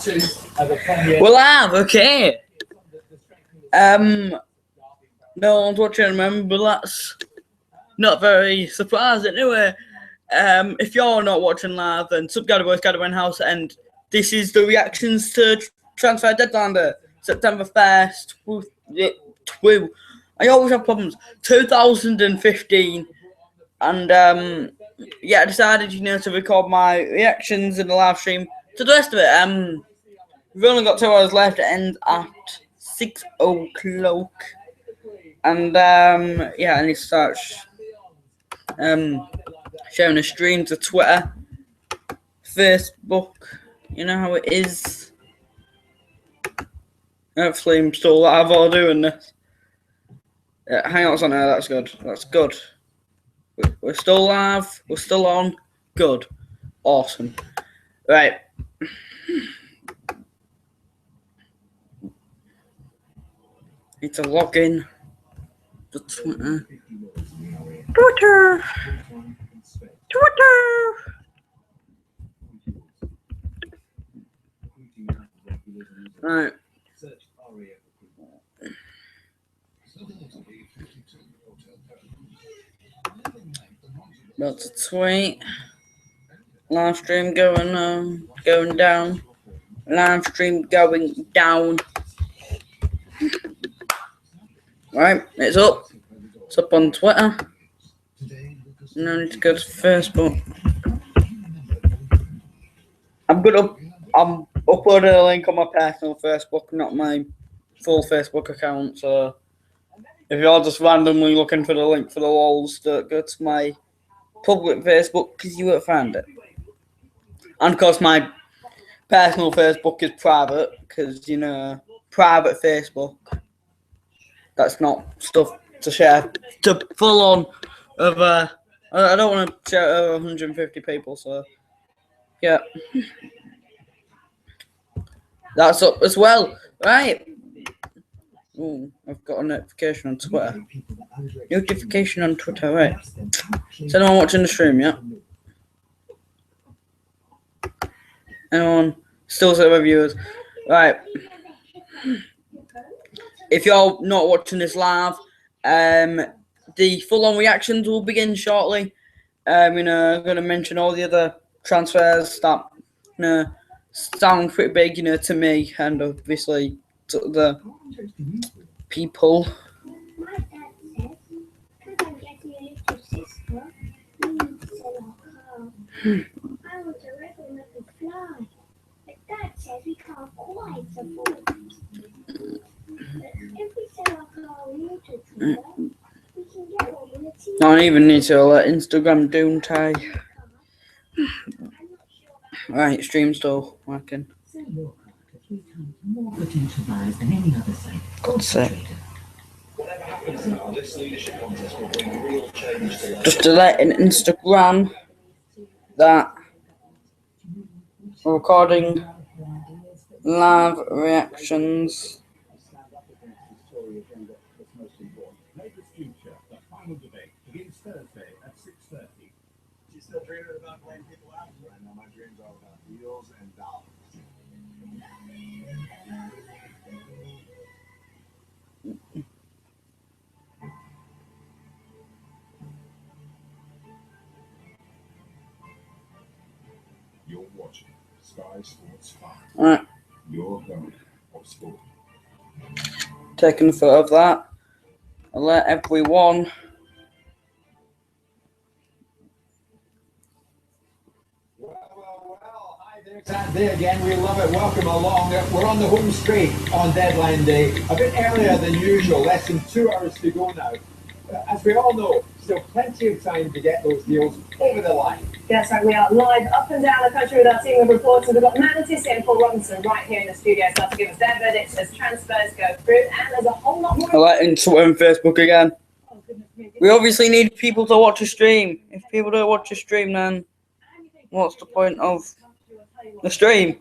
We're live, okay. No one's watching, remember, that's not very surprising anyway. If you're not watching live, then subscribe to Gadwin House, and this is the reactions to Transfer Deadline Day, September 1st. I always have problems. 2015, and yeah, I decided, to record my reactions in the live stream to the rest of it. We've only got 2 hours left. It ends at 6 o'clock. And yeah, I need to start sharing a stream to Twitter, Facebook. You know how it is. Hopefully I'm still live while doing this. Yeah, Hangouts on there, that's good. That's good. We're still live. We're still on. Good. Awesome. Right. Need to log in to Twitter. Twitter. Right. About to tweet. Live stream going down. Live stream going down. Right, it's up. It's up on Twitter. Now I need to go to Facebook. I'm uploading a link on my personal Facebook, not my full Facebook account. So if you're just randomly looking for the link for the lols, don't go to my public Facebook because you won't find it. And of course my personal Facebook is private because, private Facebook. That's not stuff to share to full on over. I don't want to share over 150 people, so yeah. That's up as well. Right. Ooh, I've got a notification on Twitter. Notification on Twitter, right. Is anyone watching the stream yet? Anyone? Still 0 viewers. Right. If you're not watching this live, the full-on reactions will begin shortly. I'm going to mention all the other transfers that sound pretty big, to me, and obviously to the people. I don't even need to let Instagram do tie. Right, stream still working. God's sake. Just to let in Instagram that we're recording live reactions. She's still dreaming about playing people out. I know my dreams are about deals and dollars. You're watching Sky Sports 5. Alright. Your home of sport. Taking a photo of that. I'll let everyone. Well, hi there, it's that day again. We love it. Welcome along. We're on the home straight on deadline day. A bit earlier than usual, less than 2 hours to go now. As we all know, still plenty of time to get those deals over the line. That's right, we are live up and down the country with our team of reporters. We've got Manatis and Paul Robinson right here in the studio so to give us their verdicts as transfers go through, and there's a whole lot more. I'll let in Twitter and Facebook again. We obviously need people to watch a stream. If people don't watch a stream, then what's the point of the stream?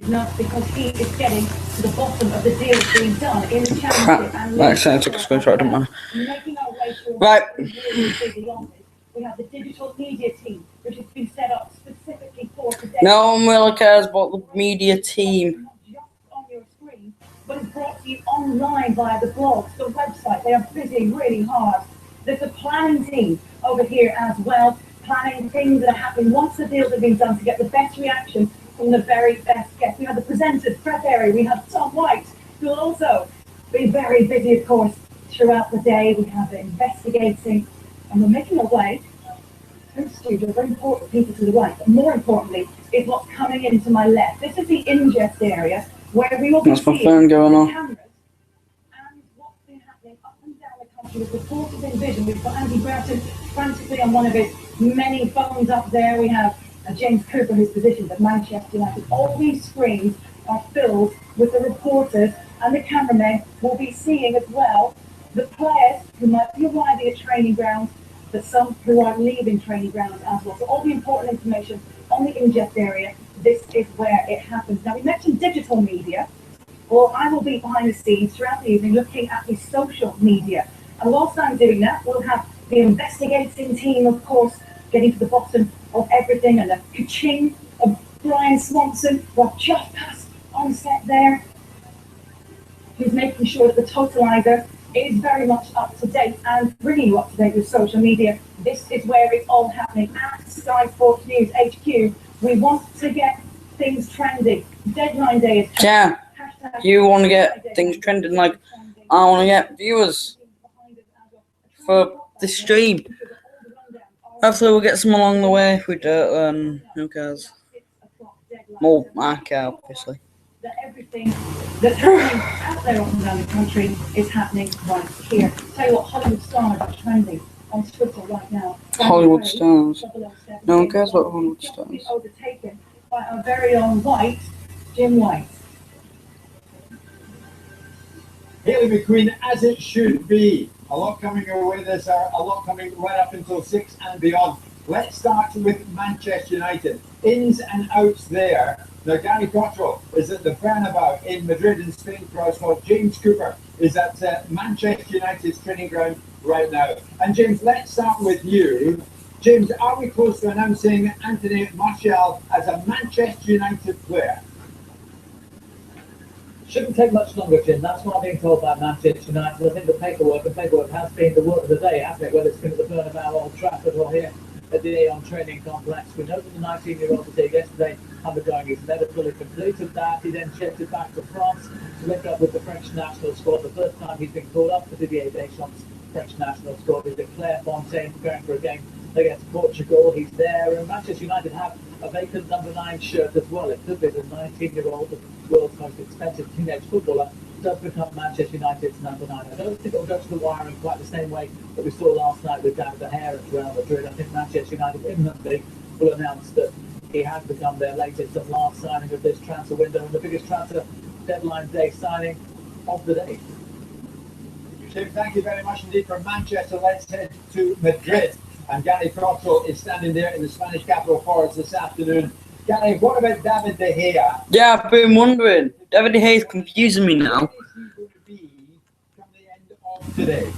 Not because he is getting to the bottom of the deals being done in the championship. Actually, I took a screenshot, didn't I? Right. We have the digital media team, which has been set up specifically for today. No one really cares about the media team. Not just on your screen, but it's brought to you online via the blogs, the website. They are busy really hard. There's a planning team over here as well, planning things that are happening once the deals have been done to get the best reaction from the very best guests. We have the presenters, Fred Berry, we have Tom White, who will also be very busy, of course, throughout the day. We have the investigating, and we're making our way through the studio, very important people to the right, but more importantly is what's coming into my left. This is the ingest area where we will be That's my seeing phone going the on. cameras and what's been happening up and down the country with reporters in vision. We've got Andy Burton frantically on one of his many phones up there. We have James Cooper, who's positioned at Manchester United. All these screens are filled with the reporters, and the cameramen will be seeing as well the players who might be arriving at training grounds, but some who are leaving training grounds as well. So all the important information on the ingest area, this is where it happens. Now, we mentioned digital media. Well, I will be behind the scenes throughout the evening looking at the social media. And whilst I'm doing that, we'll have the investigating team, of course, getting to the bottom of everything, and the ka-ching of Brian Swanson, who I've just passed on set there, who's making sure that the totalizer is very much up to date and bringing you up to date with social media. This is where it's all happening at Sky Sports News HQ. We want to get things trending. Deadline day is coming. Yeah, Hashtag you want to get things trending like I want to get viewers for the stream. Hopefully we'll get some along the way. If we don't, who cares? Well, I care, obviously. That everything that's happening out there up and down the country is happening right here. Tell you what, Hollywood stars are trending on Twitter right now. Hollywood stars. 007 No one cares about Hollywood just stars. been overtaken by our very own White, Jim White. Hayley McQueen, as it should be. A lot coming your way this hour, a lot coming right up until 6 and beyond. Let's start with Manchester United. Ins and outs there. Now, Gary Cottrell is at the Bernabeu in Madrid in Spain for us. While James Cooper is at Manchester United's training ground right now. And James, let's start with you. James, are we close to announcing Anthony Martial as a Manchester United player? Shouldn't take much longer, Jim. That's what I'm being told by Manchester United. I think the paperwork has been the work of the day, hasn't it? Whether it's been at the Bernabeu, Old Trafford, or here at the Aon Training Complex. We know that the 19-year-old was here yesterday undergoing his medical. He completed that. He then shipped it back to France to link up with the French national squad. The first time he's been called up for Didier Deschamps' French national squad is in Clairefontaine preparing for a game against Portugal. He's there, and Manchester United have a vacant number 9 shirt as well. It could be the 19-year-old, the world's most expensive teenage footballer, does become Manchester United's number 9. I don't think it'll go to the wire in quite the same way that we saw last night with David De Gea at Real Madrid. I think Manchester United imminently will announce that he has become their latest and last signing of this transfer window, and the biggest transfer deadline day signing of the day. Jim, thank you very much indeed for Manchester. Let's head to Madrid. And Gary Cottrell is standing there in the Spanish capital for us this afternoon. Gary, what about David De Gea? Yeah, I've been wondering. David De Gea is confusing me now. What is he going to be come the end of today?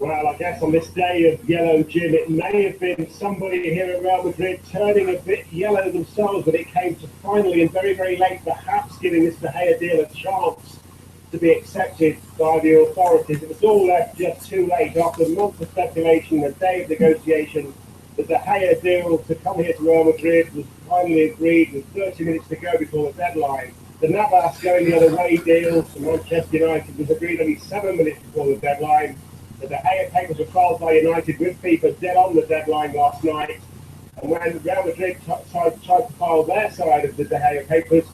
Well, I guess on this day of yellow, Jim, it may have been somebody here at Real Madrid turning a bit yellow themselves when it came to finally and very, very late perhaps giving this De Gea deal a chance to be accepted by the authorities. It was all left just too late after months of speculation, a day of negotiation. The De Gea deal to come here to Real Madrid was finally agreed with 30 minutes to go before the deadline. The Navas going the other way deal to Manchester United was agreed only 7 minutes before the deadline. The De Gea papers were filed by United with FIFA dead on the deadline last night. And when Real Madrid tried to file their side of the De Gea papers,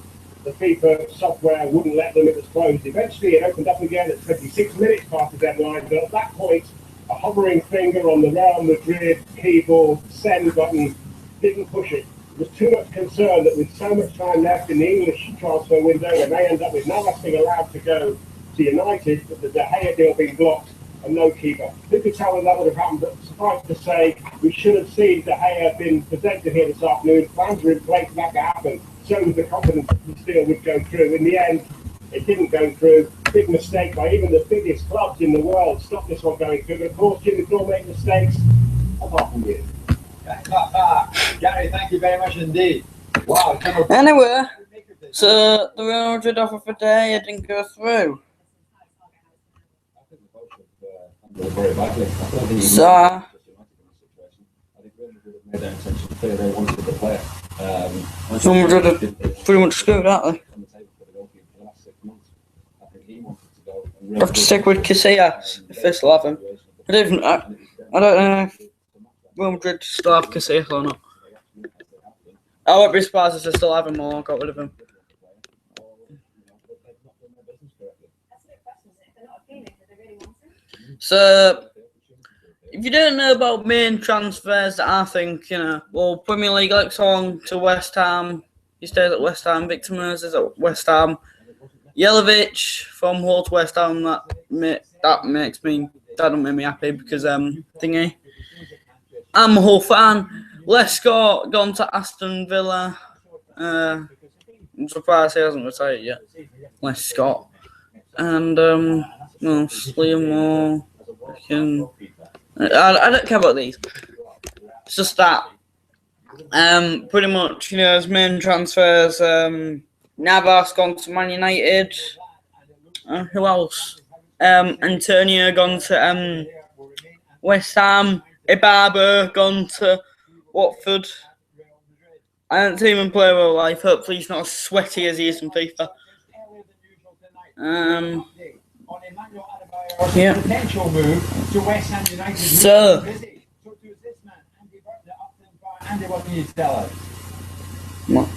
the FIFA software wouldn't let them. It was closed. Eventually, it opened up again at 26 minutes past the deadline. But at that point, a hovering finger on the Real Madrid keyboard send button didn't push it. There was too much concern that with so much time left in the English transfer window, they may end up with Navas being allowed to go to United, but the De Gea deal being blocked and no keeper. Who could tell when that would have happened? But suffice to say, we should have seen De Gea been presented here this afternoon. Plans were in place for that to happen. So was the confidence that the deal would go through. In the end, it didn't go through. Big mistake by even the biggest clubs in the world. Stop this one going through. But of course, Jim, we can all make mistakes, apart from you. Gary, thank you very much indeed. Wow. Anyway, so the 100 offer for day didn't go through. Very badly. So, I think Real Madrid have made their intention clear. They wanted the player. Real Madrid are pretty much screwed, aren't they? On the table for the goalkeeper for the last 6 months. I think he wanted to go. I have to stick with Casillas if they still have him. I don't know if Real Madrid still have Casillas or not. I won't be surprised if they still have him or got rid of him. So, if you don't know about main transfers, I think, well, Premier League looks on to West Ham. He stays at West Ham. Victor Moses at West Ham. Jelavic from Hull to West Ham. That don't make me happy because thingy. I'm a Hull fan. Lescott gone to Aston Villa. I'm surprised he hasn't retired yet. Lescott. And well, Slimmore. I don't care about these. It's just that. Pretty much, his main transfers. Navas gone to Man United. Who else? Antonio gone to West Ham. Ibaba gone to Watford. I haven't seen him play real life. Hopefully he's not as sweaty as he is in FIFA. Yeah. Potential move to West Ham United. So, Andy, what can you tell us? what?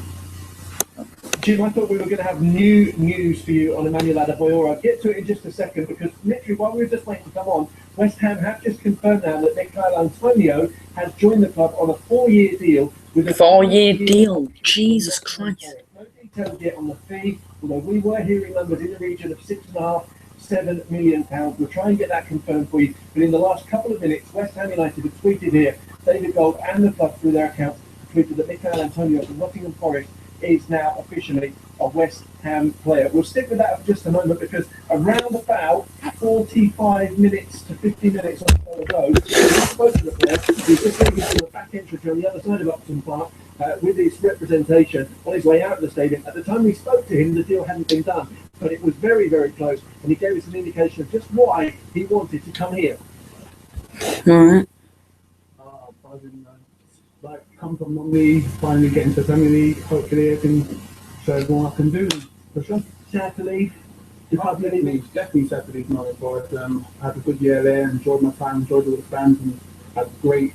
Jim, I thought we were going to have new news for you on Emmanuel Adebayor. I'll get to it in just a second because literally while we were just waiting to come on, West Ham have just confirmed now that Michail Antonio has joined the club on a 4-year deal. With a 4-year deal? Jesus Christ. No details yet on the fee, although we were hearing numbers in the region of £6.5 to £7 million. We'll try and get that confirmed for you. But in the last couple of minutes, West Ham United have tweeted here, David Gold and the club through their accounts tweeted that Michail Antonio from Nottingham Forest is now officially a West Ham player. We'll stick with that for just a moment because around about 45 minutes to 50 minutes or so ago, we spoke to the player. He's just leaving from the back entrance on the other side of Upton Park with his representation on his way out of the stadium. At the time we spoke to him, the deal hadn't been done, but it was very, very close, and he gave us an indication of just why he wanted to come here. Alright. Like come from Monday, finally get into Premier League. Hopefully, I can show everyone I can do. For sure. Sad to leave. Definitely sad to leave Nottingham Forest. I had a good year there, enjoyed my time, enjoyed all the fans, and had great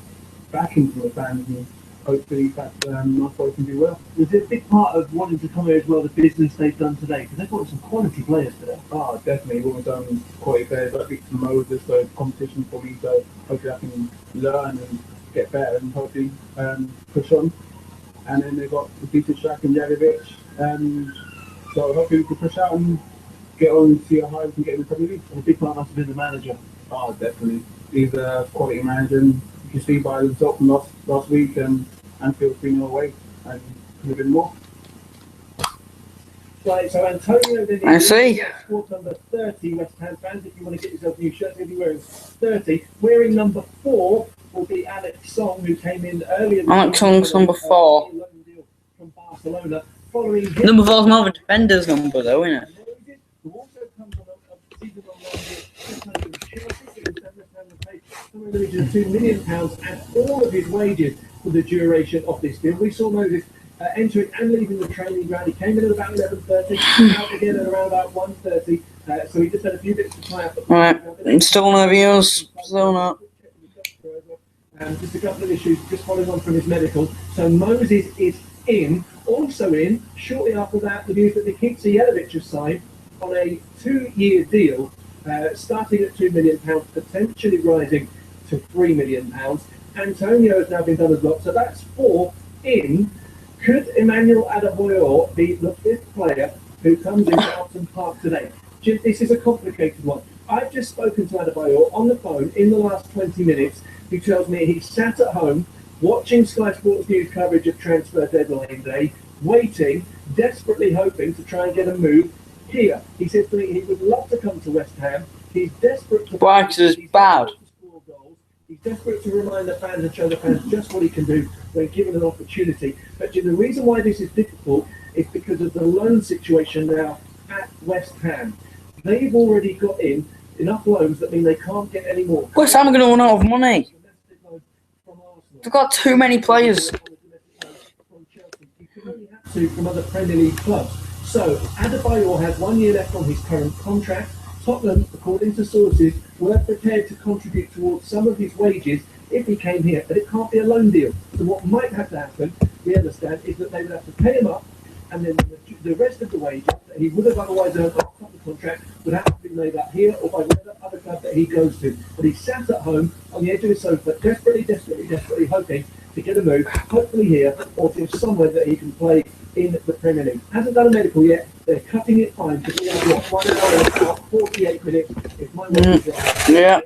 backing from the fans. And hopefully, that Nottingham Forest can do well. Was it a big part of wanting to come here as well, the business they've done today? Because they've got some quality players today. Oh, definitely. We've done quality players like Victor Moses, so competition for me. So hopefully, I can learn and get better and hopefully push on. And then they've got Peter Shaq and Jelavic. So hopefully we can push out and get on and see how high we can get in the Premier League. And a big part must have been the manager. Oh, definitely. He's a quality manager, and you can see by the result from last week and Anfield 3-0 away, and could have been more. Right, so Antonio then I see. Sport number 30, West Ham fans, if you want to get yourself new shirts, if you're wearing 30. Wearing number 4 will be Alex Song, who came in earlier. Alex Song's number 4. From Barcelona, following him. Number 4 is more of a defender's number, though, isn't it? Who also comes on a season on loan just under Chelsea, somewhere in the region of £2 million, and all of his wages for the duration of this deal. We saw Moses entering and leaving the training ground. He came in at about 11:30, out again at around about 1:30. So he just had a few bits to tie up. Alright, still no views, still not. Just a couple of issues, just following on from his medical. So Moses is in, also in, shortly after that, the news that Nikita Jelavic has signed on a 2-year deal, starting at £2 million, potentially rising to £3 million. Antonio has now been done as well, so that's 4 in. Could Emmanuel Adebayor be the 5th player who comes into Upton Park today? Jim, this is a complicated one. I've just spoken to Adebayor on the phone in the last 20 minutes. He tells me he sat at home watching Sky Sports News coverage of transfer deadline day, waiting, desperately hoping to try and get a move here. He says to me he would love to come to West Ham. He's desperate to Why? 'Cause it's bad. score goals. He's desperate to remind the fans and show the fans just what he can do when given an opportunity. But the reason why this is difficult is because of the loan situation now at West Ham. They've already got in enough loans that mean they can't get any more. West Ham are going to run out of money. They've got too many players. You can only have to from other Premier League clubs. So Adebayor has 1 year left on his current contract. Tottenham, according to sources, were prepared to contribute towards some of his wages if he came here, but it can't be a loan deal. So what might have to happen, we understand, is that they would have to pay him up, and then the rest of the wages that he would have otherwise earned off the contract would have to be made up here or by whatever other club that he goes to. But he's sat at home on the edge of his sofa, desperately hoping to get a move, hopefully here, or to somewhere that he can play in the Premier League. Hasn't done a medical yet. They're cutting it fine to be what, 1 hour and about 48 minutes. If my work is right. Yeah.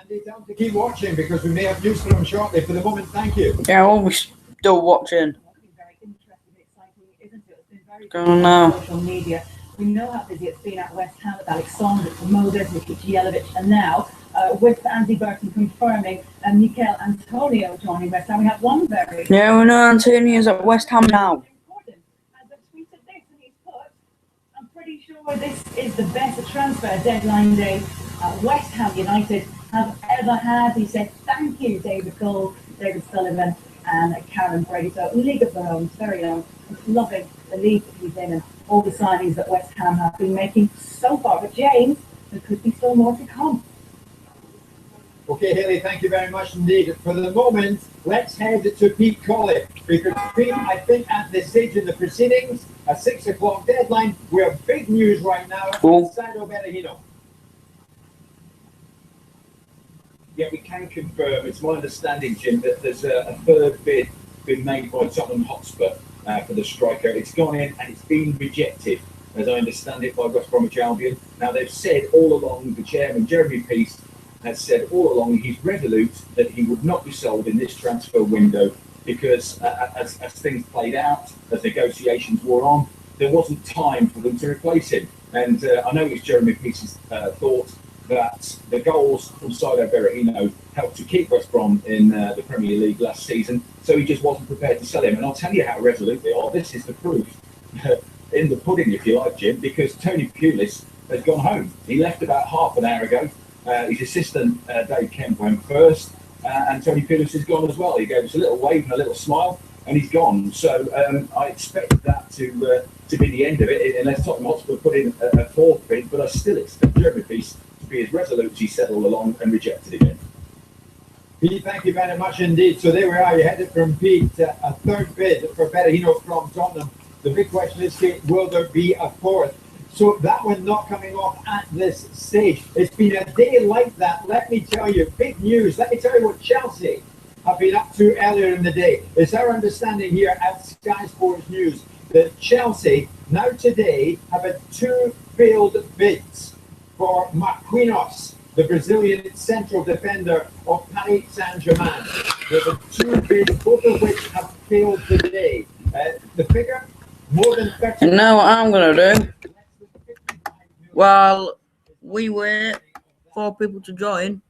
Andy, tell them to keep watching because we may have news for them shortly. For the moment, thank you. Yeah, well, we're still watching. It's been very interesting and exciting, isn't it? It's been very Go on now. on social media. We know how busy it's been at West Ham with Alexander, Modric, Jelavic, and now with Andy Burton confirming Mikel Antonio joining West Ham. We have one very Yeah, we know Antonio's at West Ham now. important. As I've tweeted this, and he's put, I'm pretty sure this is the best transfer deadline day West Ham United have ever had. He said, thank you, David Cole, David Sullivan, and Karen Brady. So, League of Their Own, very own. Loving the league that he's in and all the signings that West Ham have been making so far. But, James, there could be still more to come. Okay, Haley, thank you very much indeed. For the moment, let's head to Pete Colley. Because Pete, I think at this stage in the proceedings, a 6 o'clock deadline, we have big news right now. Cool. Sandro Berahino. Yeah, we can confirm. It's my understanding, Jim, that there's a third bid been made by Tottenham Hotspur for the striker. It's gone in and it's been rejected, as I understand it, by West Bromwich Albion. Now, they've said all along, the chairman, Jeremy Peace, has said all along he's resolute that he would not be sold in this transfer window because as things played out, as negotiations wore on, there wasn't time for them to replace him. And I know it's Jeremy Peace's thought that the goals from Saido Berahino helped to keep West Brom in the Premier League last season, so he just wasn't prepared to sell him. And I'll tell you how resolute they are. This is the proof in the pudding, if you like, Jim, because Tony Pulis has gone home. He left about half an hour ago. His assistant, Dave Kemp, went first, and Tony Pulis has gone as well. He gave us a little wave and a little smile, and he's gone. So I expect that to be the end of it, unless Tottenham Hotspur put in a fourth bid, but I still expect Jeremy Peace to be as resolute as he said all along and rejected again. Pete, thank you very much indeed. So there we are. You headed from Pete, a third bid for Berahino from Tottenham. The big question is, will there be a fourth? So that one not coming off at this stage. It's been a day like that. Let me tell you, big news. Let me tell you what Chelsea have been up to earlier in the day. It's our understanding here at Sky Sports News that Chelsea now today have had 2 failed bids for Marquinhos, the Brazilian central defender of Paris Saint-Germain. There have been 2 bids, both of which have failed today. The figure, more than 30. You know what I'm going to do? While we wait for people to join,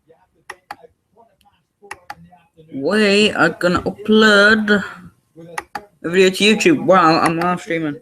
we are going to upload a video to YouTube while I'm live streaming.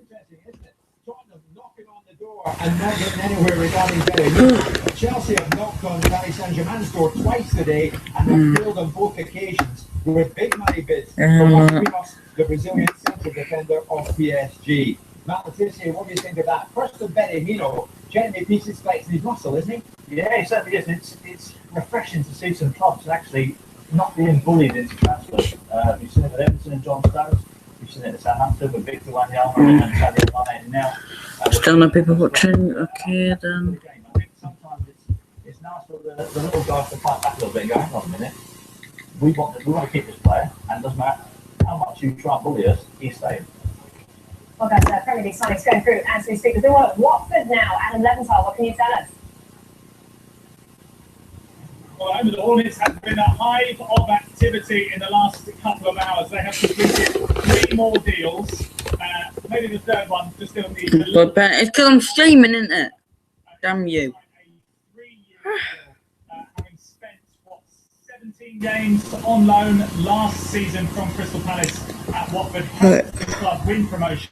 And not getting anywhere regarding Berahino. Chelsea have knocked on Paris Saint-Germain's door twice today and have failed on both occasions with big money bids for Marquinhos, the Brazilian central defender of PSG. Matt Letizia, what do you think of that? First of Berahino, Jeremy Peace is flexing his muscle, isn't he? Yeah, it certainly is. It's refreshing to see some clubs actually not being bullied into transfers. We've seen it with Everton and John Stones. We've seen it at Southampton with Victor Wanyama and Sadio Mane. And now, Still no people watching. Okay, then. I think sometimes it's nice for the little guys to fight back a little bit and go, hang on a minute. We want to keep this player, and it doesn't matter how much you try and bully us, he's staying. Well, that's Premier League signings going through as we speak. We're doing at Watford now. Adam Leventhal, what can you tell us? Well, over the Hornets has been a hive of activity in the last couple of hours. They have completed 3 more deals. Maybe the third one just going to be. But it's because I'm streaming, isn't it? Damn you. A 3-year deal, having spent, what, 17 15 games on loan last season from Crystal Palace at Watford. Helped the club win promotion.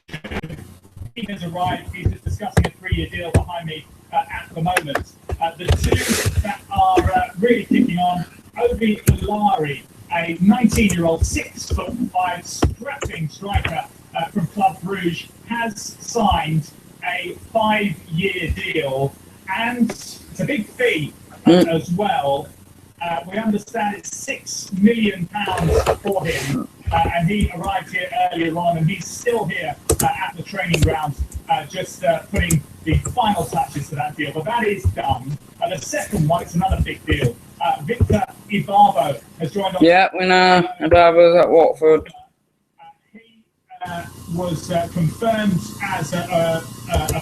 He has arrived. He's just discussing a 3-year deal behind me at the moment. The two that are really kicking on, Obi Ilari, a 19-year-old, 6'5", strapping striker from Club Brugge, has signed a 5-year deal, and it's a big fee as well. We understand it's £6 million for him, and he arrived here earlier on, and he's still here at the training ground, just putting the final touches to that deal. But that is done. The second one, it's another big deal. Victor Ibabo has joined us. Yeah, we know Ibabo's at Watford. He was confirmed as a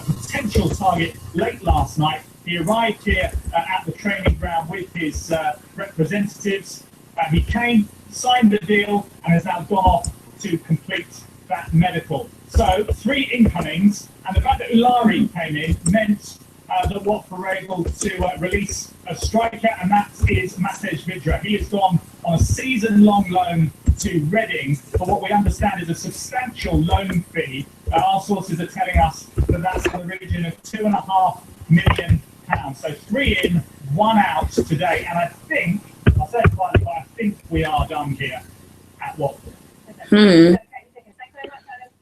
potential target late last night. He arrived here at the training ground with his representatives. He came, signed the deal, and has now gone off to complete that medical. So 3 incomings, and the fact that Ilari came in meant that Watford were able to release a striker, and that is Matej Vidra. He has gone on a season-long loan to Reading for what we understand is a substantial loan fee. Our sources are telling us that that's in the region of £2.5 million. So 3 in, 1 out today, and I think, I'll say it quietly, but I think we are done here at Watford.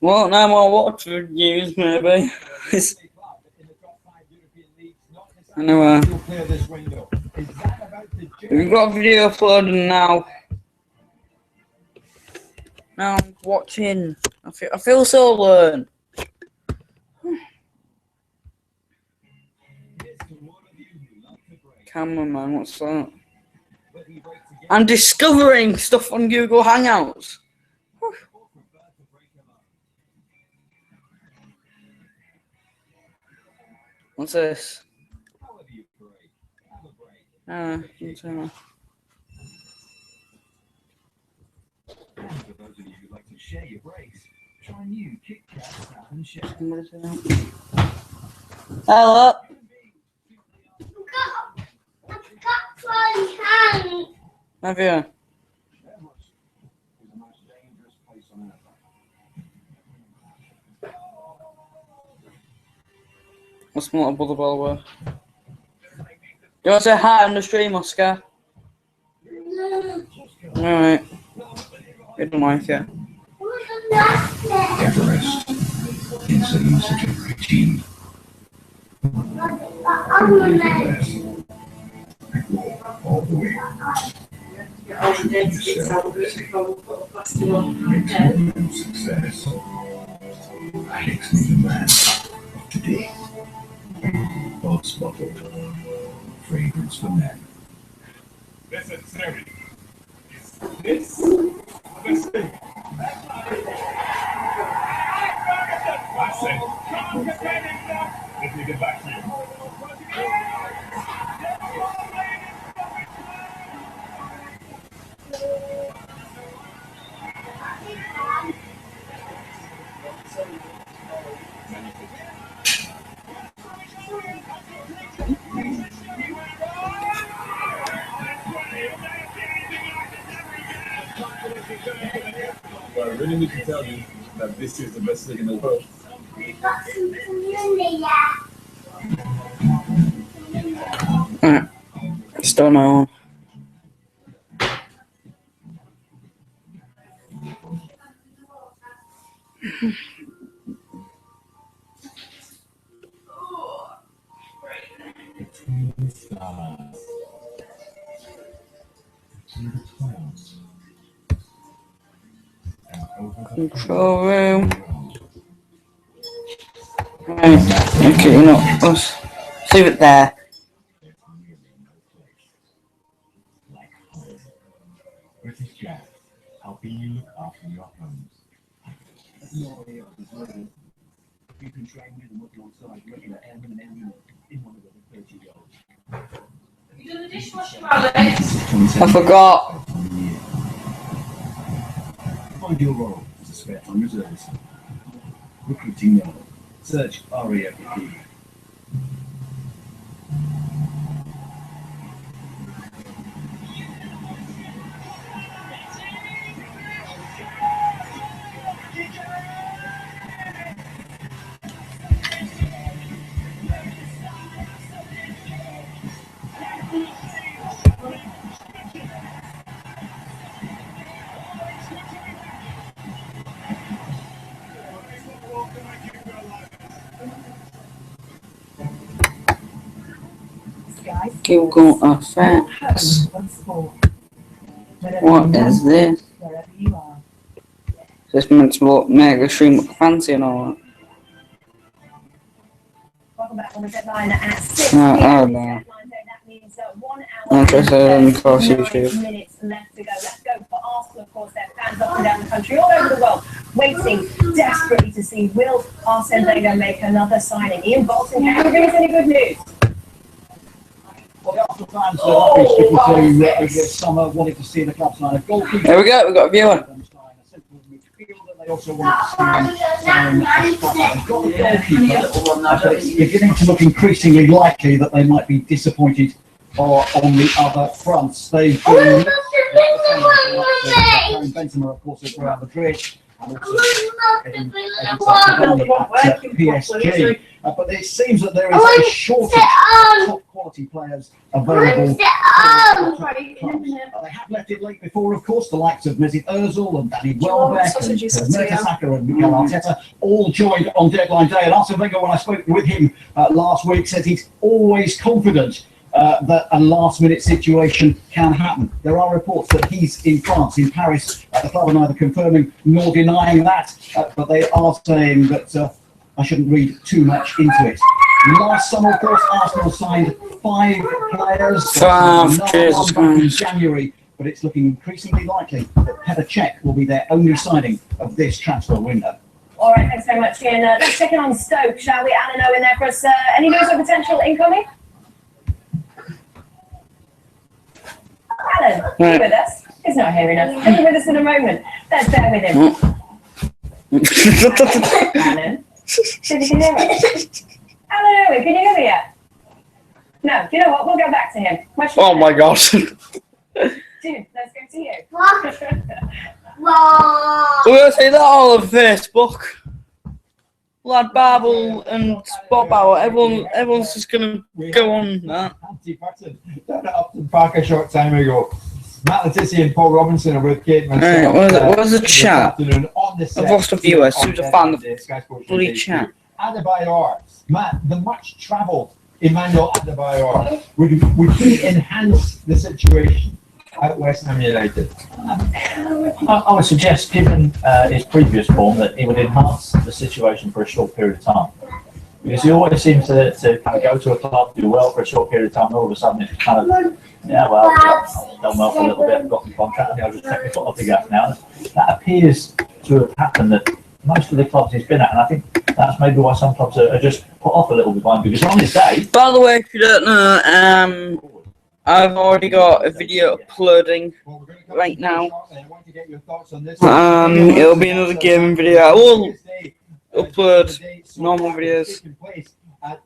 Well, no more Watford news, maybe. Anyway, we've got a video uploaded now. Now I'm watching. I feel so alone. Cameraman, what's that? I'm discovering stuff on Google Hangouts. What's this? For those of you who like to share your breaks, try new Kit Kat Salmon Share. Hello. Have you? What's my little brother, by the way? Do you want to say hi on the stream, Oscar? Alright. We don't like it. Everest is a music regime. All the way. Success. Alex Newman of today. Box bottled. Fragrance for men. Listen, Terry. Is this the best thing? I said, come on, get ready now. Let me get back to you. But I really need to tell you that this is the best thing in the world. Alright. Start my own. Between the stars. Through the clouds. Control room. Right. Okay, you know, let's leave it there. British Gas, helping you look after your homes. You can try and work alongside regular airmen and airwomen in one of the 30 roles. Have you done the dishwasher, Alex? I forgot. Find your role as a spare time reservist. Recruiting now. Search RAFP. Google Effects. What is this? This meant to look mega stream fancy and all that. Welcome back on the deadline at 6 Oh, p.m. no. That means 1 hour Interested in course YouTube. minutes left to go. Let's go for Arsenal, of course. Their fans up and down the country, all over the world, waiting desperately to see, will Arsene Wenger make another signing? Ian Bolton, can you bring us any good news? Well, the Arsenal fans are happy speaking to over this summer, wanted to see the club sign a goalkeeper. There we go, we've got a viewer. They also want to sign it's beginning to look increasingly likely that they might be disappointed on the other fronts. They've been Benzema, of course, at Real Madrid, and also at PSG. But it seems that there is a shortage of top quality players available. They have left it late before, of course. The likes of Mesut Ozil and Danny Welbeck and Mertesacker and Mikel Arteta all joined on deadline day. And Arsene Wenger, when I spoke with him last week, said he's always confident that a last-minute situation can happen. There are reports that he's in France, in Paris. The club are neither confirming nor denying that, but they are saying that I shouldn't read too much into it. Last summer, of course, Arsenal signed 5 players. 5, Jesus in January, but it's looking increasingly likely that Petr Cech will be their only signing of this transfer window. All right, thanks very much, Ian. Let's check in on Stoke, shall we? Alan Owen there for us. Any news of potential incoming? Alan, are you with us? He's not hearing us. He'll be with us in a moment. Let's bear with him. Alan, see if you can hear us. Alan Owen, can you hear me yet? No, you know what? We'll go back to him. Oh my god. Jim, let's go to you. We're going to say that all on Facebook. Lad Babel and Bob Bauer, everyone's just going to go on that. Down at Upton Park a short time ago. Matt Letizia and Paul Robinson are with Kate and myself. Where's the chat? I've lost a viewer. Who's a fan of bloody chat? Adebayor. Matt, the much travelled Emmanuel Adebayor, would he enhance the situation at West Ham United? I would suggest, given his previous form, that he would enhance the situation for a short period of time. Because he always seems to kind of go to a club, do well for a short period of time, and all of a sudden it's kind of, yeah, well, I've done well for a little bit, I've got the contract, and I'll just take my foot off the gas now. That appears to have happened at most of the clubs he's been at, and I think that's maybe why some clubs are just put off a little bit behind, because on his day... By the way, if you don't know, I've already got a video uploading right now. It'll be another gaming video. I will upload normal videos.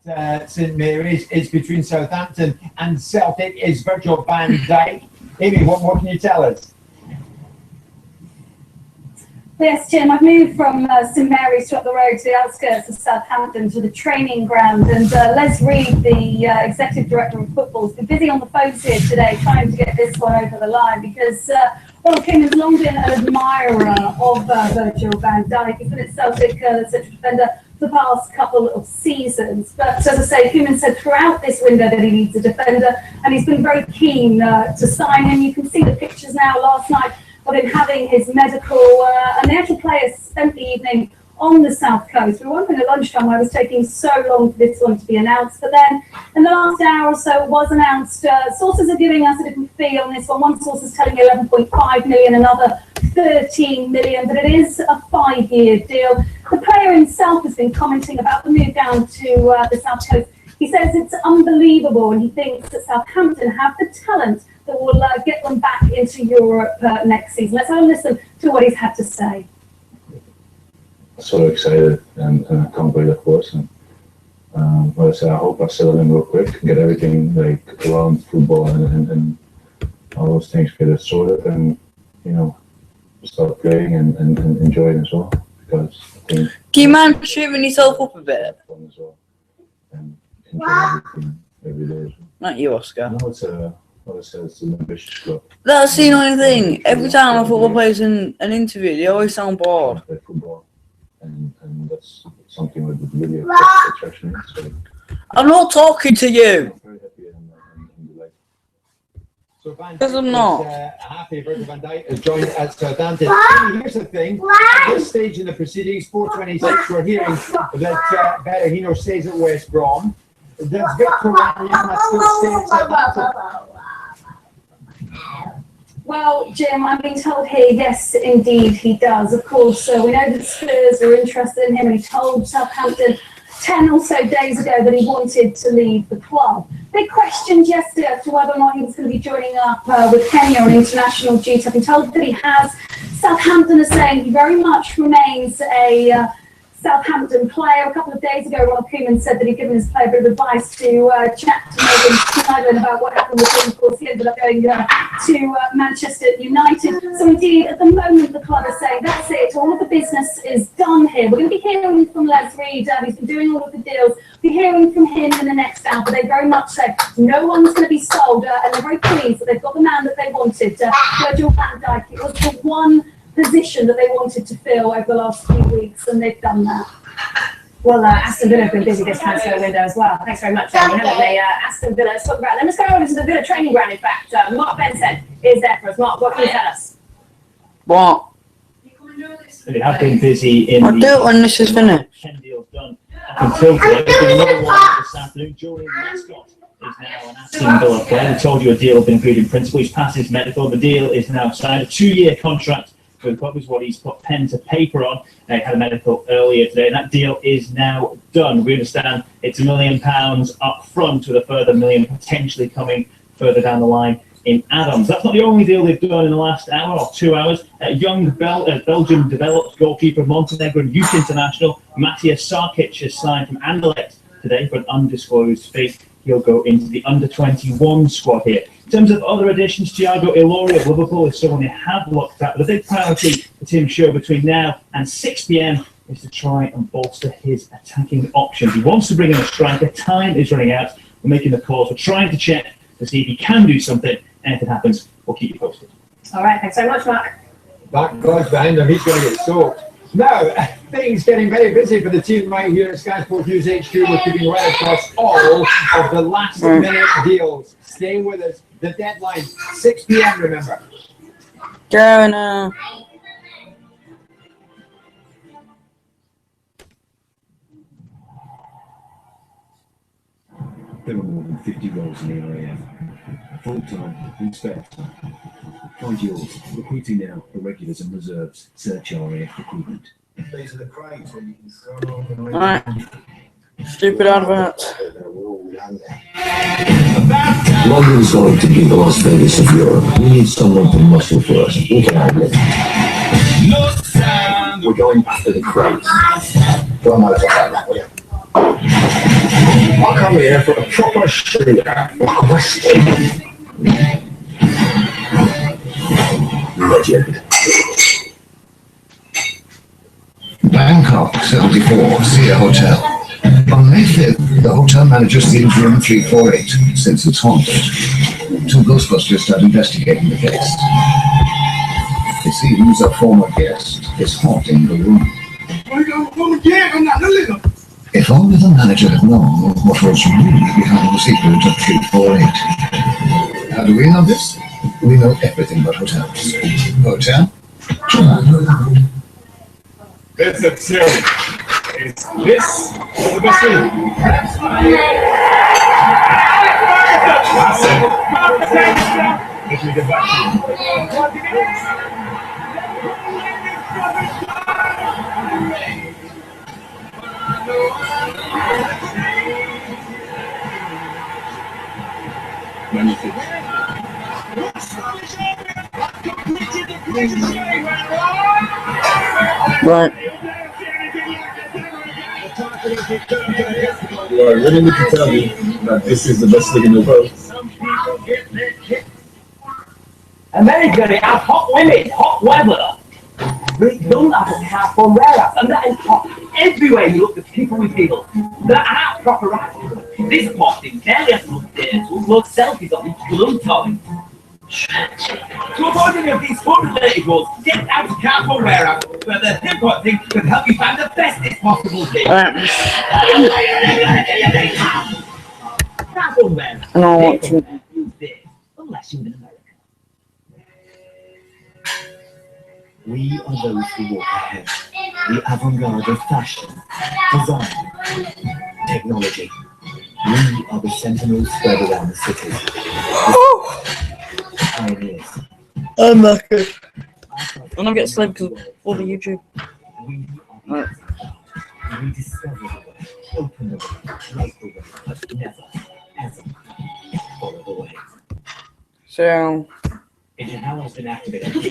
At St Mary's, it's between Southampton and Celtic. Is Virgil van Dijk. Amy, what more can you tell us? Yes, Jim, I've moved from St Mary's to up the road to the outskirts of Southampton to the training ground, and Les Reed, the Executive Director of Football, has been busy on the phones here today trying to get this one over the line because, well, Kim has long been an admirer of Virgil van Dijk. He's been at Celtic, the central defender, for the past couple of seasons. But as I say, Koeman said throughout this window that he needs a defender, and he's been very keen to sign him. You can see the pictures now last night of him having his medical, and the actual players spent the evening on the south coast. We were wondering at lunchtime why it was taking so long for this one to be announced, but then in the last hour or so it was announced. Sources are giving us a different fee on this one. One source is telling 11.5 million, another 13 million, but it is a 5-year deal. The player himself has been commenting about the move down to the south coast. He says it's unbelievable, and he thinks that Southampton have the talent that will get them back into Europe next season. Let's have a listen to what he's had to say. So excited and I can't wait, of course. And like I said, I hope I settle in real quick and get everything like around football and all those things get it sorted, and you know, start playing and enjoying as well. Because I think can you mind shooting yourself up a bit? Fun as well. And enjoy everything every day. Not you, Oscar. No, it's a. Like I said, it's an ambitious club. That's the only thing. Every time a football player's in an interview, they always sound bored. Play football, and that's something that really attracts me. So I'm not talking to you. I'm very happy and So Van Because I'm Dijk not. is, happy Virgil van Dijk has joined at Southampton. Here's the thing, at this stage in the proceedings, 4:26, we're hearing that Berahino stays at West Brom. Does Victor Wanyama still stay at Southampton? Well, Jim, I'm being told here, yes, indeed, he does. Of course, we know that Spurs were interested in him, and he told Southampton 10 or so days ago that he wanted to leave the club. They questioned yesterday as to whether or not he was going to be joining up with Kenya on international duty. I've been told that he has. Southampton is saying he very much remains a Southampton player. A couple of days ago, Ronald Koeman said that he'd given his player a bit of advice to chat to Morgan Schneiderlin about what happened with him. Of course, he ended up going to Manchester United. So indeed, at the moment, the club is saying, that's it, all of the business is done here. We're going to be hearing from Les Reed, who's been doing all of the deals. We'll be hearing from him in the next hour, but they very much say no one's going to be sold, and they're very pleased that they've got the man that they wanted, Virgil van Dijk. It was the one position that they wanted to fill over the last few weeks, and they've done that. Well, Aston Villa have been busy this transfer window as well. Thanks very much, Amy, haven't they? Aston Villa, let's talk about them. Let's go over to the Villa training ground, in fact. Mark Benson is there for us. Mark, what can you tell us? What? They have been busy in I'll do it when this is finished. 10 deals done up until today. There's been another one this afternoon. Julian Lescott is now an Aston Villa player. We told you a deal had been agreed in principle. He's passed his medical. The deal is now signed. A 2-year contract for the club is what he's put pen to paper on. He had a medical earlier today, and that deal is now done. We understand it's £1 million up front, with a further $1 million potentially coming further down the line in add-ons. That's not the only deal they've done in the last hour or 2 hours. Young Belgium developed goalkeeper, Montenegrin youth international Matthias Sarkic has signed from Anderlecht today for an undisclosed fee. He'll go into the under-21 squad here. In terms of other additions, Thiago Ilori of Liverpool is someone they have looked at, but a big priority for Tim Shaw between now and 6 p.m. is to try and bolster his attacking options. He wants to bring in a striker. Time is running out. We're making the calls. We're trying to check to see if he can do something. And if it happens, we'll keep you posted. All right, thanks so much, Mark. That guy's behind him, he's going to get soaked. Now, things getting very busy for the team right here at Sky Sports News HQ. We're keeping right across all of the last-minute deals. Stay with us. The deadline, 6 p.m., remember. Go now. There are more than 50 roles in the RAF. Full-time, inspector. Find yours. Recruiting now for regulars and reserves. Search RAF recruitment. These are the crates where you can scroll off and Alright. Stupid adverts. London's going to be the Las Vegas of Europe. We need someone to muscle for us. We can handle it. We're going after the crates. Don't matter about that. I'll come here for a proper shootout. Legend. Bangkok, 74, Sia Hotel. On May 5th, the hotel manager steals room 348, since it's haunted. Two Ghostbusters start investigating the case. They see who's a former guest is haunting the room. If only the manager had known what was really behind the secret of 348. How do we know this? We know everything about hotels. Hotel? It's a theory. It's this or the best thing. Let me get back Right. You are ready to tell me that this is the best league in the world. America, they have hot women, hot weather. But you don't have a car for rare, and that is hot. Everywhere you look, there's people with people that aren't proper actors. This morning, barely has looked there to upload selfies on each blue toy. To avoid any of these fun-related roles, get out of Carphone Warehouse, where the hip-hop thing can help you find the bestest possible thing. Carphone Warehouse. No, They don't use this unless you're in America. We are those who walk ahead. The avant-garde of fashion, design, technology. We are the sentinels spread around the city. Pioneers. I'm knackered. I'm not getting sleep because of all the YouTube. Right. We discover the way, open the way, make the way, but never, ever follow the way. So. Agent Howell's been activated. Still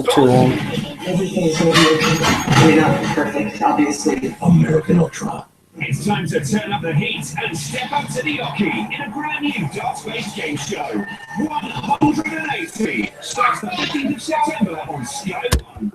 too long. Everything's going to be not perfect, obviously. American Ultra. It's time to turn up the heat and step up to the oche in a brand new darts-based game show. 180 starts the 15th of September on Sky One.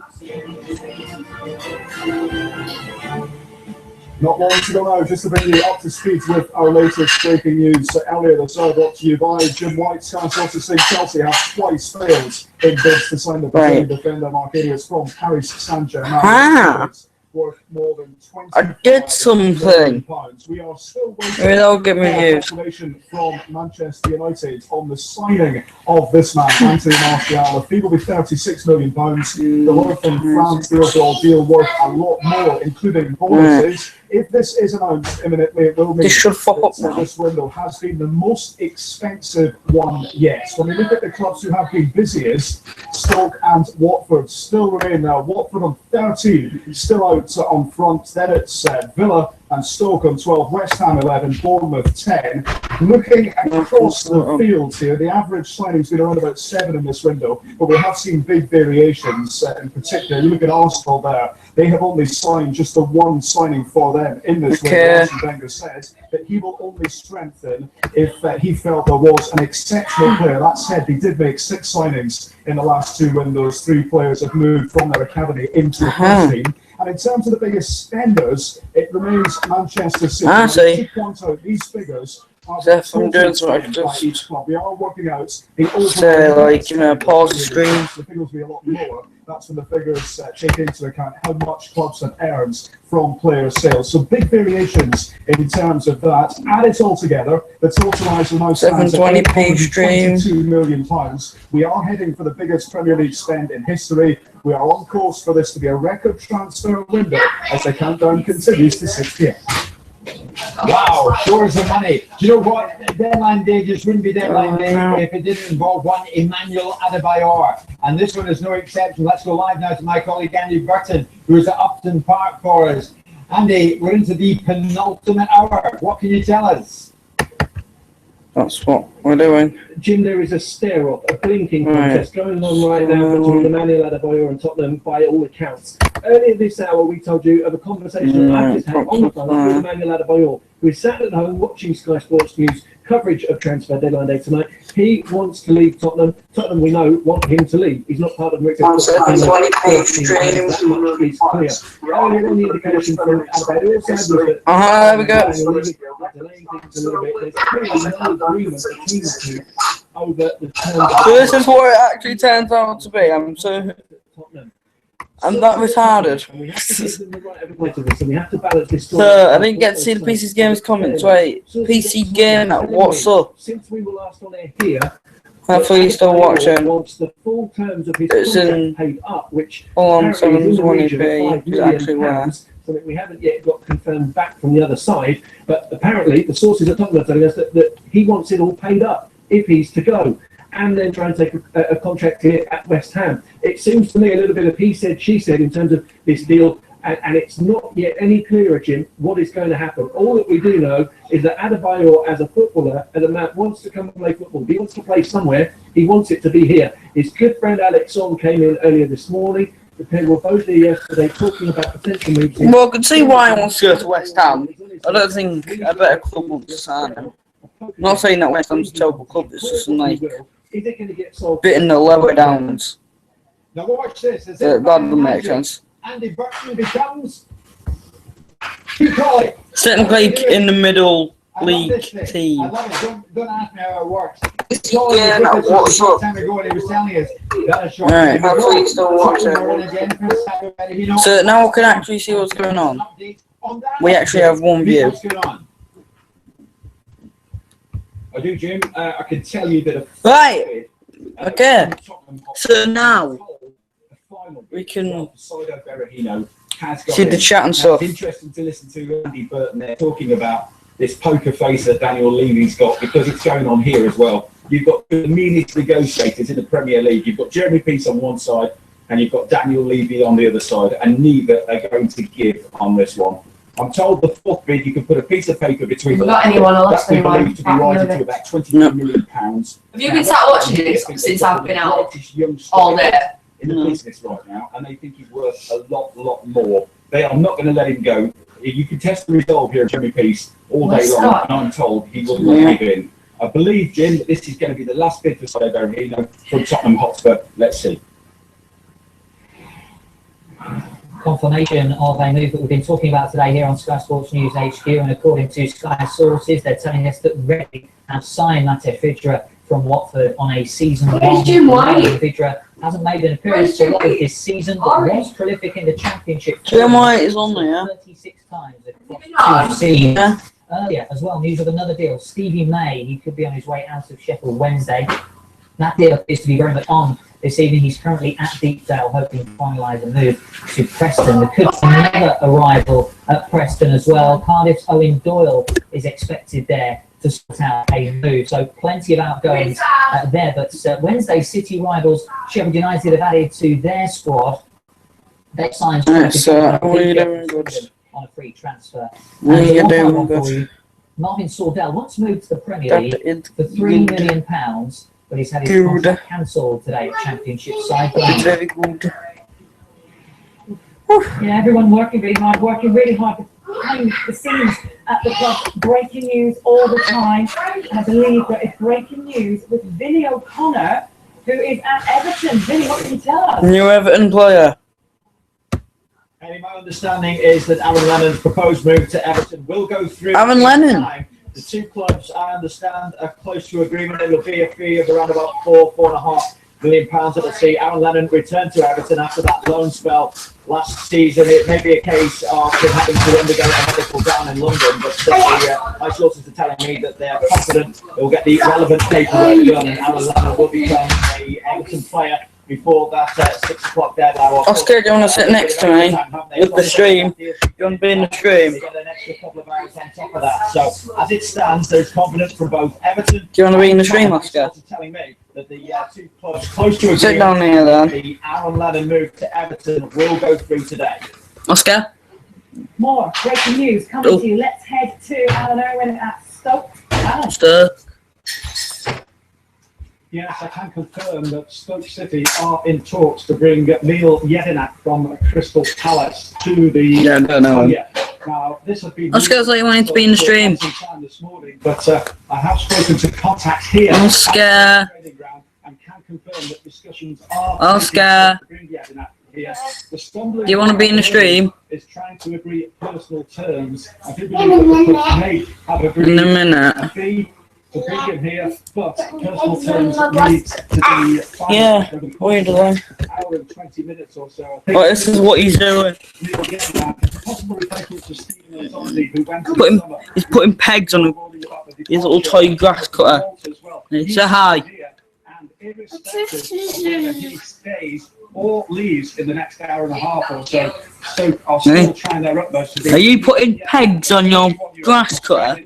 Not long to go now, just to bring you up to speed with our latest breaking news. So earlier this hour brought to you by Jim White. Sky Sports is saying Chelsea have twice failed in bids to sign the Brazilian defender Marquinhos from Paris Saint-Germain. Worth more than 20. I did something. We are still waiting Maybe that'll get me for confirmation from Manchester United on the signing of this man, Anthony Martial. The fee will be £36 million. The word from France, the overall deal worth a lot more, including bonuses. If this is announced imminently, it will mean that this window has been the most expensive one yet. When we look at the clubs who have been busiest, Stoke and Watford still remain now. Watford on 13, still out on front. Then it's Villa and Stoke on 12, West Ham 11, Bournemouth 10. Looking across the field here, the average signing's been around about 7 in this window, but we have seen big variations. In particular, you look at Arsenal there, they have only signed just the one signing for them in this window. Arsene Wenger says that he will only strengthen if he felt there was an exceptional player. That said, they did make 6 signings in the last 2 windows. 3 players have moved from their academy into the first team. And in terms of the biggest spenders, it remains Manchester City. To point out these figures are I'm doing so I can just each club. We are working out the say, like, you know, pause the screen. The figures will be a lot lower. That's when the figures take into account how much clubs have earned from player sales. So big variations in terms of that. Add it all together, the totalizer now stands at £822 million. We are heading for the biggest Premier League spend in history. We are on course for this to be a record transfer window as the countdown continues to 6 p.m. Wow, shores of money. Do you know what? Deadline day just wouldn't be deadline day if it didn't involve one Emmanuel Adebayor. And this one is no exception. Let's go live now to my colleague Andy Burton, who is at Upton Park for us. Andy, we're into the penultimate hour. What can you tell us? That's what we're doing. Jim, there is a stare-off, a blinking contest going on right now between Emmanuel Adebayor and Tottenham by all accounts. Earlier this hour, we told you of a conversation I just had on the phone with Emmanuel Adebayor, who sat at home watching Sky Sports News coverage of transfer deadline day tonight. He wants to leave Tottenham. Tottenham, we know, want him to leave. He's not part of Rick's clear. Earlier on the indication from Adebayor said that there we go. So this is what it actually turns out to be. I'm that retarded. So I didn't get to see the PC's Games comments. Wait, PC Game, what's up? Since we were last on air here, hopefully you're still watching. Wants the full terms of his It's in paid up, which on apparently is in the 720p. region of £5 million, something we haven't yet got confirmed back from the other side. But apparently, the sources at Tottenham are telling us that he wants it all paid up if he's to go, and then try and take a contract here at West Ham. It seems to me a little bit of he said, she said in terms of this deal, and it's not yet any clearer, Jim, what is going to happen. All that we do know is that Adebayor, as a footballer, as a man, wants to come and play football. He wants to play somewhere. He wants it to be here. His good friend Alex Song came in earlier this morning. They were both there yesterday talking about potential moves. Well, I can see why he wants to go to West Ham. I don't think a better club wants to sign him. I'm not saying that West Ham's a terrible club, it's just like bit in the lower downs. Now watch this. That doesn't make sense. Andy Burton becomes, you call it, Technically in the middle league team. I love it. Don't ask me how it works. Yeah, no, what's up? Time ago when he was telling us that a short Alright, hopefully you're still watching. So now we can actually see what's going on. We actually have one view. I do, Jim. I can tell you that Right. Okay. So now we can Saido Berahino has see the chat and stuff. It's interesting to listen to Andy Burton there talking about this poker face that Daniel Levy's got, because it's going on here as well. You've got the meanest negotiators in the Premier League. You've got Jeremy Peace on one side, and you've got Daniel Levy on the other side, and neither are going to give on this one. I'm told the fourth bid, you can put a piece of paper between them. Not anyone or That's been believed to be rising to about £22 million. Have you been sat watching this since I've been out all day? In the business right now, and they think he's worth a lot more. They are not going to let him go. You can test the resolve here at Jeremy Peace all day long, and I'm told he will not give in. I believe, Jim, that this is going to be the last bid for Saido Berahino from Tottenham Hotspur. Let's see. Confirmation of a move that we've been talking about today here on Sky Sports News HQ, and according to Sky sources, they're telling us that Reading have signed Mate Vidra from Watford on a season-long. Vidra hasn't made an appearance for Watford this season, but was prolific in the Championship. Jim White is on there. 36 times across 2 seasons. Earlier as well, news of another deal. Stevie May, he could be on his way out of Sheffield Wednesday. That deal appears to be very much on this evening. He's currently at Deepdale, hoping to finalise a move to Preston. There could be another arrival at Preston as well. Cardiff's Owen Doyle is expected there to sort out a move. So plenty of outgoings there. But Wednesday, City rivals Sheffield United have added to their squad. They signed on a free transfer. Marvin Sordell once moved to the Premier League for £3 million, but he's had his contract cancelled today at Championship side. Very good. Yeah, everyone working really hard behind the scenes at the club. Breaking news all the time. I believe that it's breaking news with Vinny O'Connor, who is at Everton. Vinny, what can you tell us? New Everton player. And my understanding is that Aaron Lennon's proposed move to Everton will go through. Aaron Lennon. The two clubs, I understand, are close to agreement. It will be a fee of around about £4.5 million that will see Aaron Lennon return to Everton after that loan spell last season. It may be a case of him having to undergo a medical down in London, but my sources are telling me that they are confident they'll get the relevant paperwork done, and Aaron Lennon will become an Everton player before that 6 o'clock deadline. Oscar, do you want to sit next to me with the stream? Do you want to be in the stream? Get an extra couple of hours on top of that. So as it stands, there's confidence from both Everton. Do you want to be in the stream, Oscar? Telling me that the two clubs close to sit down here then. The Aaron Lennon move to Everton will go through today. Oscar? More breaking news coming to you. Let's head to Alan Irwin at Stoke. Stoke. Yes, I can confirm that Stoke City are in talks to bring Neil Jedinak from Crystal Palace to the. Yeah, I don't know. Now, this has been. Oscar's like wanting to be in the stream. This morning, but I have spoken to contacts here. Oscar. And can confirm that discussions are. Oscar. To bring Jedinak here. Do you want to be in the stream? Is trying to agree personal terms. I do believe that the club may have agreed in a minute. A fee to bring him here, but personal terms need to be final. Yeah, weird though. Hour and 20 minutes or so. Well, this is what he's doing. He's putting pegs on his little toy grass cutter. It's a high. He stays or leaves in the next hour and a half or so. So I'll still try their utmost to be. Are you putting pegs on your grass cutter?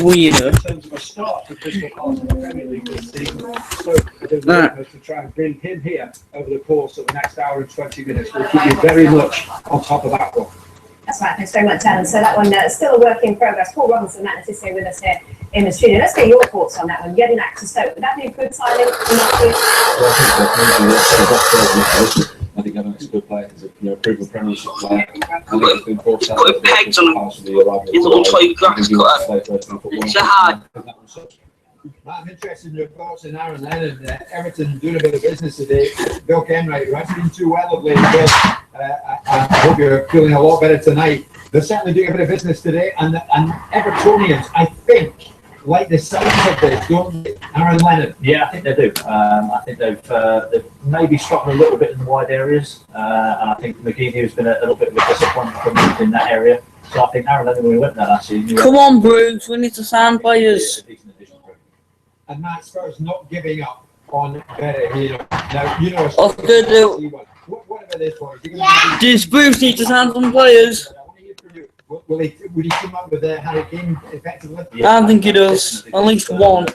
Weird. In terms of a start for Crystal Palace in the Premier League this season, so to try and bring him here over the course of the next hour and 20 minutes. We'll keep you very much on top of that one. That's right, thanks very much, Alan. So that one is still a work in progress. Paul Robinson, Matt Letizia with us here in the studio. Let's get your thoughts on that one. Getting to Stoke, would that be a good signing? I think Evan's a good player. He's a proven Premiership player. Putting pegs on his little toy grass cutter. It's a high. I'm interested in your thoughts on Aaron Lennon. Everton doing a bit of business today. Bill Kenwright, who hasn't been too well of late. I hope you're feeling a lot better tonight. They're certainly doing a bit of business today, and Evertonians, I think, like the sound of this, don't they? Aaron Lennon. Yeah, I think they do. I think they've maybe struggled a little bit in the wide areas, and I think McGeady has been a little bit of a disappointment in that area. So I think Aaron Lennon, when we went there last year. Come on, Bruce, we need to sign players. And Matt Spurs not giving up on Better Hero. Now, you know, whatever this was, do Spurs need to sign some players? would he come up with a Harry Kane effectively? I think he does. At least one.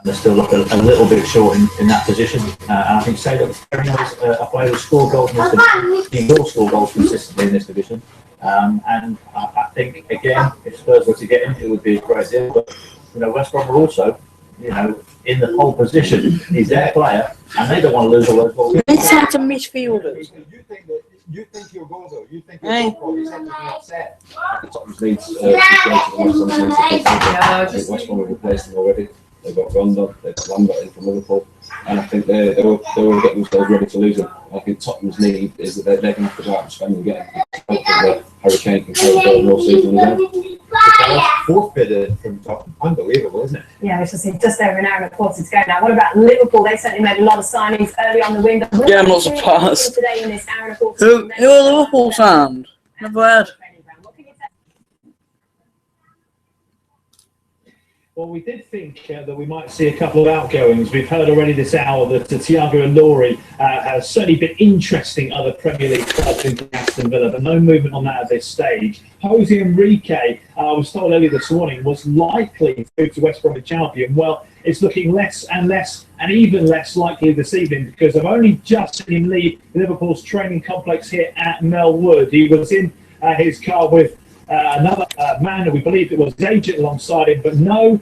They're still looking a little bit short in that position. And I think say that Ferrino is a player who score goals in this division. He will score goals consistently in this division. And I think, again, if Spurs were to get him, it would be a great deal. But, you know, West Brom are also, you know, in the whole position. He's their player, and they don't want to lose all those balls. They sent some midfielders. You think he'll go though? You think he'll go? You said to be upset. Tottenham's needs West Brom have replaced him already. They've got Rondon, they've got Lambert in from Liverpool, and I think they were getting themselves ready to lose him. I think Tottenham's need is that they're going to have to go out and spend and get him. I think that Harry Kane can carry the whole season as well. Fourth bidder from Tottenham, unbelievable, isn't it? Yeah, we should see just over an hour and a quarter to go now. What about Liverpool? They certainly made a lot of signings early on the window. Yeah, I'm not surprised. Today in this hour and a quarter. Who are Liverpool signed? Never heard. Well, we did think that we might see a couple of outgoings. We've heard already this hour that Thiago Ilori has certainly been interesting other Premier League clubs into Aston Villa, but no movement on that at this stage. Jose Enrique, I was told earlier this morning, was likely to move to West Bromwich Albion. Well, it's looking less and less and even less likely this evening because I've only just seen him leave Liverpool's training complex here at Melwood. He was in his car with another man who we believed it was his agent alongside him, but no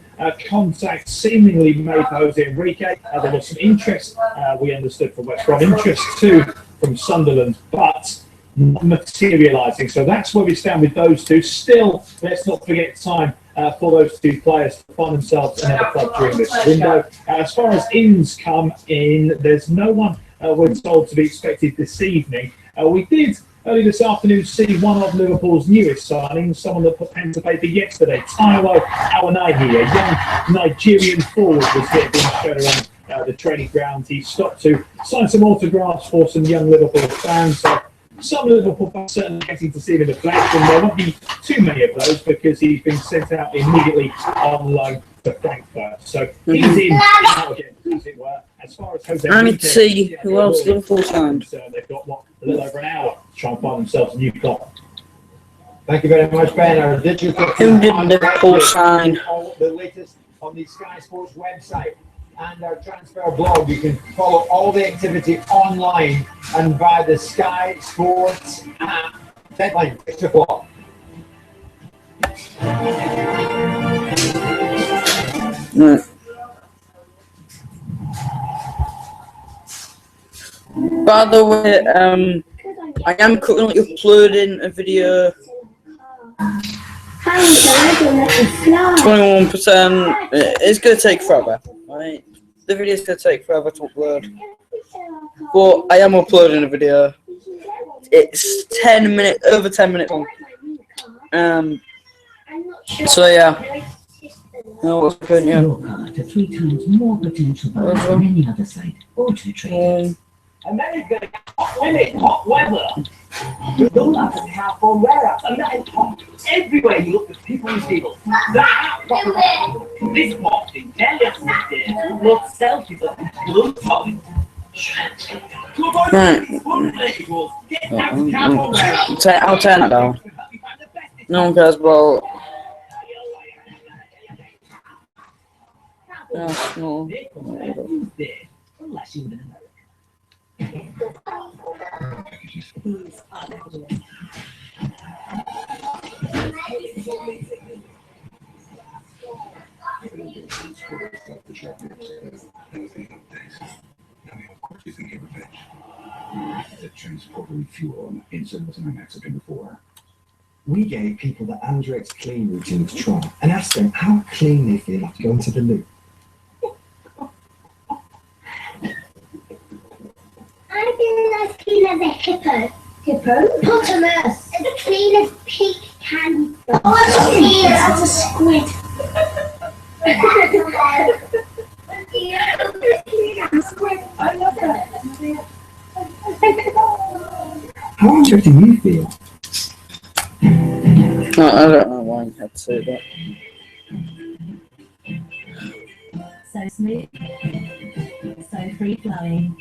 contact seemingly made for Jose Enrique. There was some interest, we understood, from West Brom, interest too from Sunderland, but not materialising. So that's where we stand with those two. Still, let's not forget time for those two players to find themselves another club during this window. As far as ins come in, there's no one we're told to be expected this evening. We did early this afternoon see one of Liverpool's newest signings, someone that put pen to paper yesterday, Taiwo Awoniyi, a young Nigerian forward, was here being shown around the training ground. He stopped to sign some autographs for some young Liverpool fans. So some Liverpool fans certainly getting to see him in the flesh, and there won't be too many of those because he's been sent out immediately on loan to Frankfurt. So he's in out again, as it were. As far as Jose I need to see who else Liverpool signed. They've got a little over an hour to try and find themselves a new club. Thank you very much, Ben. Our digital Who did Liverpool sign? All the latest on the Sky Sports website and our transfer blog. You can follow all the activity online and via the Sky Sports app. Deadline 6 o'clock. Right. By the way, I am currently uploading a video. 21%. It's going to take forever, right? The video's going to take forever to upload. But I am uploading a video. It's 10 minutes, over 10 minutes long. So yeah. No, what's good, yeah. Your car to 3 times more potential buyers than any other site. Auto Trader. And then you've got hot women, hot weather. You don't have to have fun wear out. And that is hot. Everywhere you look, there's people in deals. That, this morning, tell us this look selfies of blood falling. Right. I'll turn it down. No one cares about. Yes, no. Unless you live in America. The transporter refuel insert was an IMAX been before. We gave people the Andrex clean routine to try and asked them how clean they feel after going to the loo. I feel as clean as a hippo. Hippopotamus. As clean as pig can. Oh, as clean as a squid. I love that. How Andrex do you feel? I don't know why you had to say that. So smooth. free flowing.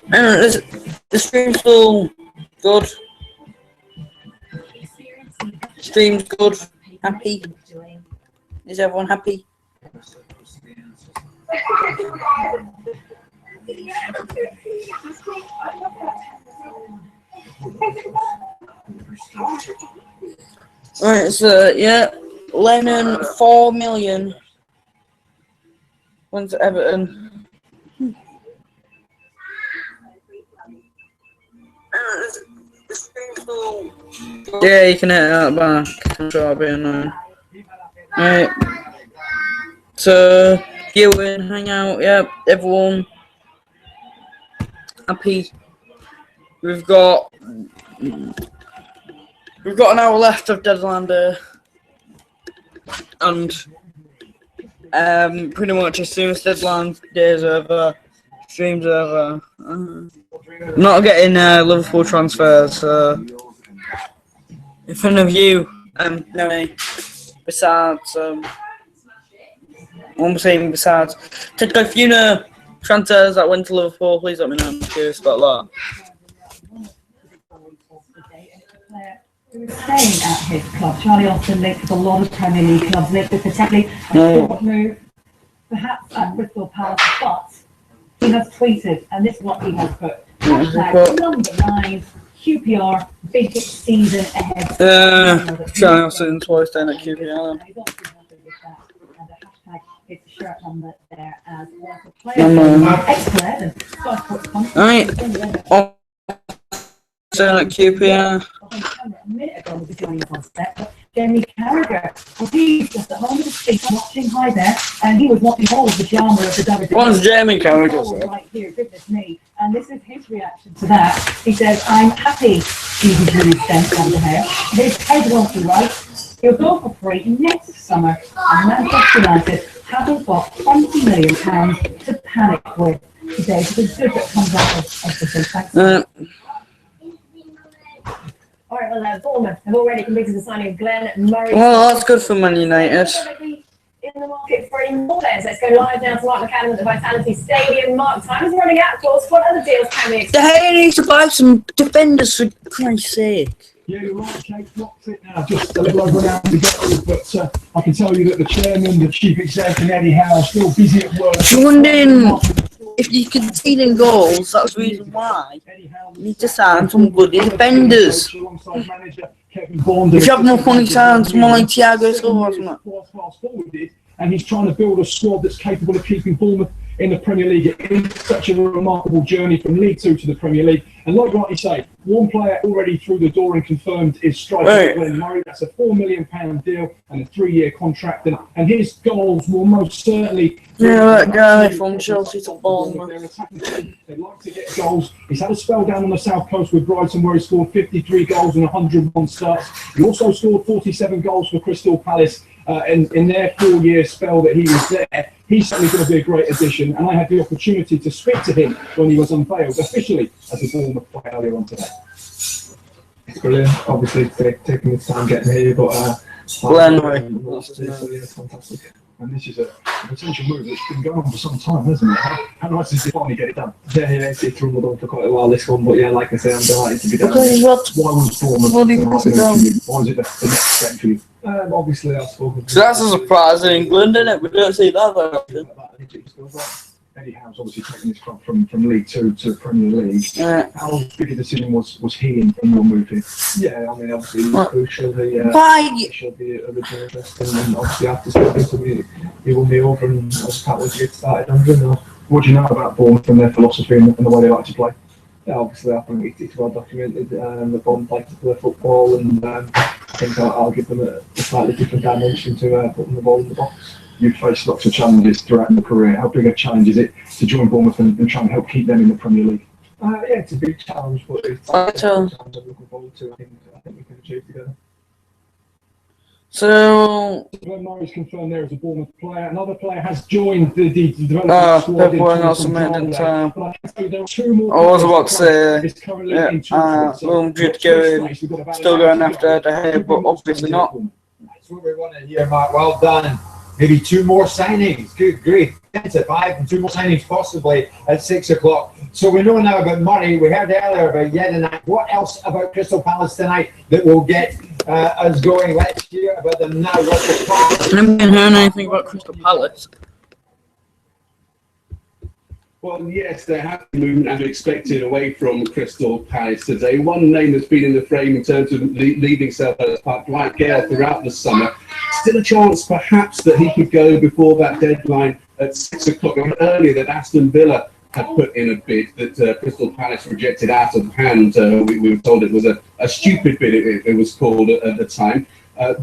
The stream's still good. Stream's good. Happy. Is everyone happy? Alright, so yeah, Lennon 4 million. When's Everton? Yeah, you can hit that back. I'm sure I'll be annoying. Right. So, Gilwin, hang out, yep, everyone happy. We've got an hour left of deadline day. And pretty much as soon as deadline day is over, stream's over. Not getting Liverpool transfers, so if any of you know any besides besides Tedco, if you know transfers that went to Liverpool, please let me know. I'm curious about that. Who is staying at his club. Charlie Austin linked with a lot of Premier League clubs, linked with particularly a short move, perhaps at Crystal Palace, but he has tweeted, and this is what he has put. Hashtag number 9, QPR, biggest season ahead. Charlie Austin twice down at QPR. It's a shirt number there as well. Ex-player, Alright. Down at QPR. A minute ago, we'll be joining us on set, but Jamie Carragher was just at home with his feet watching high there, and he was wanting all of the drama of the WWE. What's Jamie Carragher? Right here, goodness me. And this is his reaction to that. He says, I'm happy he's really sent on the hair. His head won't be right. He'll go for free next summer, and Manchester United haven't got £20 million to panic with today. So the good that comes out of this. Thanks. All right, well, Bournemouth have already completed the signing of Glenn Murray. Well, that's good for Man United. In the market for any more players. Let's go live now to Mark McAdam at the Vitality Stadium. Mark, time is running out, of course. What other deals can we expect? The Hay needs to buy some defenders, for Christ's sake. Yeah, you're right, Kate. Blocked it now. Just a little over an hour to go. But I can tell you that the chairman, the chief exec, and Eddie Howe are still busy at work. So wondering if you conceding goals, that's the reason why you need to sign some bloody defenders. If you have enough money to sign someone like Thiago Silva or something. And he's trying to build a squad that's capable of keeping Bournemouth in the Premier League. It is such a remarkable journey from League Two to the Premier League. And like what you say, one player already through the door and confirmed is striker Glenn Murray. That's a £4 million deal and a 3-year contract. And his goals will most certainly... Yeah, that guy from Chelsea to Bournemouth. They like to get goals. He's had a spell down on the south coast with Brighton where he scored 53 goals and 101 starts. He also scored 47 goals for Crystal Palace. In their 4-year spell that he was there, he's certainly going to be a great addition. And I had the opportunity to speak to him when he was unveiled officially as a Bournemouth player earlier on today. It's brilliant, obviously taking his time getting here, but it's fantastic. And this is a potential move that's been going on for some time, hasn't it? How nice is it finally get it done? Yeah, it's rumbled on for quite a while, this one, but yeah, like I say, I'm delighted to be done. Why was Bournemouth? Why was it the next step for you? Obviously, I've spoken. So that's a surprise in England, isn't it? We don't see that very often. Eddie Howe's obviously taking this club from League Two to Premier League. How big a decision was he in your move here? Yeah, I mean, obviously, it was crucial. Why? Should be originally investing, and obviously, after speaking to me, he won me over, and I was can't wait to get started on doing that. What do you know about Bournemouth and their philosophy and the way they like to play? Yeah, obviously, I think it's well documented. The Bournemouth like to play football, and I think I'll give them a slightly different dimension to putting the ball in the box. You've faced lots of challenges throughout your career. How big a challenge is it to join Bournemouth and try and help keep them in the Premier League? Yeah, it's a big challenge, but it's a challenge I'm looking forward to. I think we can achieve together. So Glenn Murray's confirmed there as a Bournemouth player. Another player has joined the development squad. There are 2 more. I was about to say, Real Madrid still going after De Gea, but obviously not. That's what we want to hear, Mark. Well done. maybe 2 more signings. Good grief. 10 to 5 and 2 more signings possibly at 6 o'clock. So we know now about Murray. We heard earlier about Yedinak. What else about Crystal Palace tonight that will get us going? Let's hear about them now. Russell Clark. I haven't heard anything about Crystal Palace. Well, yes, there has been movement as expected away from Crystal Palace today. One name that's been in the frame in terms of leaving Selhurst Park, Dwight Gale, throughout the summer. Still a chance, perhaps, that he could go before that deadline at 6 o'clock. Earlier, that Aston Villa had put in a bid that Crystal Palace rejected out of hand. We were told it was a stupid bid, it was called at the time.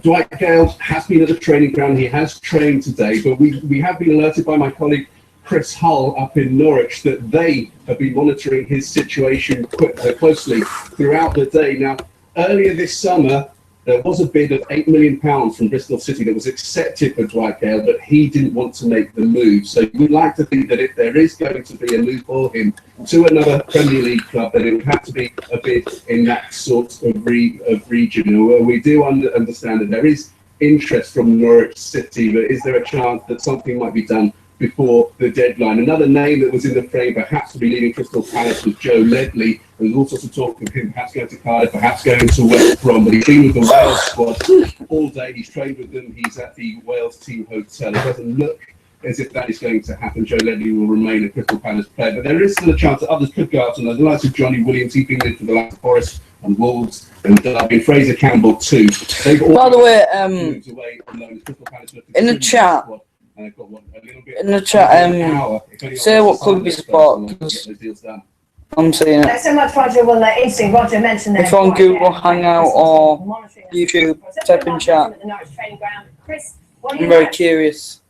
Dwight Gale has been at the training ground. He has trained today, but we have been alerted by my colleague Chris Hull up in Norwich that they have been monitoring his situation closely throughout the day. Now, earlier this summer, there was a bid of £8 million from Bristol City that was accepted for Dwight Gale, but he didn't want to make the move. So we'd like to think that if there is going to be a move for him to another Premier League club, then it would have to be a bid in that sort of region. We do understand that there is interest from Norwich City, but is there a chance that something might be done before the deadline? Another name that was in the frame, perhaps to be leaving Crystal Palace, was Joe Ledley. There was all sorts of talk of him perhaps going to Cardiff, perhaps going to West Brom, but he's been with the Wales squad all day. He's trained with them. He's at the Wales team hotel. It doesn't look as if that is going to happen. Joe Ledley will remain a Crystal Palace player, but there is still a chance that others could go out on the likes of Johnny Williams. He's been linked to the likes of Forest and Wolves and Derby, and Fraser Campbell too. By the way, in the chat, say what club you support. I'm seeing Thanks it. so much, Roger. Well, interesting. Roger mentioned that. If on Google Hangout or YouTube, type in chat. I'm very curious.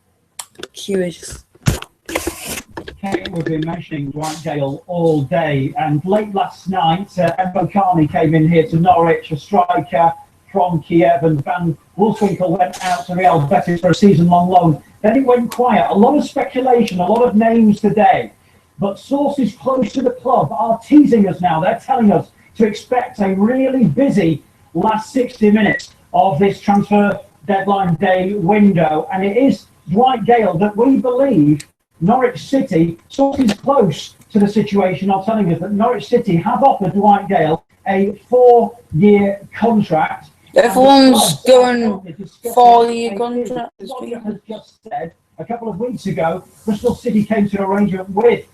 Kate, we've been mentioning Dwight Gale all day, and late last night, Embo Carney came in here to Norwich, a striker from Kiev, and Van Wolfswinkel went out to Real Betis for a season-long loan. Then it went quiet. A lot of speculation, a lot of names today, but sources close to the club are teasing us now. They're telling us to expect a really busy last 60 minutes of this transfer deadline day window, and it is Dwight Gale that we believe Norwich City, sources close to the situation are telling us that Norwich City have offered Dwight Gale a 4-year contract. Everyone's going 4-year contract. Roger has just said a couple of weeks ago, Bristol City came to an arrangement with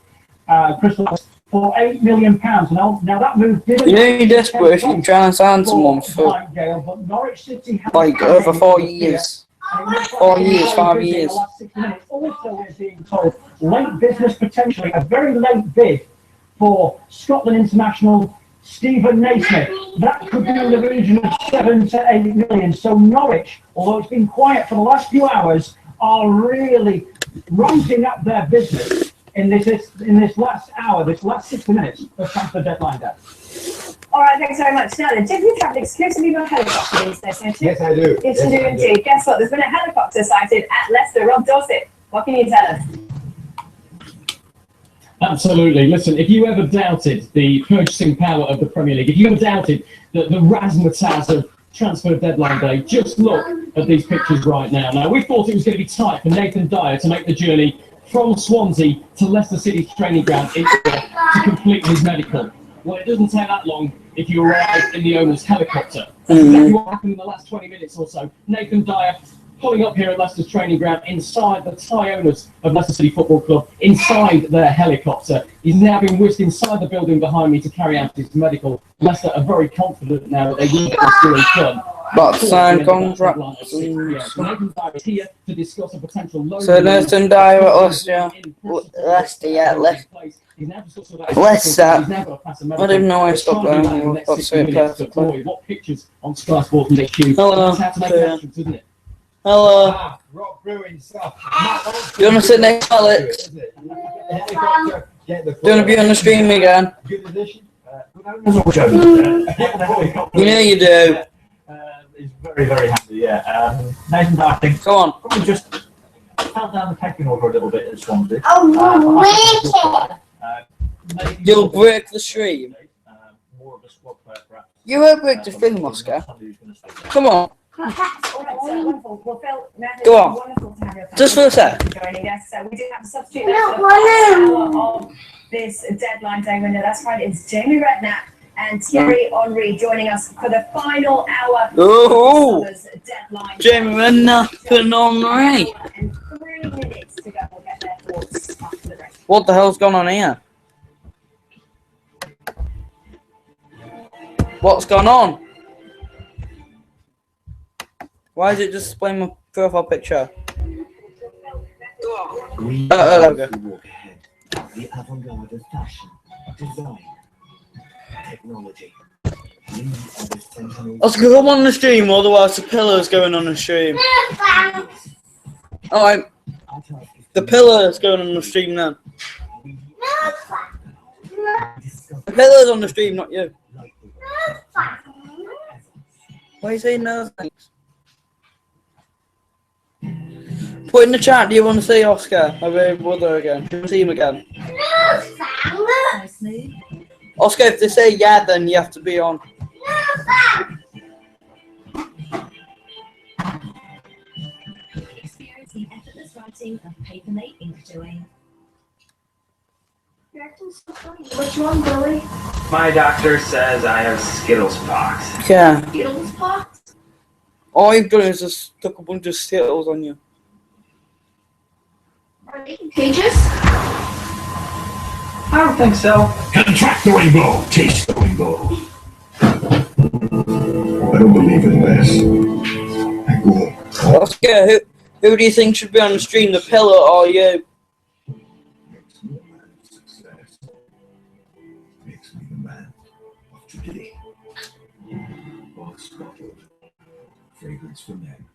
Crystal for £8 million. Now that move didn't. You know you're desperate if you're trying to sign someone for but Norwich City like over 4 years. 4 years, 5 years. Also, we're being told late business potentially, a very late bid for Scotland international Stephen Naismith. That could be in the region of 7 to 8 million. So Norwich, although it's been quiet for the last few hours, are really ramping up their business in this last hour, this last 60 minutes of transfer deadline day. All right, thanks very much. Now then, Jim, you travel exclusively by helicopter these days, don't you? Yes, I do. Yes, you do indeed. Guess what? There's been a helicopter sighted at Leicester. Rob Dorset, what can you tell us? Absolutely. Listen, if you ever doubted the purchasing power of the Premier League, if you ever doubted the razzmatazz of transfer deadline day, just look at these pictures right now. Now, we thought it was going to be tight for Nathan Dyer to make the journey from Swansea to Leicester City's training ground in order to complete his medical. Well, it doesn't take that long if you arrive in the owner's helicopter. That's exactly what happened in the last 20 minutes or so. Nathan Dyer pulling up here at Leicester's training ground inside the Thai owners of Leicester City Football Club, inside their helicopter. He's now been whisked inside the building behind me to carry out his medical. Leicester are very confident now that they will get this deal done. But sign contract. So Nathan Dyer is here to discuss a potential loan. So Nathan Dyer at Leicester. Leicester, yeah, Leicester. I didn't know I stopped there. I got to say it perfectly. What pictures on Sky Sports and HQ? Hello. Isn't it? Hello. Rock brewing stuff. You want to sit next to Alex? Do you want to be on the stream again? Good addition. You know you do. It's very, very handy, yeah. Nathan Dyer, I think. Go on. Probably just fell down the pecking order a little bit at Swansea. You'll break the stream. More of a squad player, perhaps. You won't break the stream, Oscar. Come on. All right, so wonderful. Well, Phil, Matthew, Go on. wonderful to have you. Just for a sec. Joining us. So we do have a substitute for the final hour of this deadline day window. That's right. It's Jamie Redknapp and Thierry Henry joining us for the final hour Oh, of this summer's deadline. Jamie Redknapp putting on Ray. And 3 minutes to go. We'll get their thoughts after the break. What the hell's going on here? What's going on? Why is it just displaying my profile picture? We there we go. walk ahead. The avant-garde of fashion, design, technology. We are the sentinels. Let's go on the stream, otherwise the pillar's going on the stream. Alright. The pillar's going on the stream now. The pillar's on the stream, not you. Why are you saying no thanks? Put in the chat, do you want to see Oscar, my baby brother again? Do you want to see him again? Oscar, if they say yeah, then you have to be on. Experience the effortless writing of Papermate Inkjoy. Which one, Billy? My doctor says I have Skittles pox. Yeah. Skittles box? All you've done is just stuck a bunch of Skittles on you. Are they contagious? I don't think so. Contract the rainbow, taste the rainbow. I don't believe in this. I go. Oscar, who do you think should be on the stream, the pillar or you? Makes me the man of today. Box bottled. Fragrance for men.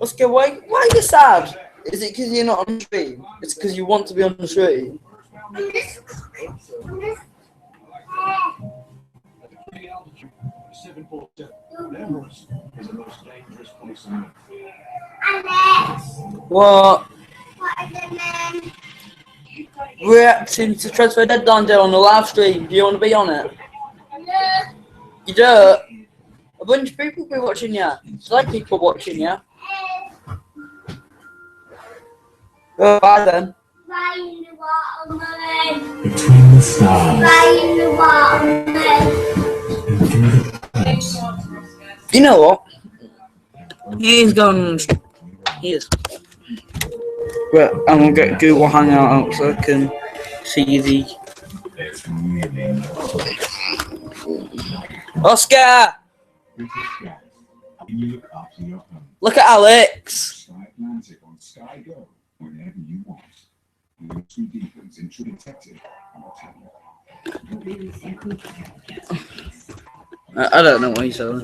Oscar, why are you sad? Is it because you're not on the stream? It's because you want to be on the stream? What? Reacting to Transfer Deadline Day on the live stream. Do you want to be on it? You do? A bunch of people be watching you. It's like people watching you. Bye then. Between the stars. You know what? He's gone. He is. But I'm gonna get Google Hangout out so I can see the. Oscar! Look at Alex! Whenever you want. No two deacons in True Detective on a tablet. I don't know what he's saying.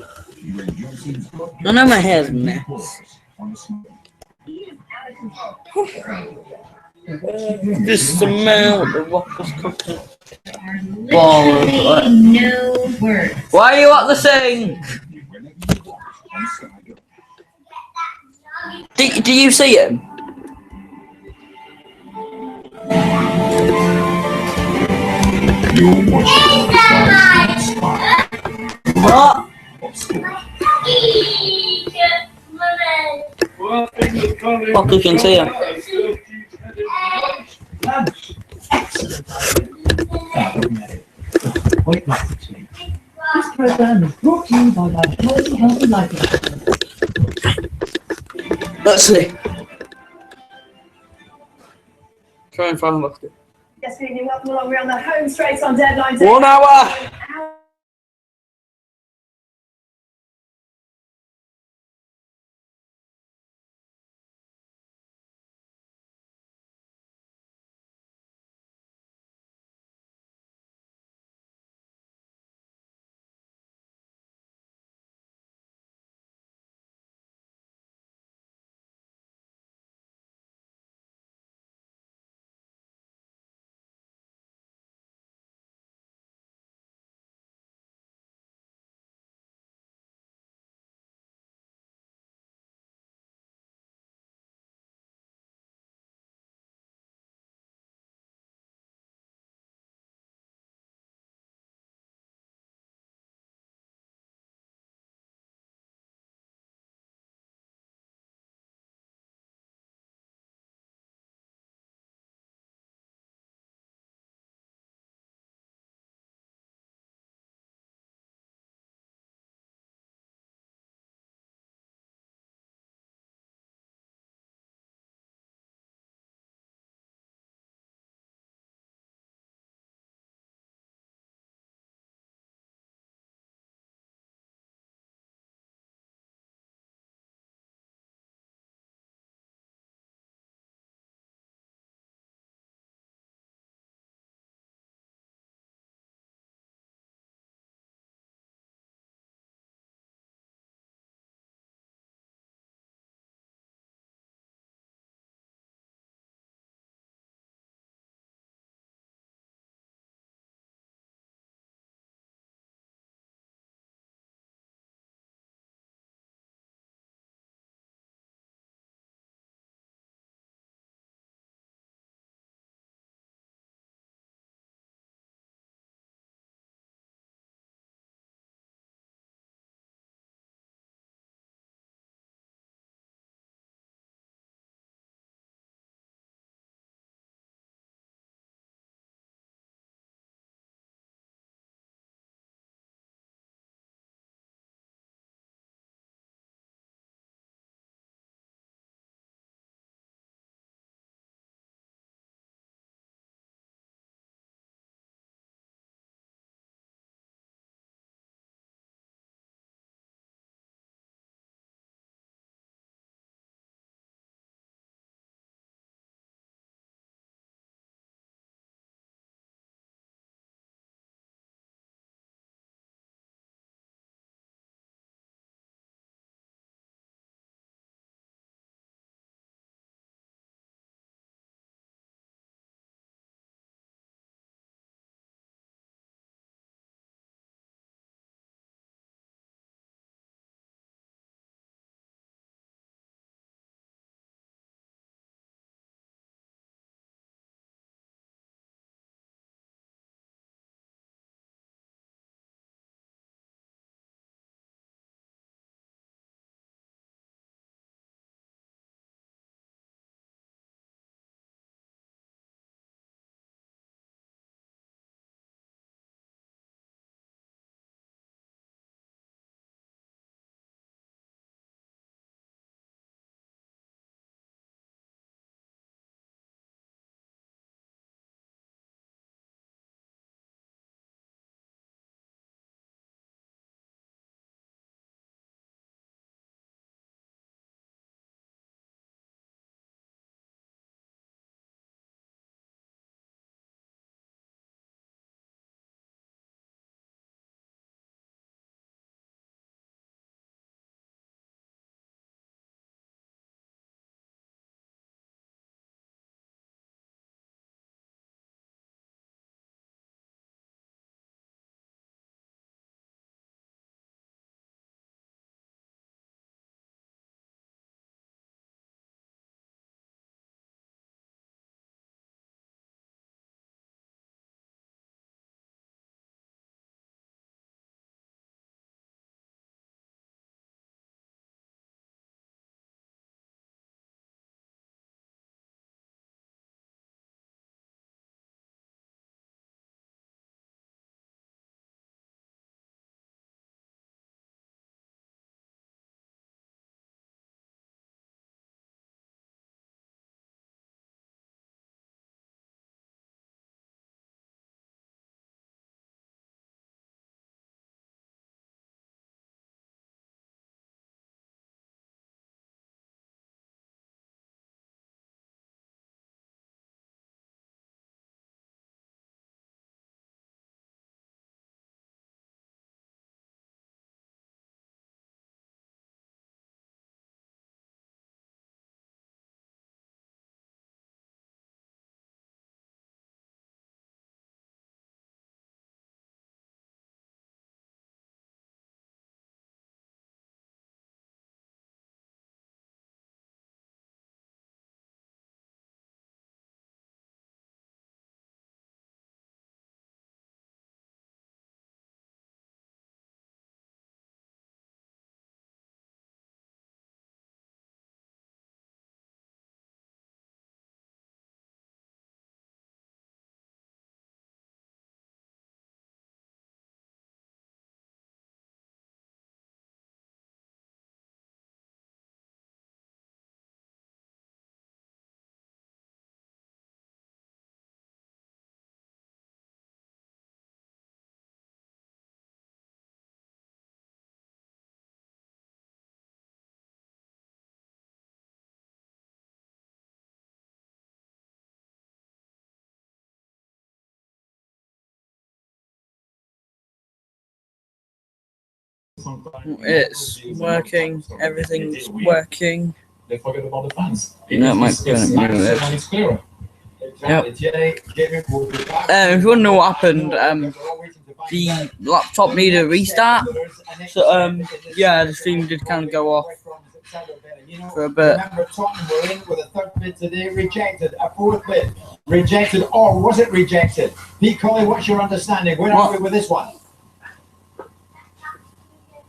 I know my hair's a mess. Just the amount of what was cooking. No words. Why are you at the sink? Do you see him? You're watching What? Fuck, you can see him. This program is brought to you by Vitality Health and Life Insurance. Let's see. Try and find Oscar. Yes, good evening. Welcome along. We're on the home straight on Deadline Day. 1 hour. It's working. Everything's working. They forget about the fans. No, it might be It's clearer. Yep. If you want to know what happened, the laptop needed a restart. So, yeah, the stream did kind of go off for a bit. Remember, Tottenham were in with a third bid today, rejected. A fourth bid, rejected. Or was it rejected? Pete Colley, what's your understanding? Where are we with this one?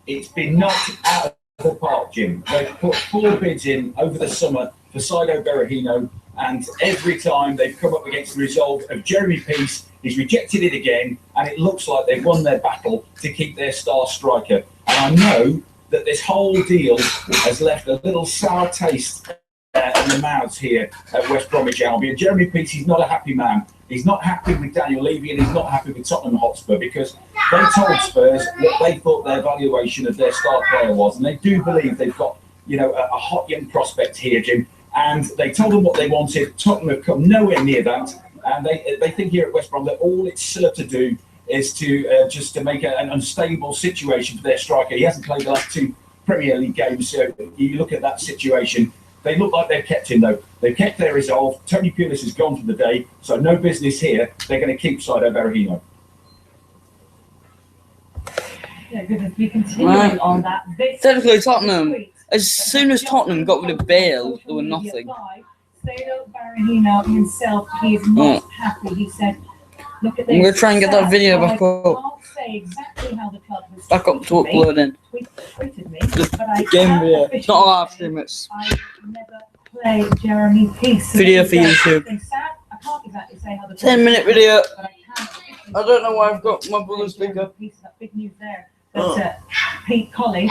It's been knocked out of the park, Jim. They've put 4 bids in over the summer for Saido Berahino, and every time they've come up against the result of Jeremy Peace, he's rejected it again, and it looks like they've won their battle to keep their star striker. And I know that this whole deal has left a little sour taste in the mouths here at West Bromwich Albion. Jeremy Peace, he's not a happy man. He's not happy with Daniel Levy, and he's not happy with Tottenham Hotspur, because they told Spurs what they thought their valuation of their star player was, and they do believe they've got, you know, a hot young prospect here, Jim. And they told them what they wanted. Tottenham have come nowhere near that, and they think here at West Brom that all it's served to do is to just to make an unstable situation for their striker. He hasn't played the last 2 Premier League games, so you look at that situation. They look like they've kept him, though. They've kept their resolve. Tony Pulis is gone for the day, so no business here. They're going to keep Saido Berahino. Yeah, good. We continuing on that. Technically, Tottenham, as soon as Tottenham got rid of Bale, there were nothing. Saido Berahino himself, he is not happy. He said, look at this. I'm going to try and get that video back up. I can't say exactly how the club has Back up to uploading. treated me, but I Game video. officially It's not a live stream, it's I never play Jeremy Peace. video for YouTube. I can't exactly say how the 10-minute video. I don't know why I've got my brother's finger. Big news there. But Pete Colley,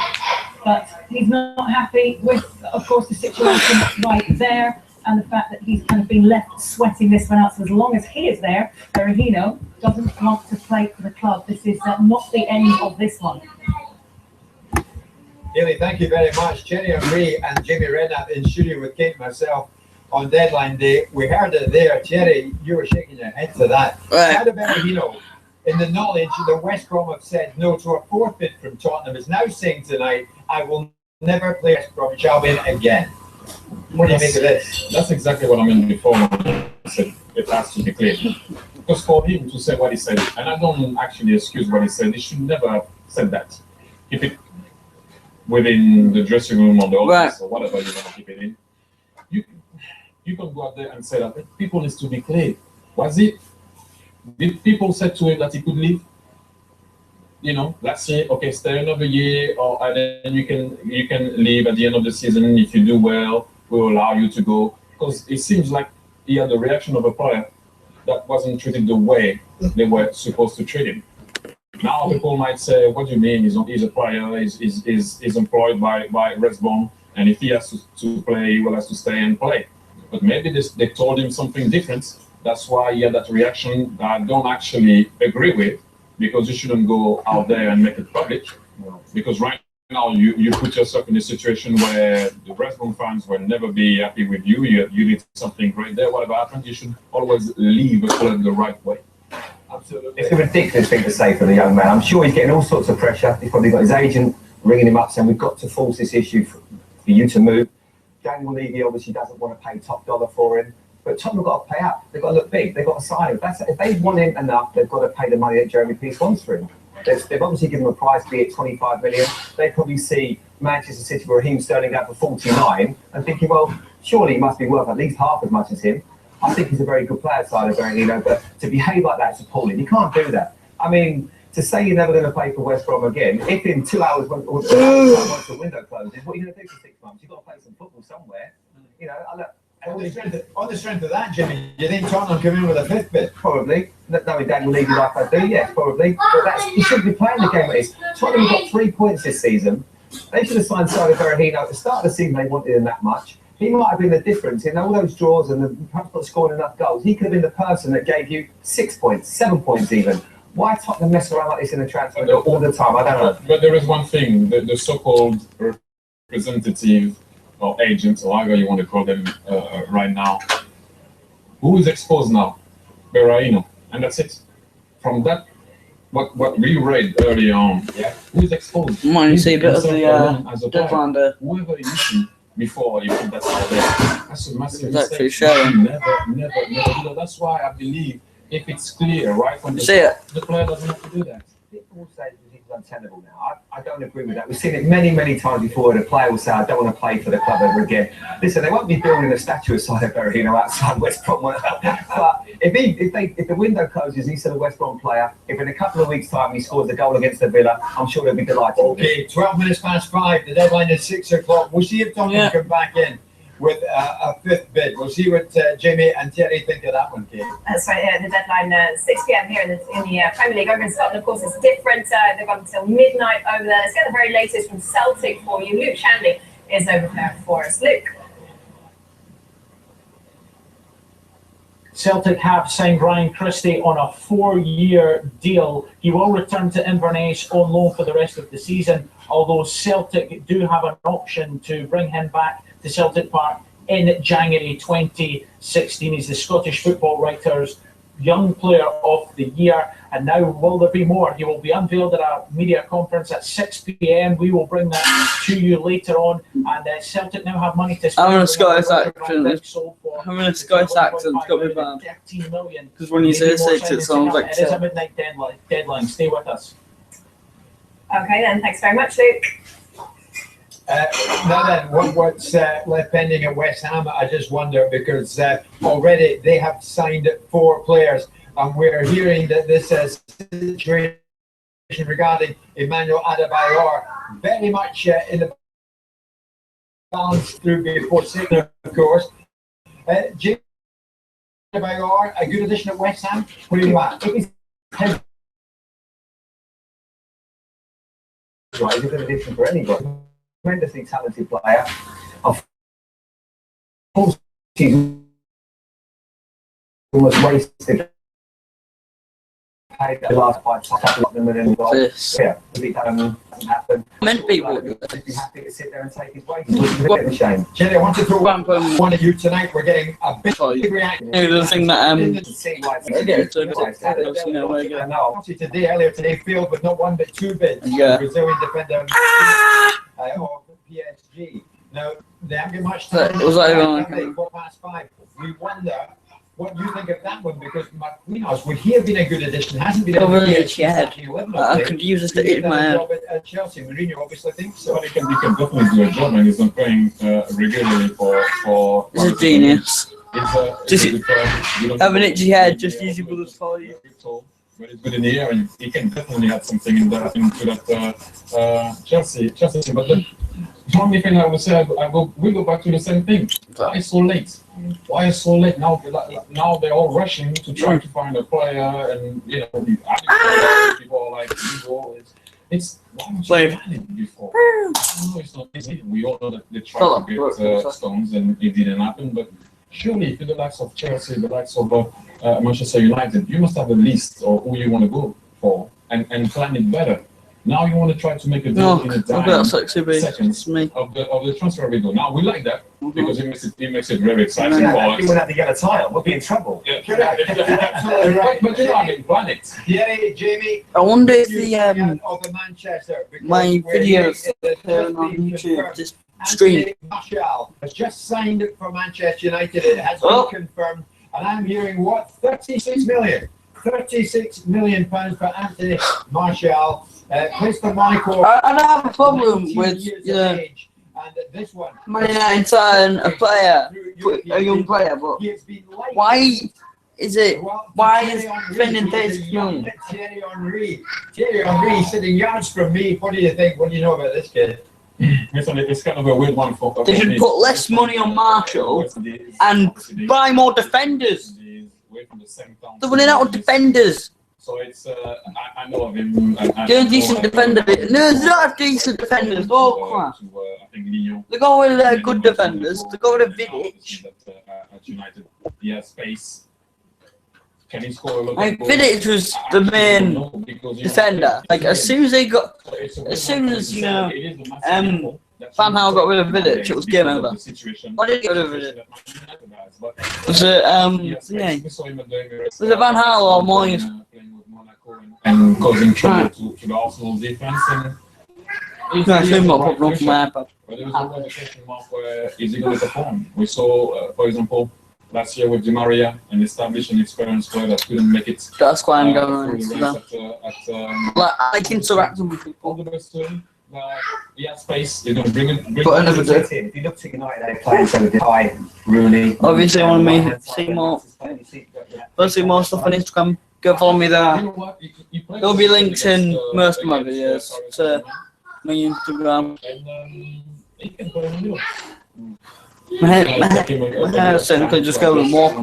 but he's not happy with, of course, the situation right there, and the fact that he's kind of been left sweating this one out. So as long as he is there, Berahino doesn't want to play for the club. This is not the end of this one. Haley, thank you very much. Cherry Henry and Jimmy Redknapp in studio with Kate and myself on deadline day. We heard it there. Cherry, you were shaking your head to that. Saido Berahino, in the knowledge that West Brom have said no to a 4th bid from Tottenham, is now saying tonight, I will never play West Bromwich Albion again. What do you make of this? That's exactly what I meant before. I said it has to be clear. Because for him to say what he said, and I don't actually excuse what he said, he should never have said that. Keep it within the dressing room or the office or whatever you want to keep it in. You can go out there and say that people needs to be clear. Was it? Did people say to him that he could leave? You know, let's say, okay, stay another year, or and then you can leave at the end of the season if you do well. We'll allow you to go, because it seems like he had the reaction of a player that wasn't treated the way they were supposed to treat him. Now people might say, "What do you mean? He's a player. He's employed by West Brom, and if he has to play, he will have to stay and play." But maybe they told him something different. That's why he had that reaction that I don't actually agree with, because you shouldn't go out there and make it public. Because right now you put yourself in a situation where the West Brom fans will never be happy with you. You did something great there. Whatever happens, you should always leave a club the right way. Absolutely. It's a ridiculous thing to say for the young man. I'm sure he's getting all sorts of pressure. He's probably got his agent ringing him up saying, we've got to force this issue for you to move. Daniel Levy obviously doesn't want to pay top dollar for him. But Tottenham have got to pay up. They've got to look big. They've got to sign him. If they want him enough, they've got to pay the money that Jeremy Peace wants for him. They've obviously given him a price, be it 25 million. They probably see Manchester City for Raheem Sterling out for 49 and thinking, well, surely he must be worth at least half as much as him. I think he's a very good player, Saido Berahino, but to behave like that is appalling. You can't do that. I mean, to say you're never going to play for West Brom again, if in 2 hours once the window closes, what are you going to do for 6 months? You've got to play some football somewhere. You know, on the strength of that, Jimmy, do you think Tottenham come in with a 5th bid? Probably. Knowing Daniel Levy like I do, yes, probably. But you shouldn't be playing the game like this. Tottenham got 3 points this season. They should have signed Saido Berahino at the start of the season. They wanted him that much. He might have been the difference in all those draws and perhaps not scoring enough goals. He could have been the person that gave you 6 points, 7 points even. Why Tottenham mess around like this in the transfer window all the time? I don't know. But there is one thing: the so-called representative or agents, or however you want to call them, right now, who is exposed now? Berahino, and that's it. From that what we read early on, who's exposed? Might you see a bit of the as a deadline player. there. Whoever you see before you put that out there, that's a massive It's actually mistake. showing. Never do that. That's why I believe if it's clear right from the See it? the player doesn't have to do that. People say it's untenable now. I don't agree with that. We've seen it many times before. The player will say, I don't want to play for the club ever again. Listen, they won't be building a statue of Sio Berahino outside West Brom. But if the window closes, he's a West Brom player. If in a couple of weeks' time he scores a goal against the Villa, I'm sure they'll be delighted. Okay, 12 minutes past 5. The deadline is 6 o'clock. We'll see if Tom can come back in with a fifth bid. We'll see what Jamie and Terry think of that one, Kate. That's right, the deadline, 6 p.m. here in the Premier League. Over in Scotland, of course, it's different. They've got until midnight over there. Let's get the very latest from Celtic for you. Luke Shanley is over there for us. Luke. Celtic have signed Ryan Christie on a 4-year deal. He will return to Inverness on loan for the rest of the season, although Celtic do have an option to bring him back to Celtic Park in January 2016. He's the Scottish Football Writers' Young Player of the Year. And now, will there be more? He will be unveiled at a media conference at 6 p.m. We will bring that to you later on. And Celtic now have money to spend. I'm in a Scottish accent. I'm in a Scottish accent. It's got me bad. Because when you say 6, it sounds like It is a midnight deadline. Stay with us. Okay, then. Thanks very much, Luke. Now then, what's left pending at West Ham? I just wonder because already they have signed 4 players, and we're hearing that this situation regarding Emmanuel Adebayor very much in the balance through before Signer, of course. James Adebayor, a good addition at West Ham. What do you want? Right, he's a good addition for anybody. Tremendously talented player. Of course, he's almost wasted. Paid the last 5 couple of them and then yeah, it doesn't happen. Meant people would be happy to sit there and take his wages. It's a bit of a shame. Jerry, I want to throw one of you tonight. We're getting a big reaction. The thing that today, earlier today, failed with not 1 but 2 bids. Yeah. Brazilian defender of PSG. Now they haven't got much time. Was that even 5:15. We wonder what you think of that one, because Marquinhos, would he have been a good addition? Hasn't been. I could use this to eat my head. At Chelsea, Mourinho obviously thinks so. But he can definitely do a job, and he's not playing regularly for. He's a genius. Just have an itchy head, just use your brothers for you. But it's good in the air, and he can definitely add something into that Chelsea team. But the only thing I would say, we go back to the same thing. Why so late? Why so late? Now they're all rushing to try to find a player, and people are like, it's why was it planning before? No, it's not easy. We all know that they tried to get Stones, and it didn't happen. But surely, if you're the likes of Chelsea, the likes of Manchester United, you must have a list of who you want to go for and plan it better. Now you want to try to make a deal in a time seconds of the transfer window. Now we like that because it makes it very exciting for us. People have to get a title. We'll be in trouble. Yeah. Absolutely right. But you know, I mean, plan it. Yeah, Jamie. I wonder if the of the Manchester, my videos on YouTube just stream. Martial has just signed it for Manchester United. It has been confirmed, and I'm hearing what 36 million pounds for Anthony Martial. Plays for Monaco. I don't have a problem with this one. Man United signing a player, a young player, but why is spending 36 million? Thierry Henry sitting yards from me. What do you think? What do you know about this kid? It's kind of a weird one for. They should put less money on Marshall and buy more defenders. They're running out of defenders. So it's I know of him. They're a decent defender. No, they're not decent defenders. Oh crap! They go with good defenders. They go with Vidic. At United, he has space. Can he score a lot? Like Vidic was the main defender. Like as soon as Van Gaal got rid of Vidic, it was game over. Why did he get rid of Vidic? Was it Van Gaal or Moyes? and causing trouble to the Arsenal defense. And No, I should not put wrong from my iPad. but there was always a question mark where is he going to perform? We saw, for example, last year with Di Maria, an established and experienced player that couldn't make it. That's why I'm going on through the Instagram. race at, Like, I like interacting with people. all the best to him. He has space. He's going to bring it. But I never do. If you look at United, they play so with Kai, Rooney. Obviously, I want to see more. See more stuff on Instagram. Go follow me there. There'll be links in most of my videos to my Instagram. My hair technically just go and walk.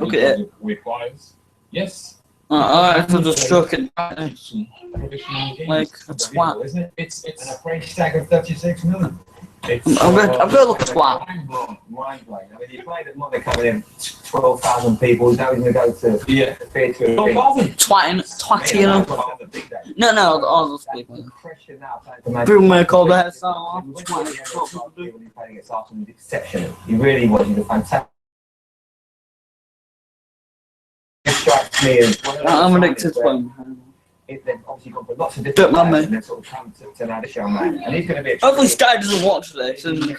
Look at it. Yes. I have to just stroke it. Like a twat. Isn't it? It's and a French tag of 36 million. I'm gonna look a twat. Mind blowing. I mean, you played at Monaco with 12,000 people. Now he's going to go to the theatre. Twatty, you know. No, all those people. Bruno may call the hairstyle. Exceptional. He really was. He's a fantastic. Strikes me as I'm addicted to him. They've obviously gone for lots of different Don't mind players me. and they've sort of come to now this young man. And he's going to be a Hopefully Sky doesn't watch this and like,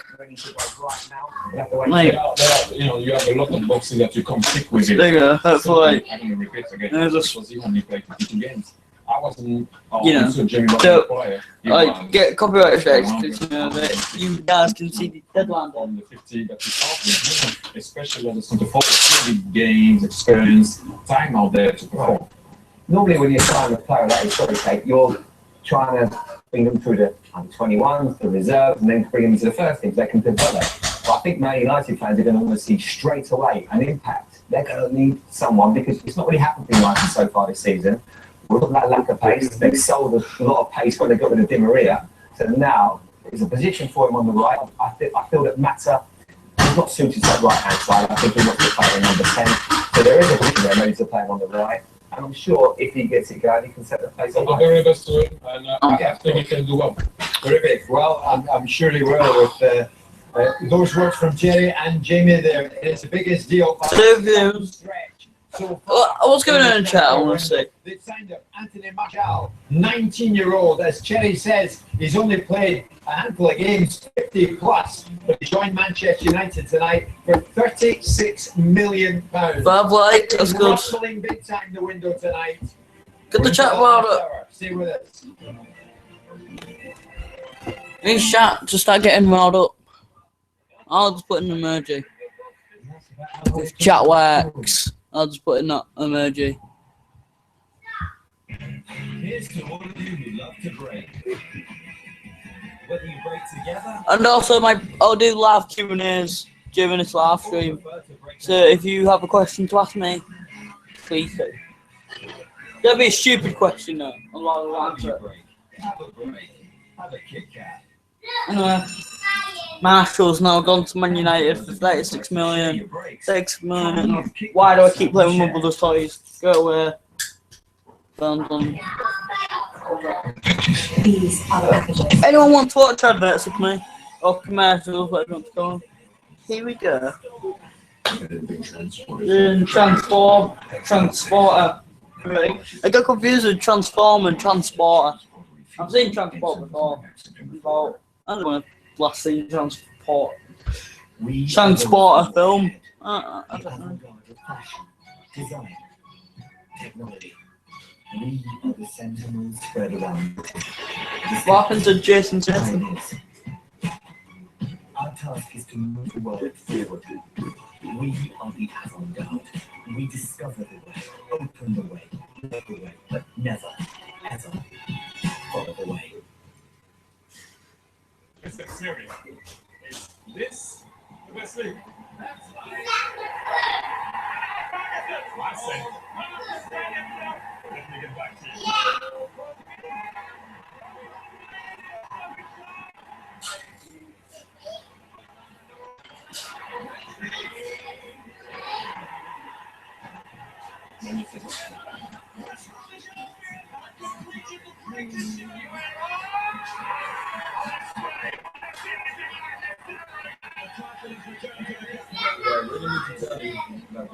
You know, you have a lot of boxes that you compete with. there you go, hopefully Having a repeat again. there's a- Because he only played 52 games. I wasn't. You know, so Jamie wasn't so, a player. He like, was get copyright strikes because you know that you guys can see the deadline on the 50 that you start with, especially as a centre forward. Big games, experience, time out there to perform. Normally when you're trying to player like Kate, you're trying to bring them through the under-21s, the reserves, and then bring them into the first team so they can develop. But I think Man United fans are going to want to see straight away an impact. They're going to need someone because it's not really happened for United so far this season. We've got that lack of pace. They've sold a lot of pace when they got rid of Di Maria. So now there's a position for him on the right. I feel that Mata is not suited to that right-hand side. I think he wants to play on number 10. So there is a position there maybe to play him on the right. And I'm sure if he gets it going, he can set the pace All on the very best to him, and I think he can do well. Terrific. Well, I'm sure he will with those words from Jerry and Jamie there. It's the biggest deal. What's going on in the chat? I want to say. They signed up Anthony Martial, 19-year-old. As Cherry says, he's only played a handful of games, 50 plus, but he joined Manchester United tonight for £36 million. Five likes, that's good. Rustling big time the window tonight. Get the chat bar up. Stay with us. In chat to start getting riled up. I'll just put an emoji. If chat works, I'll just put in that emoji. Here's to all of you who love to break. Whether you break together. And also, I'll do live Q&As during this live stream. So if you have a question to ask me, please do. That'll be a stupid question though. I'll answer it. Have a break. Have a Kit Kat. Anyway, Marshall's now gone to Man United for 36 million. 6 million. Why do I keep playing with my brother's toys? Go away. Done. Anyone want to watch adverts with me? Or commercials, whatever you want to call them? Here we go. Transporter. Right. I got confused with Transform and Transporter. I've seen Transport before. I don't want to last seen Transporter film. I don't know. Design. Technology. We are the sentinels spread around. What happened to Jason Statham? Our task is to move the world forward. We are the avant-garde. We discover the way, open the way, lead the way, but never, ever follow the way. Is it serious? Is this the best league? I said. Let me get back to you.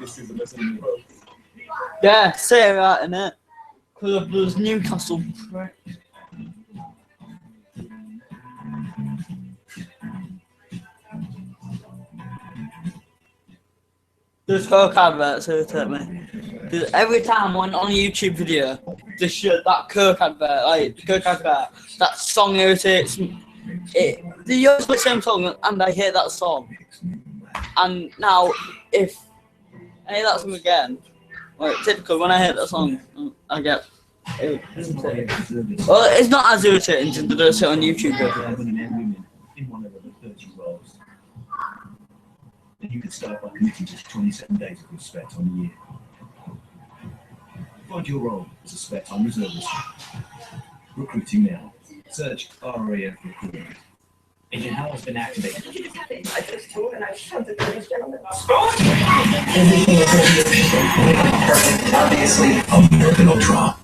This is the best in the world. Yeah, say it right, innit? because of those Newcastle pricks. Those Coke adverts irritate me. Because every time I went on a YouTube video, they showed that Coke advert, like the Coke advert, that song irritates me. They use the same song and I hate that song. And now, if I hear that song again, like typical, when I hear that song, I get irritated. Well, it's not as irritating to do it on YouTube. In one of the 30 roles. Then you could start by committing to 27 days of your spare time a year. Find your role as a spare time reservist. Recruiting now. Search RAF Recruitment. Agent Hal has been activated. I just told and I shoved it to this gentleman. Obviously, American Ultra.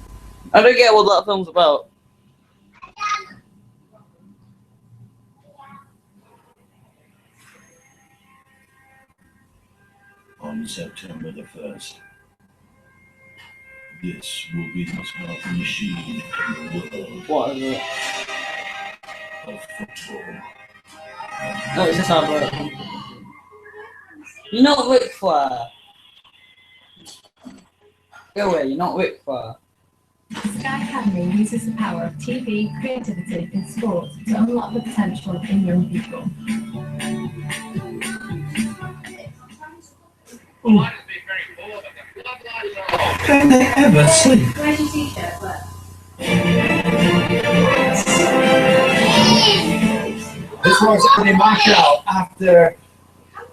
I don't get what that film's about. On September the 1st, this will be the most powerful machine in the world. What is it? Of football. No, it's just advert. You're not Ric Flair. Go away, you're not Ric Flair. Sky Academy uses the power of TV creativity in sport to unlock the potential in young people. Can they ever sleep? Where's your t-shirt? Look. This was Andy Marshall after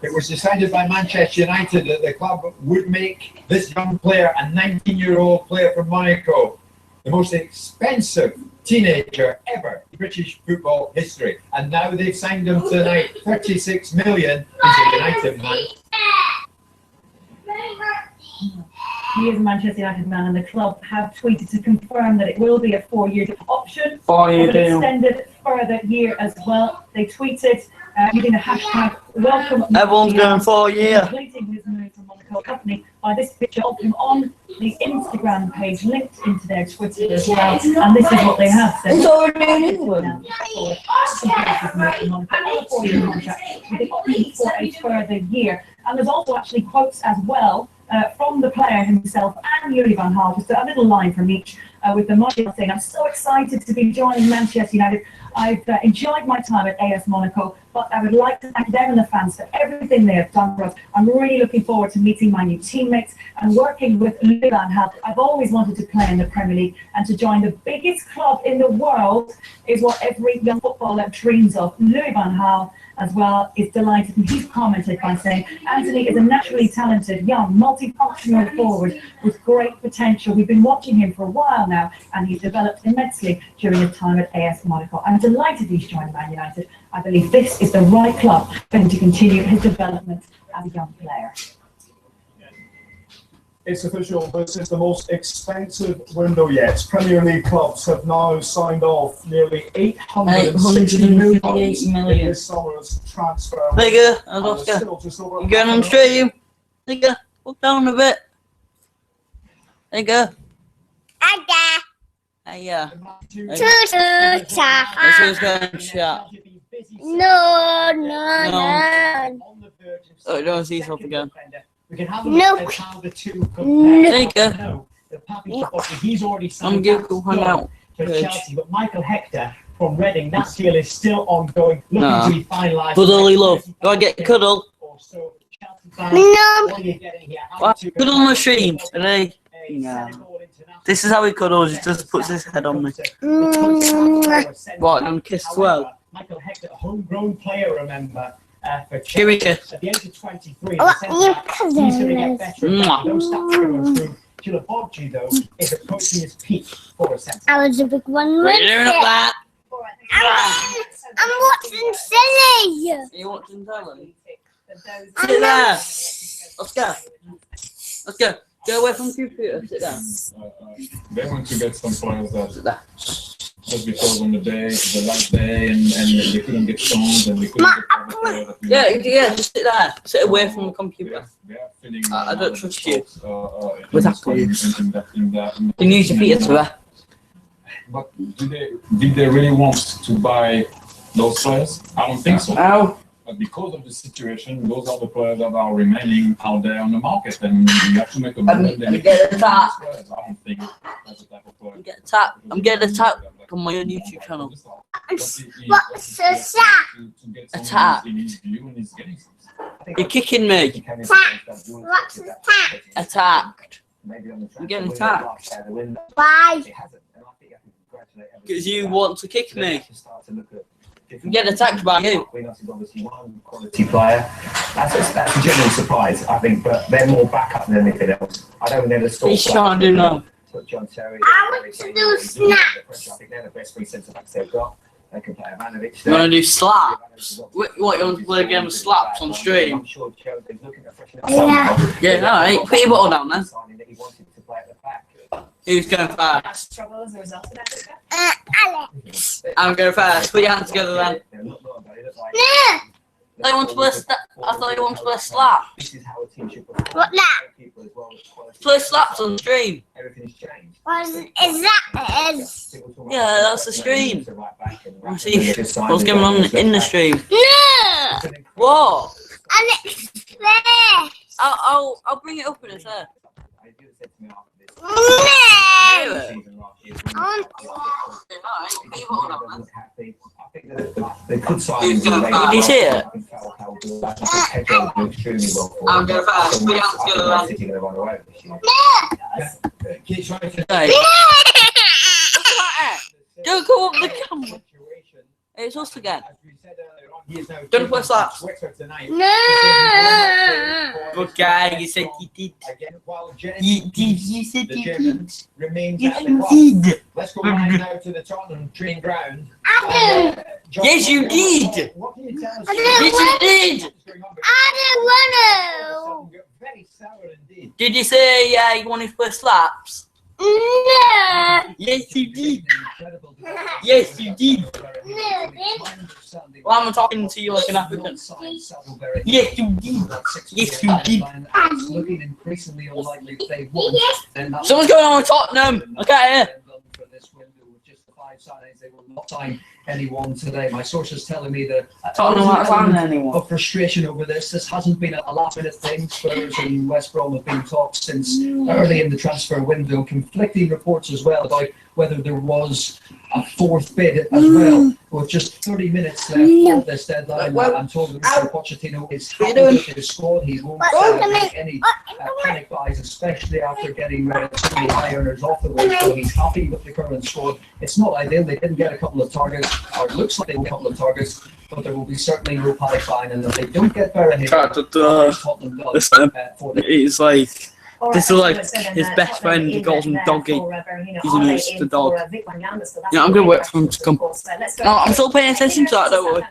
it was decided by Manchester United that the club would make this young player, a 19-year-old player from Monaco, the most expensive teenager ever in British football history. And now they've signed him tonight, 36 million. He's a United man. He is a Manchester United man, and the club have tweeted to confirm that it will be a 4-year option. 4-year with an deal. extended further year as well. They tweeted using the hashtag welcome. Everyone's going 4 year. Completing his move from Monaco, accompanied by this picture of him on the Instagram page linked into their Twitter as well. And this is what they have said. It's already in England. For a 4-year contract with the option for a further year. And there's also actually quotes as well from the player himself and Yuri Van Gaal, just a little line from each, with the Martial saying, "I'm so excited to be joining Manchester United. I've enjoyed my time at AS Monaco, but I would like to thank them and the fans for everything they have done for us. I'm really looking forward to meeting my new teammates and working with Louis van Gaal. I've always wanted to play in the Premier League, and to join the biggest club in the world is what every young footballer dreams of." Louis van Gaal as well is delighted, and he's commented by saying, "Anthony is a naturally talented, young, multifunctional forward with great potential. We've been watching him for a while now, and he's developed immensely during his time at AS Monaco. I'm delighted he's joined Man United. I believe this is the right club for him to continue his development as a young player." It's official, this is the most expensive window yet. Premier League clubs have now signed off nearly £860 million in this summer's transfer. Bigger, Oscar. You going on stream? Bigger, walk down a bit. Bigger. Hiya. Toot chat. Let's just go and chat. No, no, no. Oh, you don't see yourself again. We can have a No. look at how the two There you go. No, the Papi Chapotti, he's already I'm signed gonna that go hang out. for Good. Chelsea, but Michael Hector from Reading, that deal is still ongoing, looking Nah. to be finalised. Cuddly love. Do I get cuddle? So, Chelsea No. fans, what are you getting here? How What? to go Cuddle on the stream today. No. This is how he cuddles. He just puts his head on me. What? And kiss as well. Michael Hector, a homegrown player, remember, for Give me a Chelsea. kiss. At the age of 23, Oh, the you centre back, he's going to get cousins. better. Mwah. Those stats are going to improve. Chilaboggi, though, is approaching his peak for a centre. I was a big one. What are you doing up there? I'm watching silly. Are you watching telly? Sit there. Oscar. Oscar. Go away from the computer. Sit down. They want to get some players that just because on the last day, and they couldn't get songs and they couldn't get Yeah, just sit there. Sit away from the computer. I don't trust you. With that you need your feet to there. But did they really want to buy those players? I don't think so. Ow. But because of the situation, those are the players that are remaining out there on the market, and you have to make a move. I'm getting attacked. I don't think that's the type of player. I'm getting attacked on my own YouTube channel. What's the Attack. You're kicking me. What's the tap? Attacked. I'm getting attacked. Why? Because you want to kick me. I'm getting attacked by you. Quality player. That's a genuine surprise, I think, but they're more backup than anything else. I don't know the sort He's trying to do now. John Terry. I want to do snaps. I think they're the best three centre backs they've got. They can play Ivanovic. You want to do slaps? What, you want to play a game of slaps on stream? I'm sure Joe's looking to freshen up. Yeah, alright. Put your bottle down then. Who's going first? Alex. I'm going first. Put your hands together then. No. I thought you want to play slaps. What that? Play slaps on stream. What is that? Yeah, that's the stream. I see what's going on in the stream. No. What? Alex, there. I'll bring it up in a sec. No. They could sign. Did you see it? I'm going fast. Put your hands together then. Keep trying to. Hey. Don't go up the camera. It's us again. Don't play slaps. No. Good guy, you said you did. You said you did. Let's go right now to the Tottenham training ground. Yes, you did. What can you tell us? Yes, you did. I don't want to. Very sour indeed. Did you say you wanted to play slaps? No. Yes, you did. Yes, you did. Well, I'm talking to you like an African. Yes, you did. Yes, you did. Looking increasingly unlikely they would. Someone's going on with Tottenham. Okay, They will not sign anyone today. My sources telling me that Tottenham won't sign anyone. of frustration over this. This hasn't been a last-minute thing. Spurs and West Brom have been talked since early in the transfer window. Conflicting reports as well about whether there was a fourth bid as well. With just 30 minutes left of this deadline, I'm told that Mr. Pochettino is happy with his squad. He won't make any panic buys, especially after getting rid of so many high earners off the wing. So he's happy with the current squad. It's not ideal. They didn't get a couple of targets, or it looks like they will get a couple of targets, but there will be certainly no panic buying. And if they don't get Berahino, it's like. This is like his best friend. He calls him Doggy. He's used to dog. Yeah, I'm gonna wait for him to come. No, I'm still paying attention to that, don't worry.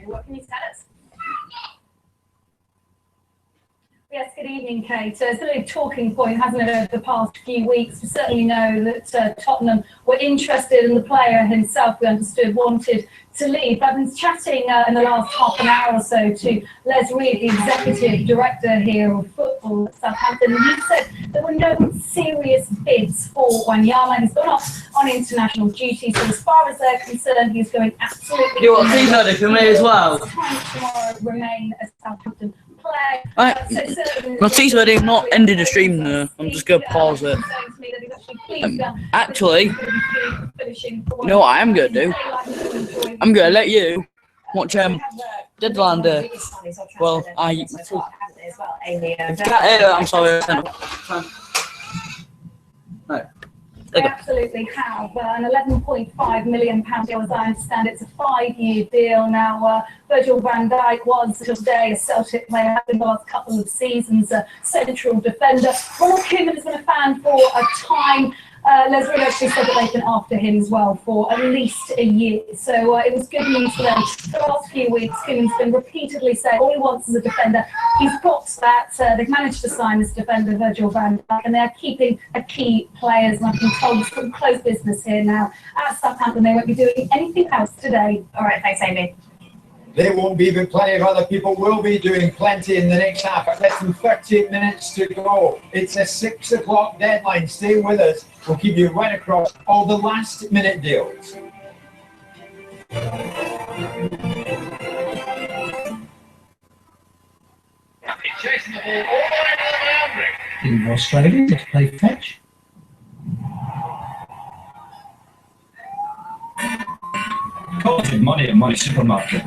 What can you tell us? Yes, good evening, Kate. It's been a talking point, hasn't it, over the past few weeks? We certainly know that Tottenham were interested in the player himself, we understood, wanted to leave. I've been chatting in the last half an hour or so to Les Reed, the executive director here of football at Southampton, and he said there were no serious bids for Wanyama. He's gone off on international duty, so as far as they're concerned, he's going absolutely. You want to for me as well? Tomorrow remain a Southampton player. My tea's already not ended the stream though. I'm just going to pause it. Actually, you know what I am going to do? I'm going to let you watch Deadline Day. Well, I can't hear it, I'm sorry. No. They absolutely have an £11.5 million deal, as I understand. It's a 5-year deal. Now, Virgil van Dijk was today a Celtic player in the last couple of seasons, a central defender. Ronald Koeman has been a fan for a time. Les Reed actually said that they've been after him as well for at least a year. So it was good news for them. For the last few weeks, Koeman's been repeatedly saying all he wants is a defender. He's got that. They've managed to sign this defender, Virgil van Dijk, and they're keeping a key players. And I've been told it's some close business here now. At Southampton, they won't be doing anything else today. All right, thanks, Amy. They won't be, but plenty of other people will be doing plenty in the next half. Less than 30 minutes to go. It's a 6 o'clock deadline. Stay with us. We'll keep you right across all the last minute deals. Chasing the ball all the way to the boundary. In Australia, to play fetch. Collected money at Money Supermarket,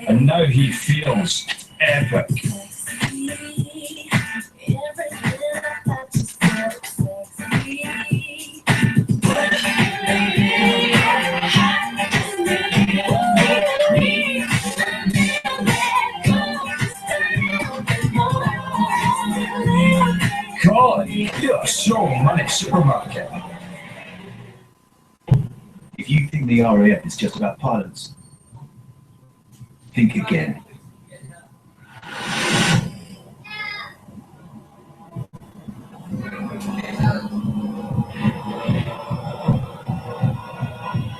and now he feels epic. God, you're so Money Supermarket. If you think the RAF is just about pilots, think again.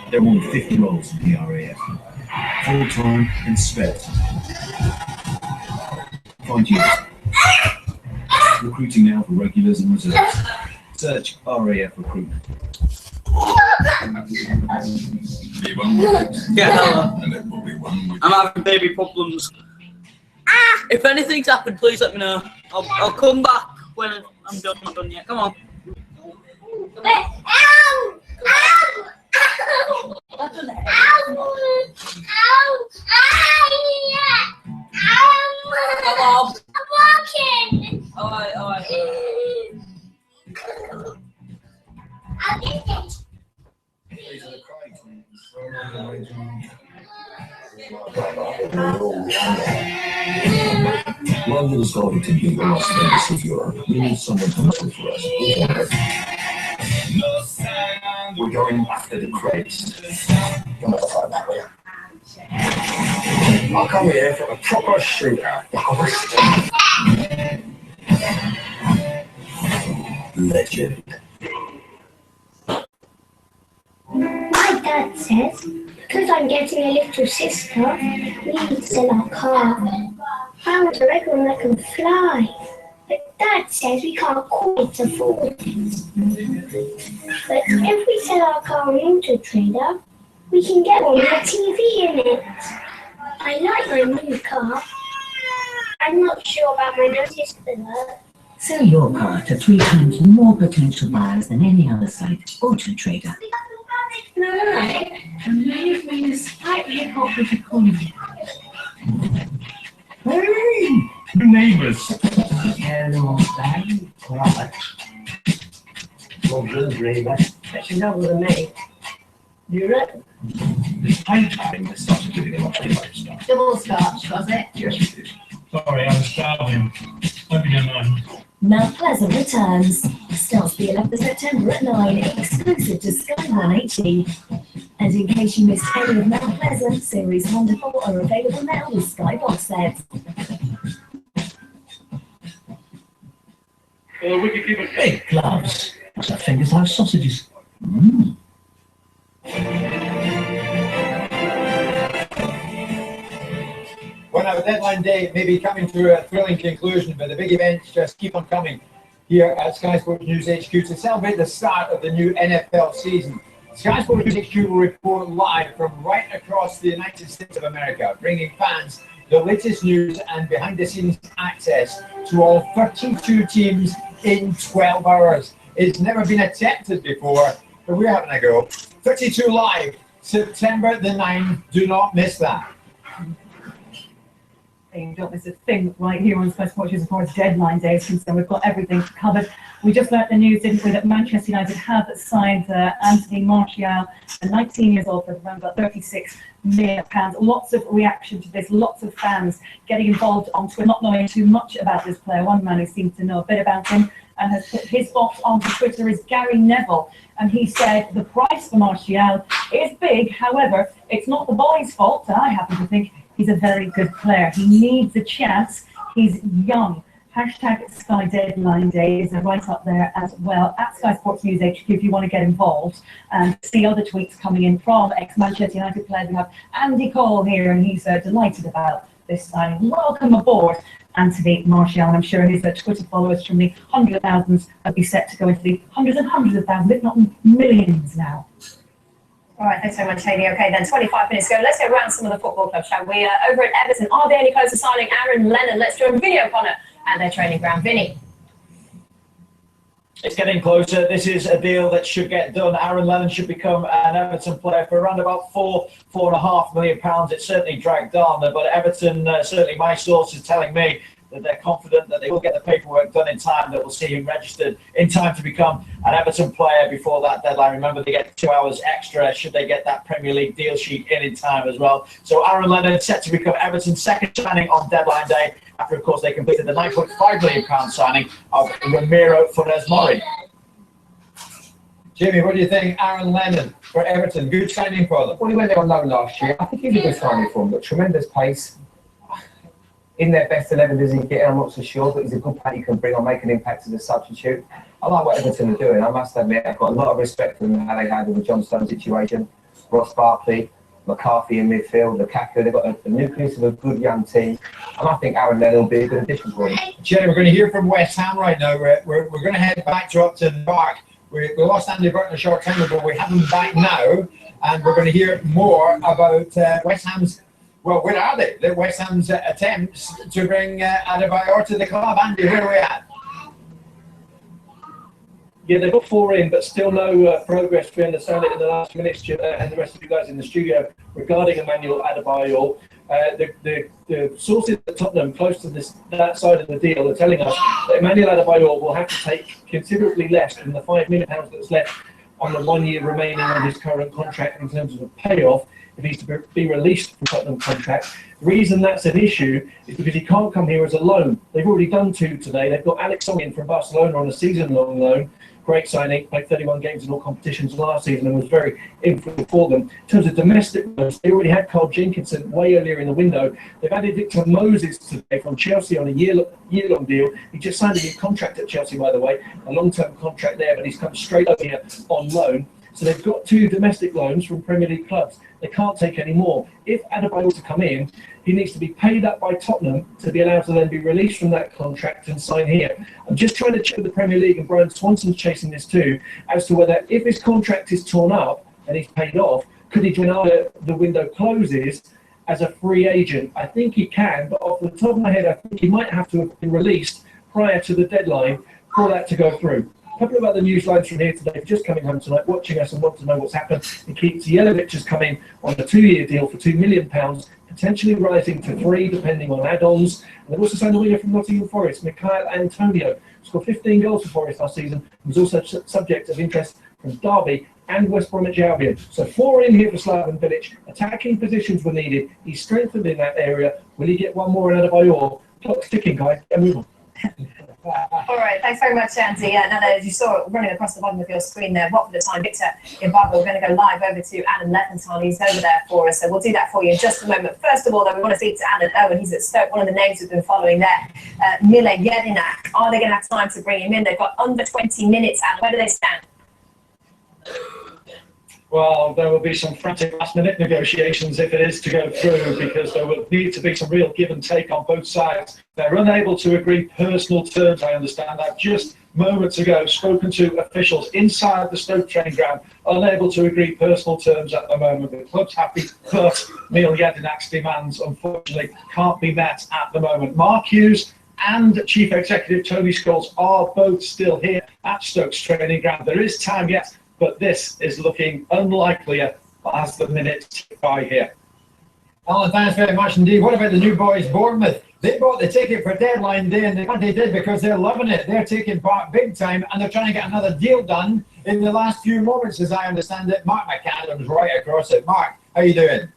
There are more than 50 roles in the RAF, full-time and spare time. Find you. Recruiting now for regulars and reserves. Search RAF recruitment. Yeah, hello. I'm having baby problems. If anything's happened, please let me know. I'll come back when I'm done. I'm not done yet. Come on. I'm walking. Alright. I'll get it. London is going to be the Las Vegas of Europe. We need someone to look for us. We're going after the craze. I'll come here for a proper shooter. Legend. My dad says, because I'm getting a little sister, we need to sell our car. I want a red one that can fly. But Dad says we can't quite afford it. But if we sell our car on Auto Trader, we can get one with a TV in it. I like my new car. I'm not sure about my notice for that. Sell your car to 3 times more potential buyers than any other site. Auto Trader. No. And leave me a slightly cooperative economy. Hey, neighbours. Hello, Dad. Right. Well, good, Reba. But you know what I mean. You reckon? This paint time that started doing a lot of stuff. Double scotch, was it? Yes, we did. Sorry, I was starving. Hope you don't mind. Mount Pleasant returns. Starts the 11th of September at 9, exclusive to Sky One HD. And in case you missed any of Mount Pleasant, Series Wonderful are available now with Sky box sets. We could give a Big gloves. What's that fingers like sausages? Mm. Well, now, deadline day may be coming to a thrilling conclusion, but the big events just keep on coming here at Sky Sports News HQ to celebrate the start of the new NFL season. Sky Sports News HQ will report live from right across the United States of America, bringing fans the latest news and behind-the-scenes access to all 32 teams in 12 hours. It's never been attempted before, but we're having a go. 32 live, September the 9th. Do not miss that. You don't miss a thing right here on Sky Sports as far as deadline day is concerned. We've got everything covered. We just learnt the news, didn't we, that Manchester United have signed Anthony Martial, a 19 years old, for around about £36 million. Lots of reaction to this, lots of fans getting involved on Twitter, not knowing too much about this player. One man who seems to know a bit about him and has put his thoughts onto Twitter is Gary Neville. And he said the price for Martial is big, however, it's not the boy's fault. I happen to think he's a very good player. He needs a chance. He's young. Hashtag Sky Deadline Day is right up there as well at Sky Sports News HQ if you want to get involved and see other tweets coming in from ex-Manchester United players. We have Andy Cole here, and he's delighted about this signing. Welcome aboard, Anthony Martial. And I'm sure his Twitter followers from the hundreds of thousands will be set to go into the hundreds and hundreds of thousands, if not millions now. All right, thanks so much, Haley. Okay, then 25 minutes ago, let's go around some of the football clubs, shall we? Over at Everton, are they any closer to signing Aaron Lennon? Let's do a video, Connor, at their training ground. Vinny. It's getting closer. This is a deal that should get done. Aaron Lennon should become an Everton player for around about £4.5 million. It's certainly dragged on, but Everton, certainly my source is telling me that they're confident that they will get the paperwork done in time, that will see him registered in time to become an Everton player before that deadline. Remember, they get 2 hours extra should they get that Premier League deal sheet in time as well. So Aaron Lennon set to become Everton's second signing on deadline day, after, of course, they completed the £9.5 million signing of Ramiro Funes Mori. Jamie, what do you think? Aaron Lennon for Everton, good signing for them. Well, he went there on loan last year. I think he's a good signing for them. Got tremendous pace. In their best 11, does he get? I'm not so sure, but he's a good player you can bring on, make an impact as a substitute. I like what Everton are doing. I must admit, I've got a lot of respect for them, how they handled the John Stones situation. Ross Barkley, McCarthy in midfield, Lukaku. They've got a nucleus of a good young team, and I think Aaron Lennon will be a good addition for them. Jenny, we're going to hear from West Ham right now. We're going to head back to Upton Park. We lost Andy Burton a short time ago, but we have him back now, and we're going to hear more about West Ham's. Well, where are they? The West Ham's attempts to bring Adebayor to the club. Andy, where are we at? Yeah, they've got 4 in, but still no progress. We understand it in the last minutes, and the rest of you guys in the studio regarding Emmanuel Adebayor. The sources at Tottenham, close to that side of the deal, are telling us that Emmanuel Adebayor will have to take considerably less than the £5 million that's left on the 1 year remaining on his current contract in terms of a payoff if he's to be released from Tottenham contract. The reason that's an issue is because he can't come here as a loan. They've already done 2 today. They've got Alex Song in from Barcelona on a season-long loan. Great signing, played 31 games in all competitions last season and was very influential for them. In terms of domestic loans, they already had Carl Jenkinson way earlier in the window. They've added Victor Moses today from Chelsea on a year-long deal. He just signed a new contract at Chelsea, by the way, a long-term contract there, but he's come straight over here on loan. So they've got 2 domestic loans from Premier League clubs. They can't take any more. If Adebayor were to come in, he needs to be paid up by Tottenham to be allowed to then be released from that contract and sign here. I'm just trying to check with the Premier League, and Brian Swanson's chasing this too, as to whether if his contract is torn up and he's paid off, could he join after the window closes as a free agent? I think he can, but off the top of my head, I think he might have to have been released prior to the deadline for that to go through. A couple of other news lines from here today, just coming home tonight, watching us and want to know what's happened. Nikita Jelavic has come in on a 2-year deal for £2 million, potentially rising to 3 depending on add-ons. And they've also signed a winger from Nottingham Forest, Mikhail Antonio, scored 15 goals for Forest last season, and was also subject of interest from Derby and West Bromwich Albion. So 4 in here for Slaven Bilic. Attacking positions were needed. He's strengthened in that area. Will he get one more in Adebayor? Clock's ticking, guys. And move on. All right, thanks very much, Andy. Now, as you saw running across the bottom of your screen there, what for the time, Victor Ibarbo, we're going to go live over to Adam Leventhal. He's over there for us, so we'll do that for you in just a moment. First of all, though, we want to speak to Alan Owen. He's at Stoke, one of the names we've been following there. Mile Jedinak, are they going to have time to bring him in? They've got under 20 minutes, Alan. Where do they stand? Well, there will be some frantic last-minute negotiations if it is to go through, because there will need to be some real give and take on both sides. They're unable to agree personal terms, I understand. I've just moments ago spoken to officials inside the Stoke training ground, unable to agree personal terms at the moment. The club's happy, but Mile Jedinak's demands, unfortunately, can't be met at the moment. Mark Hughes and Chief Executive Tony Scholes are both still here at Stoke's training ground. There is time yet, but this is looking unlikelier as the minutes tick by here. Alan, thanks very much indeed. What about the new boys, Bournemouth? They bought the ticket for deadline day, and they did because they're loving it. They're taking part big time, and they're trying to get another deal done in the last few moments, as I understand it. Mark McAdams right across it. Mark, how you doing?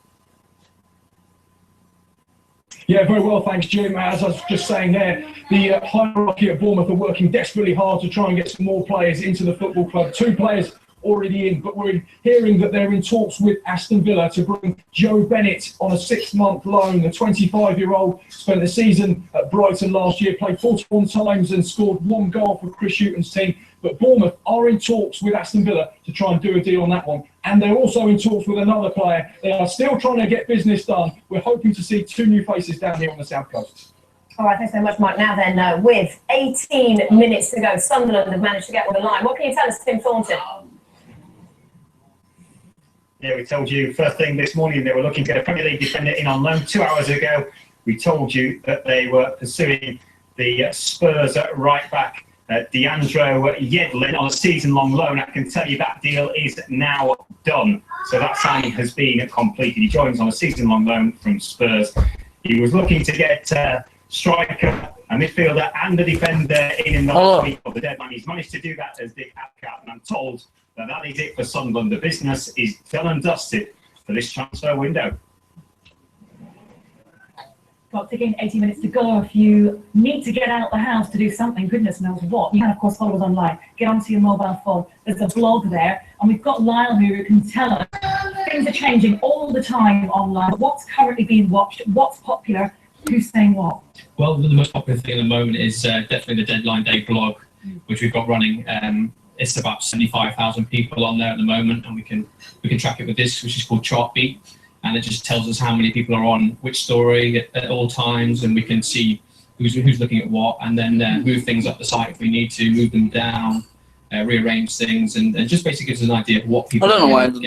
Yeah, very well, thanks, Jim. As I was just saying there, the hierarchy at Bournemouth are working desperately hard to try and get some more players into the football club. 2 players already in, but we're hearing that they're in talks with Aston Villa to bring Joe Bennett on a 6-month loan. The 25-year-old spent the season at Brighton last year, played 41 times and scored 1 goal for Chris Hughton's team. But Bournemouth are in talks with Aston Villa to try and do a deal on that one. And they're also in talks with another player. They are still trying to get business done. We're hoping to see 2 new faces down here on the South Coast. All right, thanks so much, Mike. Now then, with 18 minutes to go, Sunderland have managed to get on the line. What can you tell us, Tim Thornton? Yeah, we told you first thing this morning they were looking to get a Premier League defender in on loan. 2 hours ago, we told you that they were pursuing the Spurs right back, Deandro Yedlin, on a season-long loan. I can tell you that deal is now done. So that signing has been completed. He joins on a season-long loan from Spurs. He was looking to get striker, a midfielder and a defender in the last week of the deadline. He's managed to do that as Dick Adcat, and I'm told that that is it for Sunderland. The business is done and dusted for this transfer window. Got ticking 80 minutes to go. If you need to get out the house to do something, goodness knows what, you can of course follow us online. Get onto your mobile phone. There's a blog there, and we've got Lyle here who can tell us things are changing all the time online. What's currently being watched? What's popular? Who's saying what? Well, the most popular thing at the moment is definitely the Deadline Day blog, which we've got running. It's about 75,000 people on there at the moment, and we can track it with this, which is called Chartbeat, and it just tells us how many people are on which story at all times, and we can see who's looking at what, and then move things up the site if we need to, move them down, rearrange things, and just basically gives us an idea of what people. I don't know why What's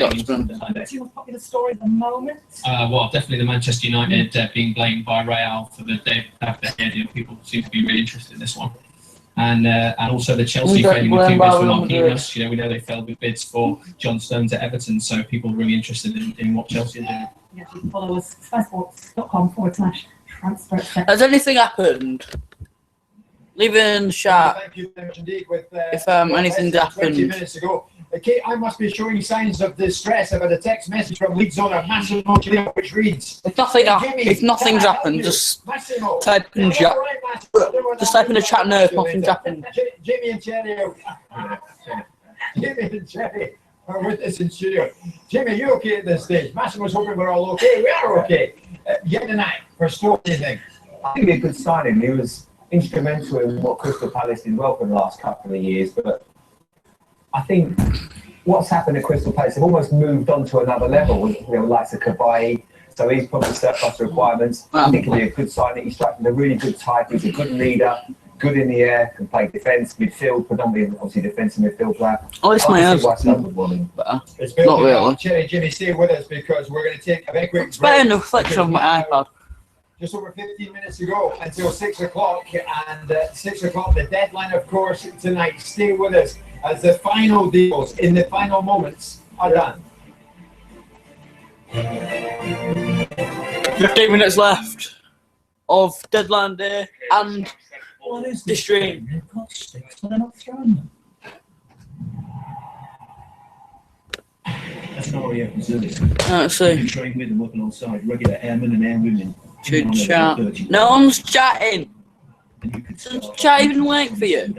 your most popular story at the moment? Well, definitely the Manchester United being blamed by Real for the David Gea deal. People seem to be really interested in this one. And also the Chelsea failing with 2 bids for Marquinhos. You know, we know they failed with bids for John Stones at Everton, so people are really interested in what Chelsea are doing. Yeah, you can follow us, skysports.com/transfer. Has anything happened? Leave it in the chat. Thank you very much indeed. If anything's 20 happened. minutes ago. Kate, I must be showing signs of distress. I've had a text message from Leeds owner Massimo Chilio, which reads: If nothing's happened, just type in chat. Just type in the chat now if nothing's happened. Jimmy and Cherry are with us in studio. Jimmy, you okay at this stage? Massimo's hoping we're all okay. We are okay. Yen and I, for Stoke, anything? I think it'd be a good signing. He was instrumental in what Crystal Palace did well for the last couple of years, but I think what's happened at Crystal Palace, they've almost moved on to another level with the likes of Kabay, so he's probably surplus requirements. I think it'll be a good signing. He's striking a really good type. He's a good leader, good in the air, can play defence, midfield, predominantly obviously defensive midfield player. Oh, it's my husband. It's been Not really. Jimmy, stay with us because we're going to take a very quick break. Better than the reflection of my iPad. Just over 15 minutes to go until 6 o'clock, and 6 o'clock, the deadline, of course, tonight. Stay with us as the final deals in the final moments are done. 15 minutes left of Deadline Day and the stream. That's an RAF reservist. Let's see. Trained with and working alongside regular airmen and airwomen. Should chat. No one's chatting. Does chat even work for you?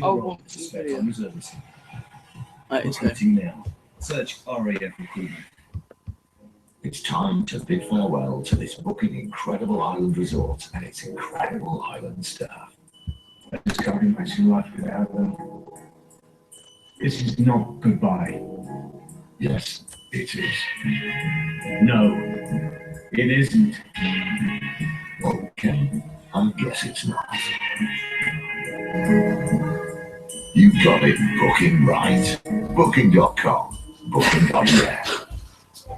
Oh, recruiting now. Search RAF recruitment. It's time to bid farewell to this booking incredible island resort and its incredible island staff. I just can't imagine life without them. This is not goodbye. Yes, it is. No, it isn't. Okay, I guess it's not. You got it, booking right. Booking.com. Booking.net.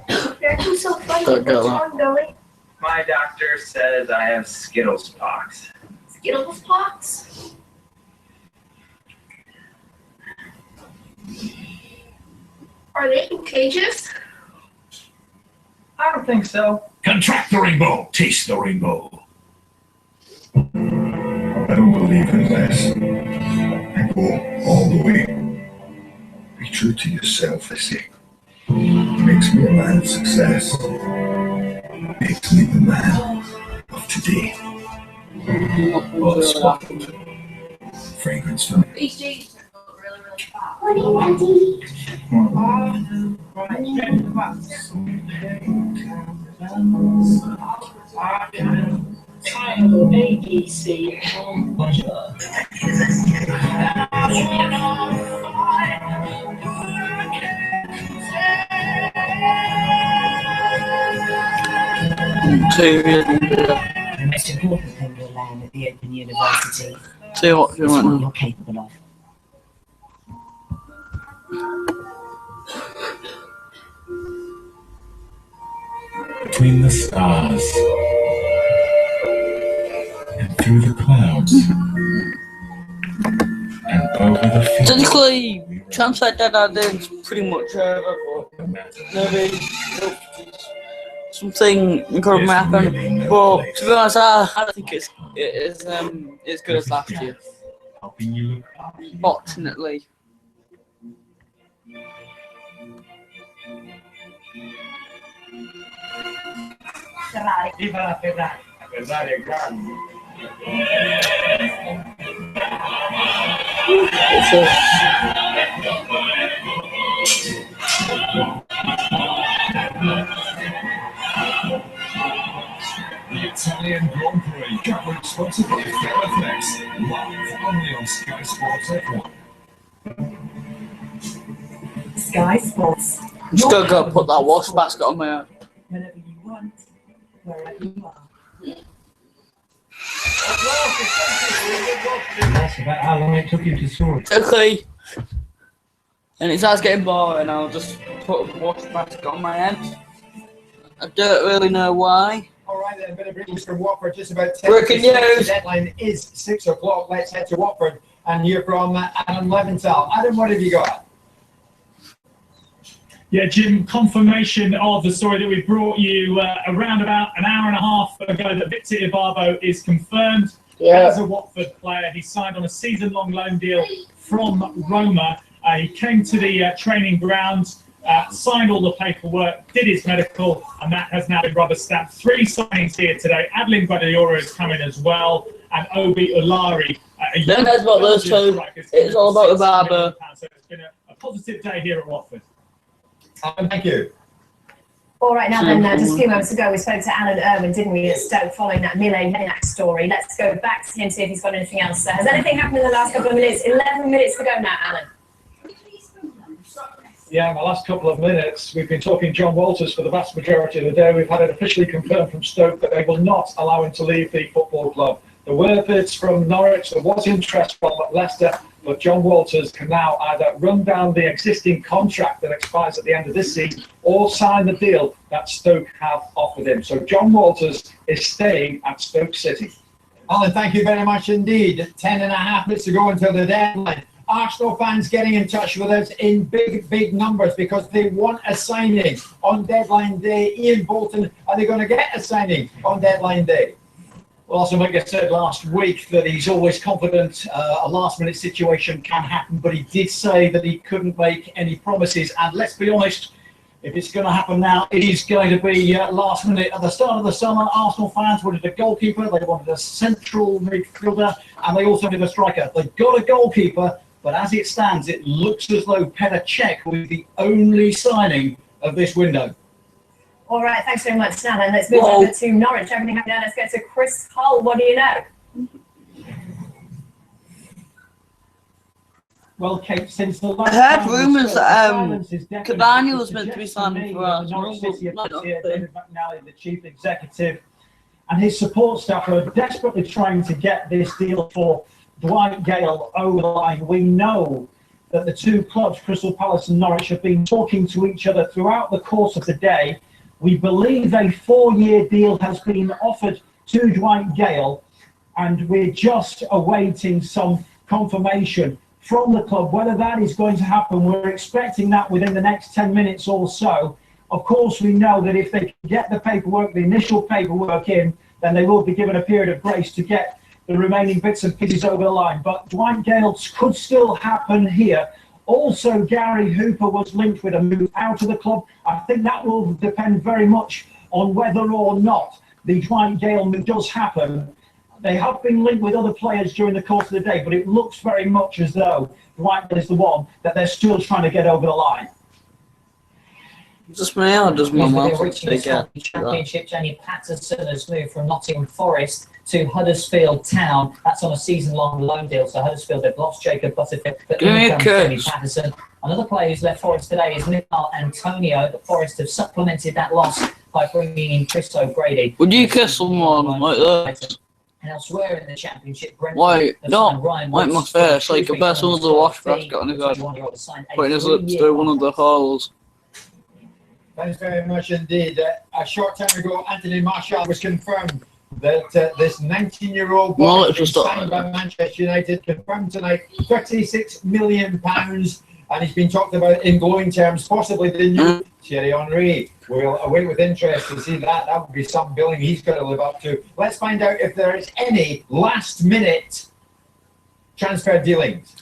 You're so funny. Don't get What's that. wrong, Billy? My doctor says I have Skittles pox. Skittles pox? Are they contagious? I don't think so. Contract the rainbow. Taste the rainbow. I don't believe in less. And go all the way. Be true to yourself, I say. Makes me a man of success. Makes me the man of today. Unswattled. fragrance for me. These jeans look really, really fat. ABC. The most important thing you'll learn at the Open University See what you is want. what you're capable of. Between the stars and through the clouds and over the fields. Technically, transfer deadline's pretty much over, but maybe something incredible happen. But to be honest, I don't think it's as good as last year. Fortunately. Viva la Ferrari. La Ferrari è grande. The Italian Grand Prix coverage sponsored by Fairflex, live only on Sky Sports F1. Sky Sports. I'm just gonna go put that wash basket on my head. Whenever you want, wherever you are. That's about how long it took you to sort. Okay. And it starts getting boring, I'll just put a wash basket on my head. I don't really know why. All right, then, a bit of news from Watford. Just about 10 Breaking minutes. news. The deadline is 6 o'clock. Let's head to Watford and hear from Adam Leventhal. Adam, what have you got? Yeah, Jim, confirmation of the story that we brought you around about an hour and a half ago that Victor Ibarbo is confirmed as a Watford player. He signed on a season-long loan deal from Roma. He came to the training ground, signed all the paperwork, did his medical, and that has now been rubber stamped. 3 signings here today. Adeline Guadiora is coming as well, and Obi Ulari. Don't know about those two. It's all about Ibarbo. So it's been a positive day here at Watford. Thank you. All right, now then, just a few moments ago, we spoke to Alan Irwin, didn't we, at Stoke, following that Mile Jedinak story. Let's go back to him, see if he's got anything else. Has anything happened in the last couple of minutes? 11 minutes to go now, Alan. Yeah, in the last couple of minutes, we've been talking John Walters for the vast majority of the day. We've had it officially confirmed from Stoke that they will not allow him to leave the football club. There were bids from Norwich, there was interest from Leicester, but John Walters can now either run down the existing contract that expires at the end of this season or sign the deal that Stoke have offered him. So John Walters is staying at Stoke City. Alan, thank you very much indeed. 10.5 minutes to go until the deadline. Arsenal fans getting in touch with us in big numbers because they want a signing on deadline day. Ian Bolton, are they going to get a signing on deadline day? Well, Arsene Wenger said last week that he's always confident a last-minute situation can happen, but he did say that he couldn't make any promises. And let's be honest, if it's going to happen now, it is going to be last-minute. At the start of the summer, Arsenal fans wanted a goalkeeper, they wanted a central midfielder, and they also wanted a striker. They got a goalkeeper, but as it stands, it looks as though Petr Cech will be the only signing of this window. All right, thanks very much, Stan. And let's move over to Norwich. Everything happening now. Let's go to Chris Hull. What do you know? Well, Kate, since the last I heard rumours that Cavani was meant to be signing for Arsenal. David McNally, the chief executive, and his support staff are desperately trying to get this deal for Dwight Gale over the line. We know that the two clubs, Crystal Palace and Norwich, have been talking to each other throughout the course of the day. We believe a 4-year deal has been offered to Dwight Gale, and we're just awaiting some confirmation from the club. Whether that is going to happen, we're expecting that within the next 10 minutes or so. Of course, we know that if they can get the paperwork, the initial paperwork in, then they will be given a period of grace to get the remaining bits and pieces over the line. But Dwight Gale could still happen here. Also, Gary Hooper was linked with a move out of the club. I think that will depend very much on whether or not the Dwight Gale move does happen. They have been linked with other players during the course of the day, but it looks very much as though Whitehall is the one that they're still trying to get over the line. Just me or does my mouth Reaching the Scotland Championship, Jamie Patterson has moved from Nottingham Forest to Huddersfield Town. That's on a season-long loan deal. So Huddersfield, they've lost Jacob Butterfield, but in comes Jamie Patterson. Another player who's left Forest today is Miguel Antonio. The Forest have supplemented that loss by bringing in Chris O'Grady. Would you kiss someone like that? And elsewhere in the Championship, Wait, don't wipe my face like a person with a wash basket on his head. Putting his lips through one of the holes. Thanks very much indeed. A short time ago, Anthony Martial was confirmed that this 19-year-old boy was signed by Manchester United, confirmed tonight, £36 million, and he's been talked about in glowing terms, possibly the new Thierry Henry. We'll await with interest to see that. That would be some billing he's got to live up to. Let's find out if there is any last-minute transfer dealings.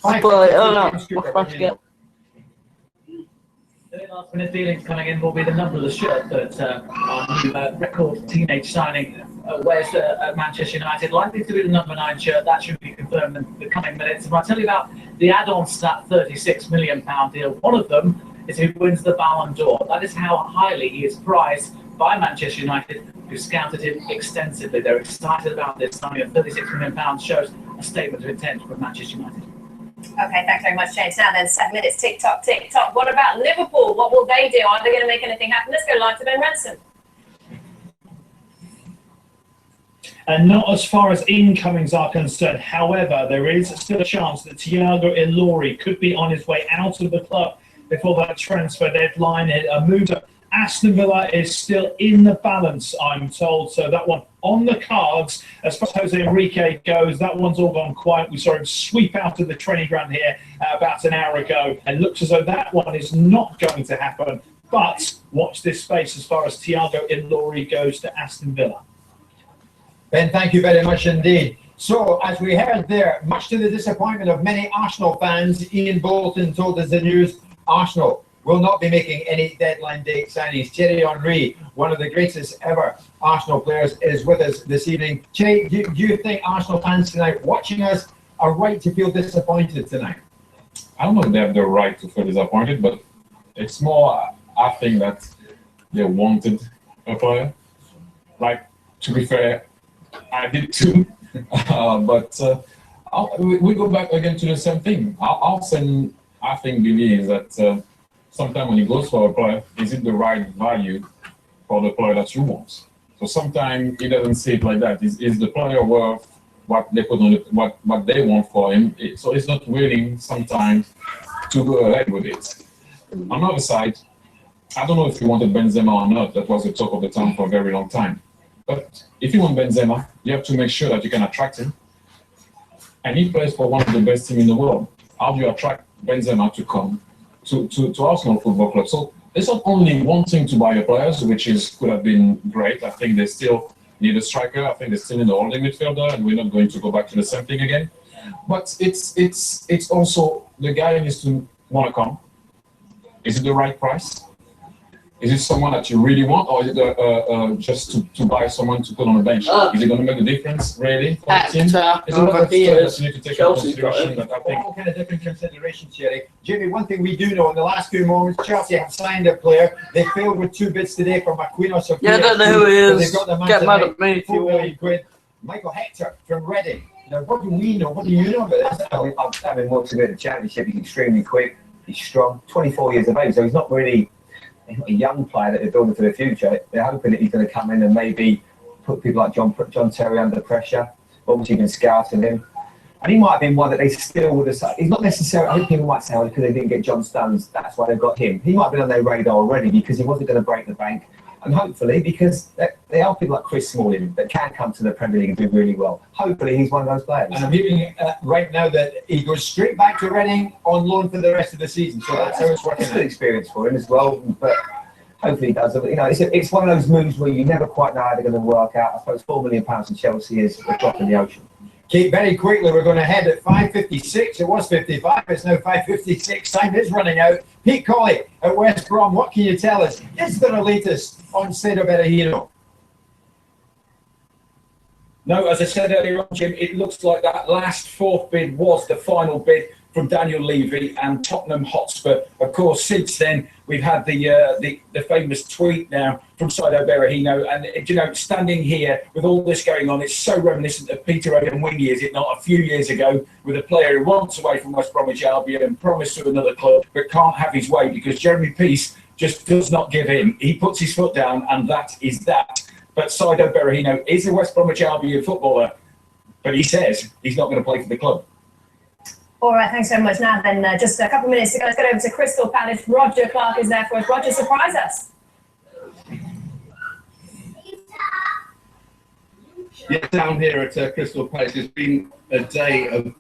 The last-minute dealings coming in will be the number of the shirt that our new record teenage signing wears at Manchester United. Likely to be the number 9 shirt. That should be confirmed in the coming minutes. And I'll tell you about the add-ons to that £36 million deal. One of them is who wins the Ballon d'Or. That is how highly he is prized by Manchester United, who scouted him extensively. They're excited about this. Signing of £36 million shows a statement of intent from Manchester United. Okay, thanks very much, James. Now then, 7 minutes, tick-tock, tick-tock. What about Liverpool? What will they do? Are they going to make anything happen? Let's go live to Ben Ransom. And not as far as incomings are concerned. However, there is still a chance that Thiago Ilori could be on his way out of the club before that transfer deadline. A move to Aston Villa is still in the balance, I'm told. So that one on the cards. As far as Jose Enrique goes, that one's all gone quiet. We saw him sweep out of the training ground here about an hour ago. And looks as though that one is not going to happen. But watch this space as far as Thiago Ilori goes to Aston Villa. Ben, thank you very much indeed. So, as we heard there, much to the disappointment of many Arsenal fans, Ian Bolton told us the news, Arsenal will not be making any deadline date signings. Thierry Henry, one of the greatest ever Arsenal players, is with us this evening. Thierry, do you think Arsenal fans tonight watching us are right to feel disappointed tonight? I don't know if they have the right to feel disappointed, but it's more, I think that they wanted a player. Like, to be fair, I did too. But we go back again to the same thing. I think believes that sometimes when you go for a player, is it the right value for the player that you want? So sometimes he doesn't see it like that. Is the player worth what they put on it, what they want for him? So it's not willing sometimes to go ahead with it. On the other side, I don't know if you wanted Benzema or not. That was the talk of the town for a very long time. But if you want Benzema, you have to make sure that you can attract him. And he plays for one of the best teams in the world. How do you attract Benzema to come to Arsenal Football Club? So it's not only wanting to buy a player, which could have been great. I think they still need a striker. I think they still need a holding midfielder, and we're not going to go back to the same thing again. But it's also the guy needs to want to come. Is it the right price? Is it someone that you really want, or is it just to buy someone to put on the bench? Is it going to make a difference, really, for the team? It's a lot of things that you need to take into consideration. That I think all kind of different considerations, Thierry. Jimmy, one thing we do know in the last few moments, Chelsea have signed a player. They failed with 2 bids today from Aquino. Yeah, I don't know who he is. They've got the man get mad at me if you want. £4 million. Michael Hector from Reading. Now, what do we know? What do you know about this? I mean, once again, the Championship, he's extremely quick. He's strong. 24 years of age, so he's not really a young player that they're building for the future. They're hoping that he's going to come in and maybe put people like John Terry under pressure. Obviously, been scouting him. And he might have been one that they still would have said. He's not necessarily, I think people might say, because they didn't get John Stones, that's why they've got him. He might have been on their radar already because he wasn't going to break the bank. And hopefully, because they are people like Chris Smalling that can come to the Premier League and do really well. Hopefully, he's one of those players. And I'm hearing right now that he goes straight back to Reading on loan for the rest of the season. So that's how it's working. It's a good experience for him as well. But hopefully, he does. You know, it's one of those moves where you never quite know how they're going to work out. I suppose £4 million in Chelsea is a drop in the ocean. Kate, very quickly, we're going to head at 5:56. It was 55. It's now 5:56. Time is running out. Pete Colley at West Brom. What can you tell us? Is there a latest on Cedro Berahino? No, as I said earlier on, Jim, it looks like that last fourth bid was the final bid from Daniel Levy and Tottenham Hotspur. Of course, since then, we've had the famous tweet now from Saido Berahino. And, you know, standing here with all this going on, it's so reminiscent of Peter Odemwingie, is it not, a few years ago, with a player who wants away from West Bromwich Albion and promised to another club, but can't have his way because Jeremy Peace just does not give in. He puts his foot down, and that is that. But Saido Berahino is a West Bromwich Albion footballer, but he says he's not going to play for the club. All right, thanks so much. Now then, just a couple of minutes to go. Let's get over to Crystal Palace. Roger Clark is there for us. Roger, surprise us. Yeah, down here at Crystal Palace, it's been a day of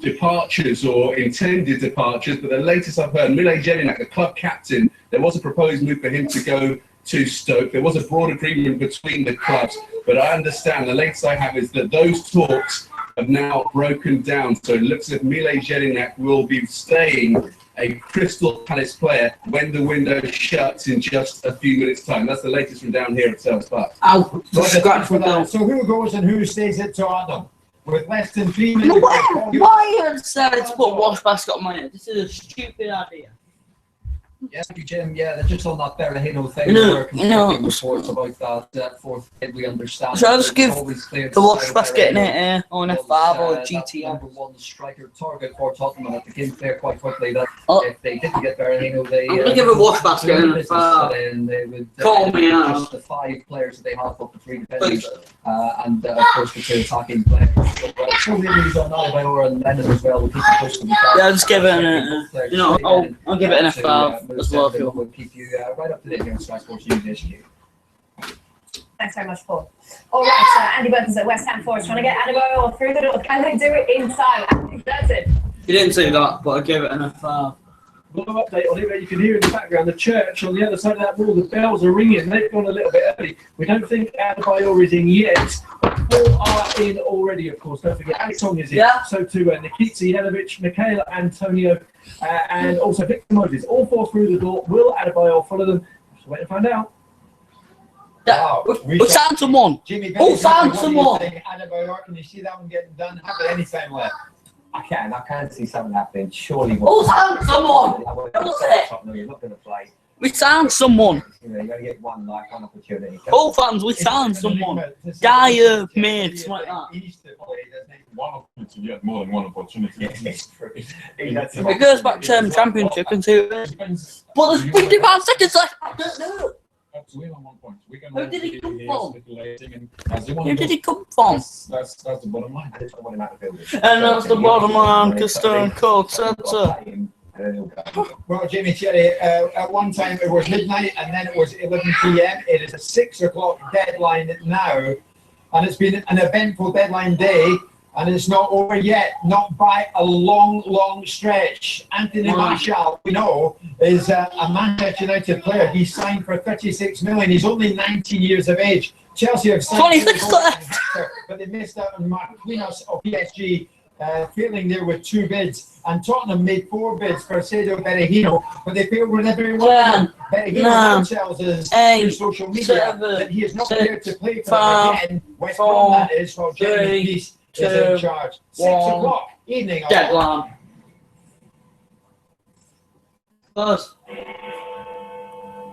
departures or intended departures, but the latest I've heard, Mile Jedinak, the club captain, there was a proposed move for him to go to Stoke. There was a broad agreement between the clubs, but I understand the latest I have is that those talks have now broken down. So it looks as if Mile Jedinak will be staying a Crystal Palace player when the window shuts in just a few minutes' time. That's the latest from down here at Selhurst Park. So who goes and who stays at Tottenham? With less than 3 minutes. Why have decided to put wash basket on my head? This is a stupid idea. Yeah, thank you, Jim. Yeah, they're just on that Berahino thing. No, We're conflicting reports about that fourth bid. We understand. Shall I just give the the wash basket in it on F5 or GTM? Number one striker target for Tottenham, and it became clear quite quickly that if they didn't get Berahino, they I'm gonna give a wash basket in F5. And they would Call me out. just the 5 players that they have up to 3 defenders, and of course the 2 attacking players. So news on Adebayor and Lennon as well. We'll keep you posted. Yeah, I'll just give it an, I'll give it an F5 as well. We'll keep you right up to date here on Sky Sports News HQ. Thanks very much, Paul. All right, Andy Burton's at West Ham Forest trying to get Adebayor through the door. Can they do it in time? Andy Burton. You didn't say that, but I gave it an F5. One update on it, you can hear in the background the church on the other side of that wall. The bells are ringing. They've gone a little bit early. We don't think Adebayor is in yet. But 4 are in already, of course. Don't forget, Alex Song is in. Yeah. So too Nikita Jelavic, Michaela Antonio, and also Victor Moses. All 4 through the door. Will Adebayor follow them? Just wait and find out. Yeah, we found someone. Who found someone? Adebayor, can you see that one getting done? Have any time left? I can't see something happening. Surely. Who found someone? You're not going to play. We found someone. You know, you're going to get one opportunity. All fans, we found someone. Guy mates like that. One opportunity, you had more than one opportunity. It goes back to Championship and see who it is. But there's 55 seconds left. I don't know. To win on 1 point. We can Who did he come from? Who did he come from? That's the bottom line. And that's the bottom line, because Stone Cold said so. Well, Jamie Cherry, at one time it was midnight and then it was 11 p.m. It is a 6 o'clock deadline now, and it's been an eventful deadline day, and it's not over yet, not by a long, long stretch. Anthony Martial, we know, is a Manchester United player. He signed for 36 million. He's only 19 years of age. Chelsea have signed 26 left, but they missed out on Marquinhos of PSG, failing there with 2 bids. And Tottenham made 4 bids for Saido Berahino, but they failed with every one of them. Berahino now tells us through social media that he is not prepared to play for them again. West Brom, that is, while Jeremy Peace is in charge. 6 o'clock evening. Deadline. First,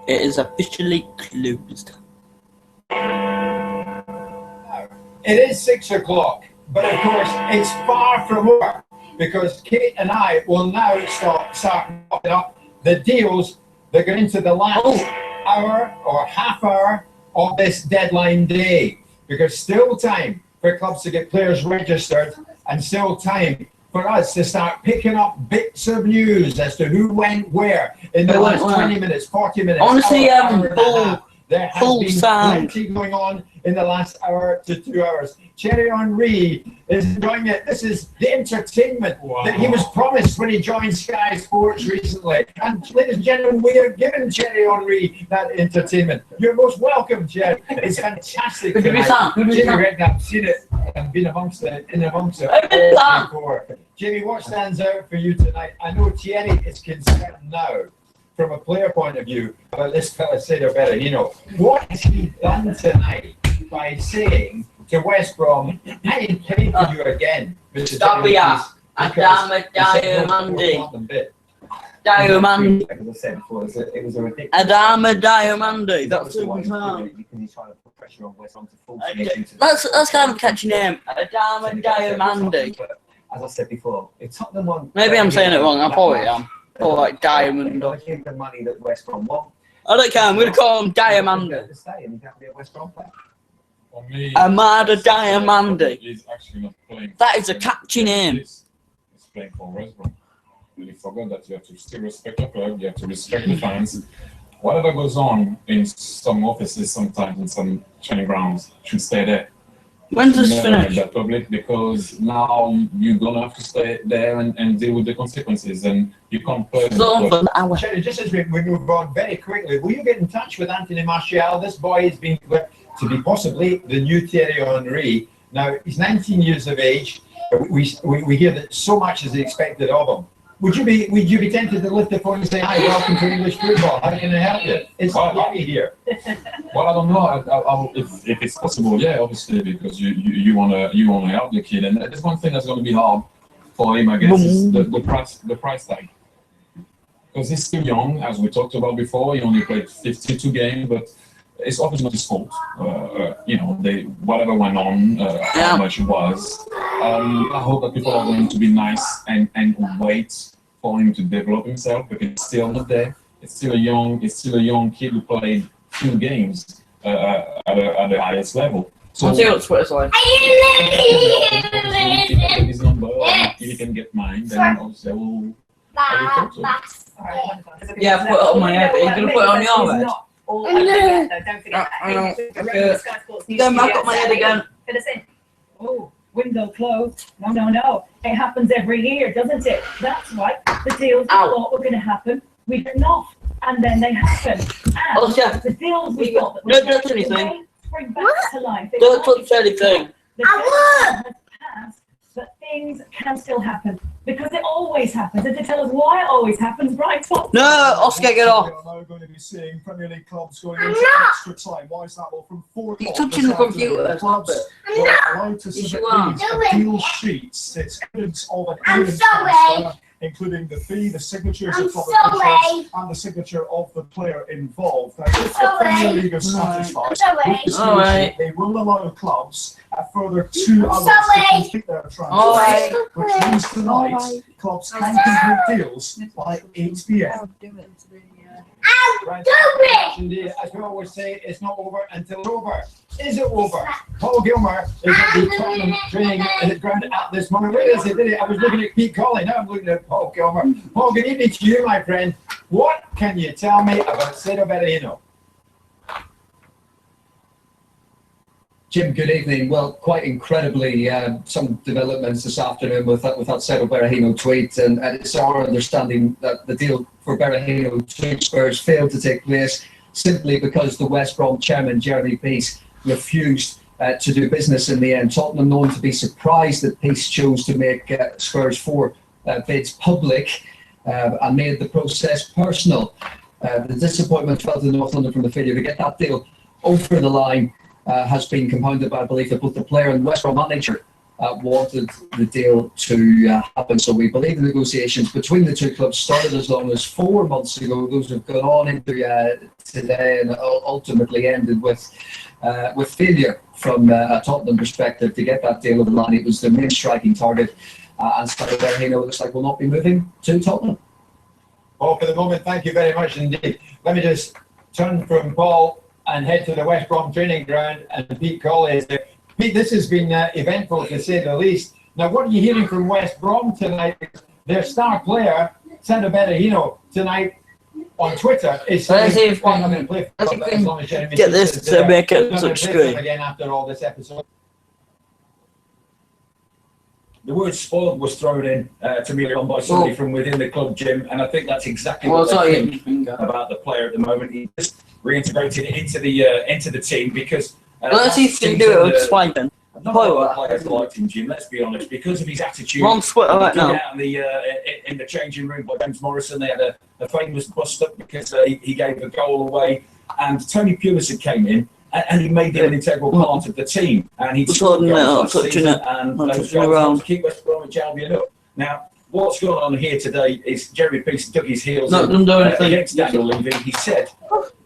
it is officially closed. It is 6 o'clock, but of course it's far from over, because Kate and I will now start mopping up the deals that go into the last hour or half hour of this deadline day, because still time for clubs to get players registered, and still time for us to start picking up bits of news as to who went where in the last 20 minutes, 40 minutes. Honestly, there has been plenty going on in the last hour to 2 hours. Thierry Henry is enjoying it. This is the entertainment that he was promised when he joined Sky Sports recently. And ladies and gentlemen, we are giving Thierry Henry that entertainment. You're most welcome, Thierry. It's fantastic. Jimmy Redknapp, seen it and been amongst it before. Jimmy, what stands out for you tonight? I know Thierry is concerned now, from a player point of view, about this fella Saido Berahino. What has he done tonight by saying to West Brom. I didn't play for you again, Mr. Stop it, Adama Diamandi. Diamandi. As I said before, it was a ridiculous. Adama Diamandi. That's the who one. we are. Because he's trying to put pressure on West Brom to force That's kind of a catchy name. Adama Diamandi. As I said before, if Tottenham won, Maybe I'm saying it wrong. I probably am. Or like Diamond. I give the money that West Brom won. I don't care. I'm going to call him Diamandi. Amada Diamandi. He's actually not playing. That is a catchy name. He's playing for West Brom. You forgot that you have to still respect the club, you have to respect the fans. Whatever goes on in some offices, sometimes in some training grounds, should stay there. When's this Never make finish? that public, because now you're gonna have to stay there and deal with the consequences, and you can't play. Sherry, just as we move on very quickly, will you get in touch with Anthony Martial? This boy has been to be possibly the new Thierry Henry. Now, he's 19 years of age. We hear that so much is expected of him. Would you be tempted to lift the phone and say, "Hi, welcome to English football. How can I help you?" It's lucky here. Well, I don't know if it's possible. Yeah, obviously, because you wanna help the kid, and there's one thing that's gonna be hard for him, I guess, is the price tag. Because he's still young, as we talked about before. He only played 52 games, but it's obviously not his fault. Whatever went on, how much it was. I hope that people are going to be nice and wait for him to develop himself, because it's still not there. It's still a young kid who played few games at the highest level. So I'll see what Twitter's like. If his number, if he can get mine, then obviously I will talk to him. Yeah, put it on my head. Are you going to put it on your head? Don't forget that. Then I've got my head again. Fill us in. Oh, window closed. No. It happens every year, doesn't it? That's right. The deals we thought were going to happen, we did not. And then they happen. And the deals we thought that were Don't touch anything. spring back to life. Don't touch anything. The deadline has passed, but things can still happen. Because it always happens. And to tell us why it always happens, Brian, talk. No, Oscar, get off. We are now going to be seeing Premier League clubs going into extra time. Why is that? Well, from 4 o'clock. You're touching the computer. Clubs are allowed to submit these deal sheets. It's evidence of an imminent transfer, including the fee, the signatures of club officials, and the signature of the player involved. Now, if the Premier League is satisfied with this deal sheet, they will allow clubs a further 2 hours to complete their transfer, which means tonight clubs can complete deals by 8 p.m. Indeed, as we always say, it's not over until it's over. Is it over? Paul Gilmer is at the Tottenham training ground at this moment. Where is it? I was looking at Pete Colley, now I'm looking at Paul Gilmer. Paul, good evening to you, my friend. What can you tell me about Ciro Berahino? Jim, good evening. Well, quite incredibly, some developments this afternoon with that Ciro Berahino tweet, and it's our understanding that the deal for Berahino to Spurs failed to take place simply because the West Brom chairman, Jeremy Peace, refused to do business in the end. Tottenham known to be surprised that Peace chose to make Spurs 4 bids public and made the process personal. The disappointment felt in North London from the failure to get that deal over the line has been compounded by a belief that both the player and West Brom manager wanted the deal to happen. So we believe the negotiations between the two clubs started as long as 4 months ago. Those have gone on into today and ultimately ended with failure from a Tottenham perspective to get that deal over the line. It was the main striking target, and Ciro Berahino looks like will not be moving to Tottenham. Paul, for the moment, thank you very much indeed. Let me just turn from Paul and head to the West Brom training ground, and Pete Colley is there. Pete, this has been eventful to say the least. Now, what are you hearing from West Brom tonight? Their star player, Ciro Berahino, tonight on Twitter is saying, well, I'm not going to play for as long as Jeremy get this to make it such screen again after all this episode. The word spoiled was thrown in to me by somebody from within the club, Jim, and I think that's exactly what they're thinking about the player at the moment. He just reintegrated it into the team because. Let's see if you can do it with Spikman. Not all the players liked him, Jim. Let's be honest, because of his attitude. We're on Twitter right now. Out in the changing room by James Morrison, they had a famous bust up because he gave a goal away, and Tony Pulisic came in and he made him an integral part of the team. And he scored goals last season, and those goals to keep West Bromwich Albion up. Now, what's going on here today is Jeremy Peace dug his heels against Daniel Levy. He said,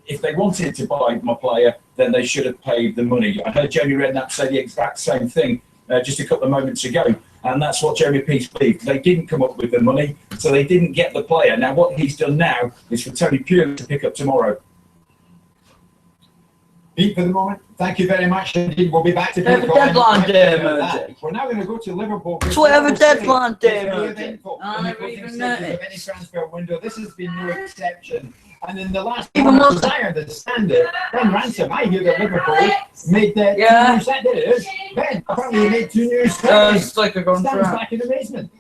if they wanted to buy my player, then they should have paid the money. I heard Jamie Redknapp say the exact same thing just a couple of moments ago, and that's what Jeremy Peace believed. They didn't come up with the money, so they didn't get the player. Now, what he's done now is for Tony Pure to pick up tomorrow. Pete, for the moment, thank you very much indeed. We'll be back to deadline day, We're now going to go to Liverpool. So we have a deadline day, Any transfer window. This has been no exception. And in the last I understand it, Ben Ransom, I hear that Liverpool made two new signings. Ben, apparently he made 2 new signings. It's like a contract. Stands back in amazement.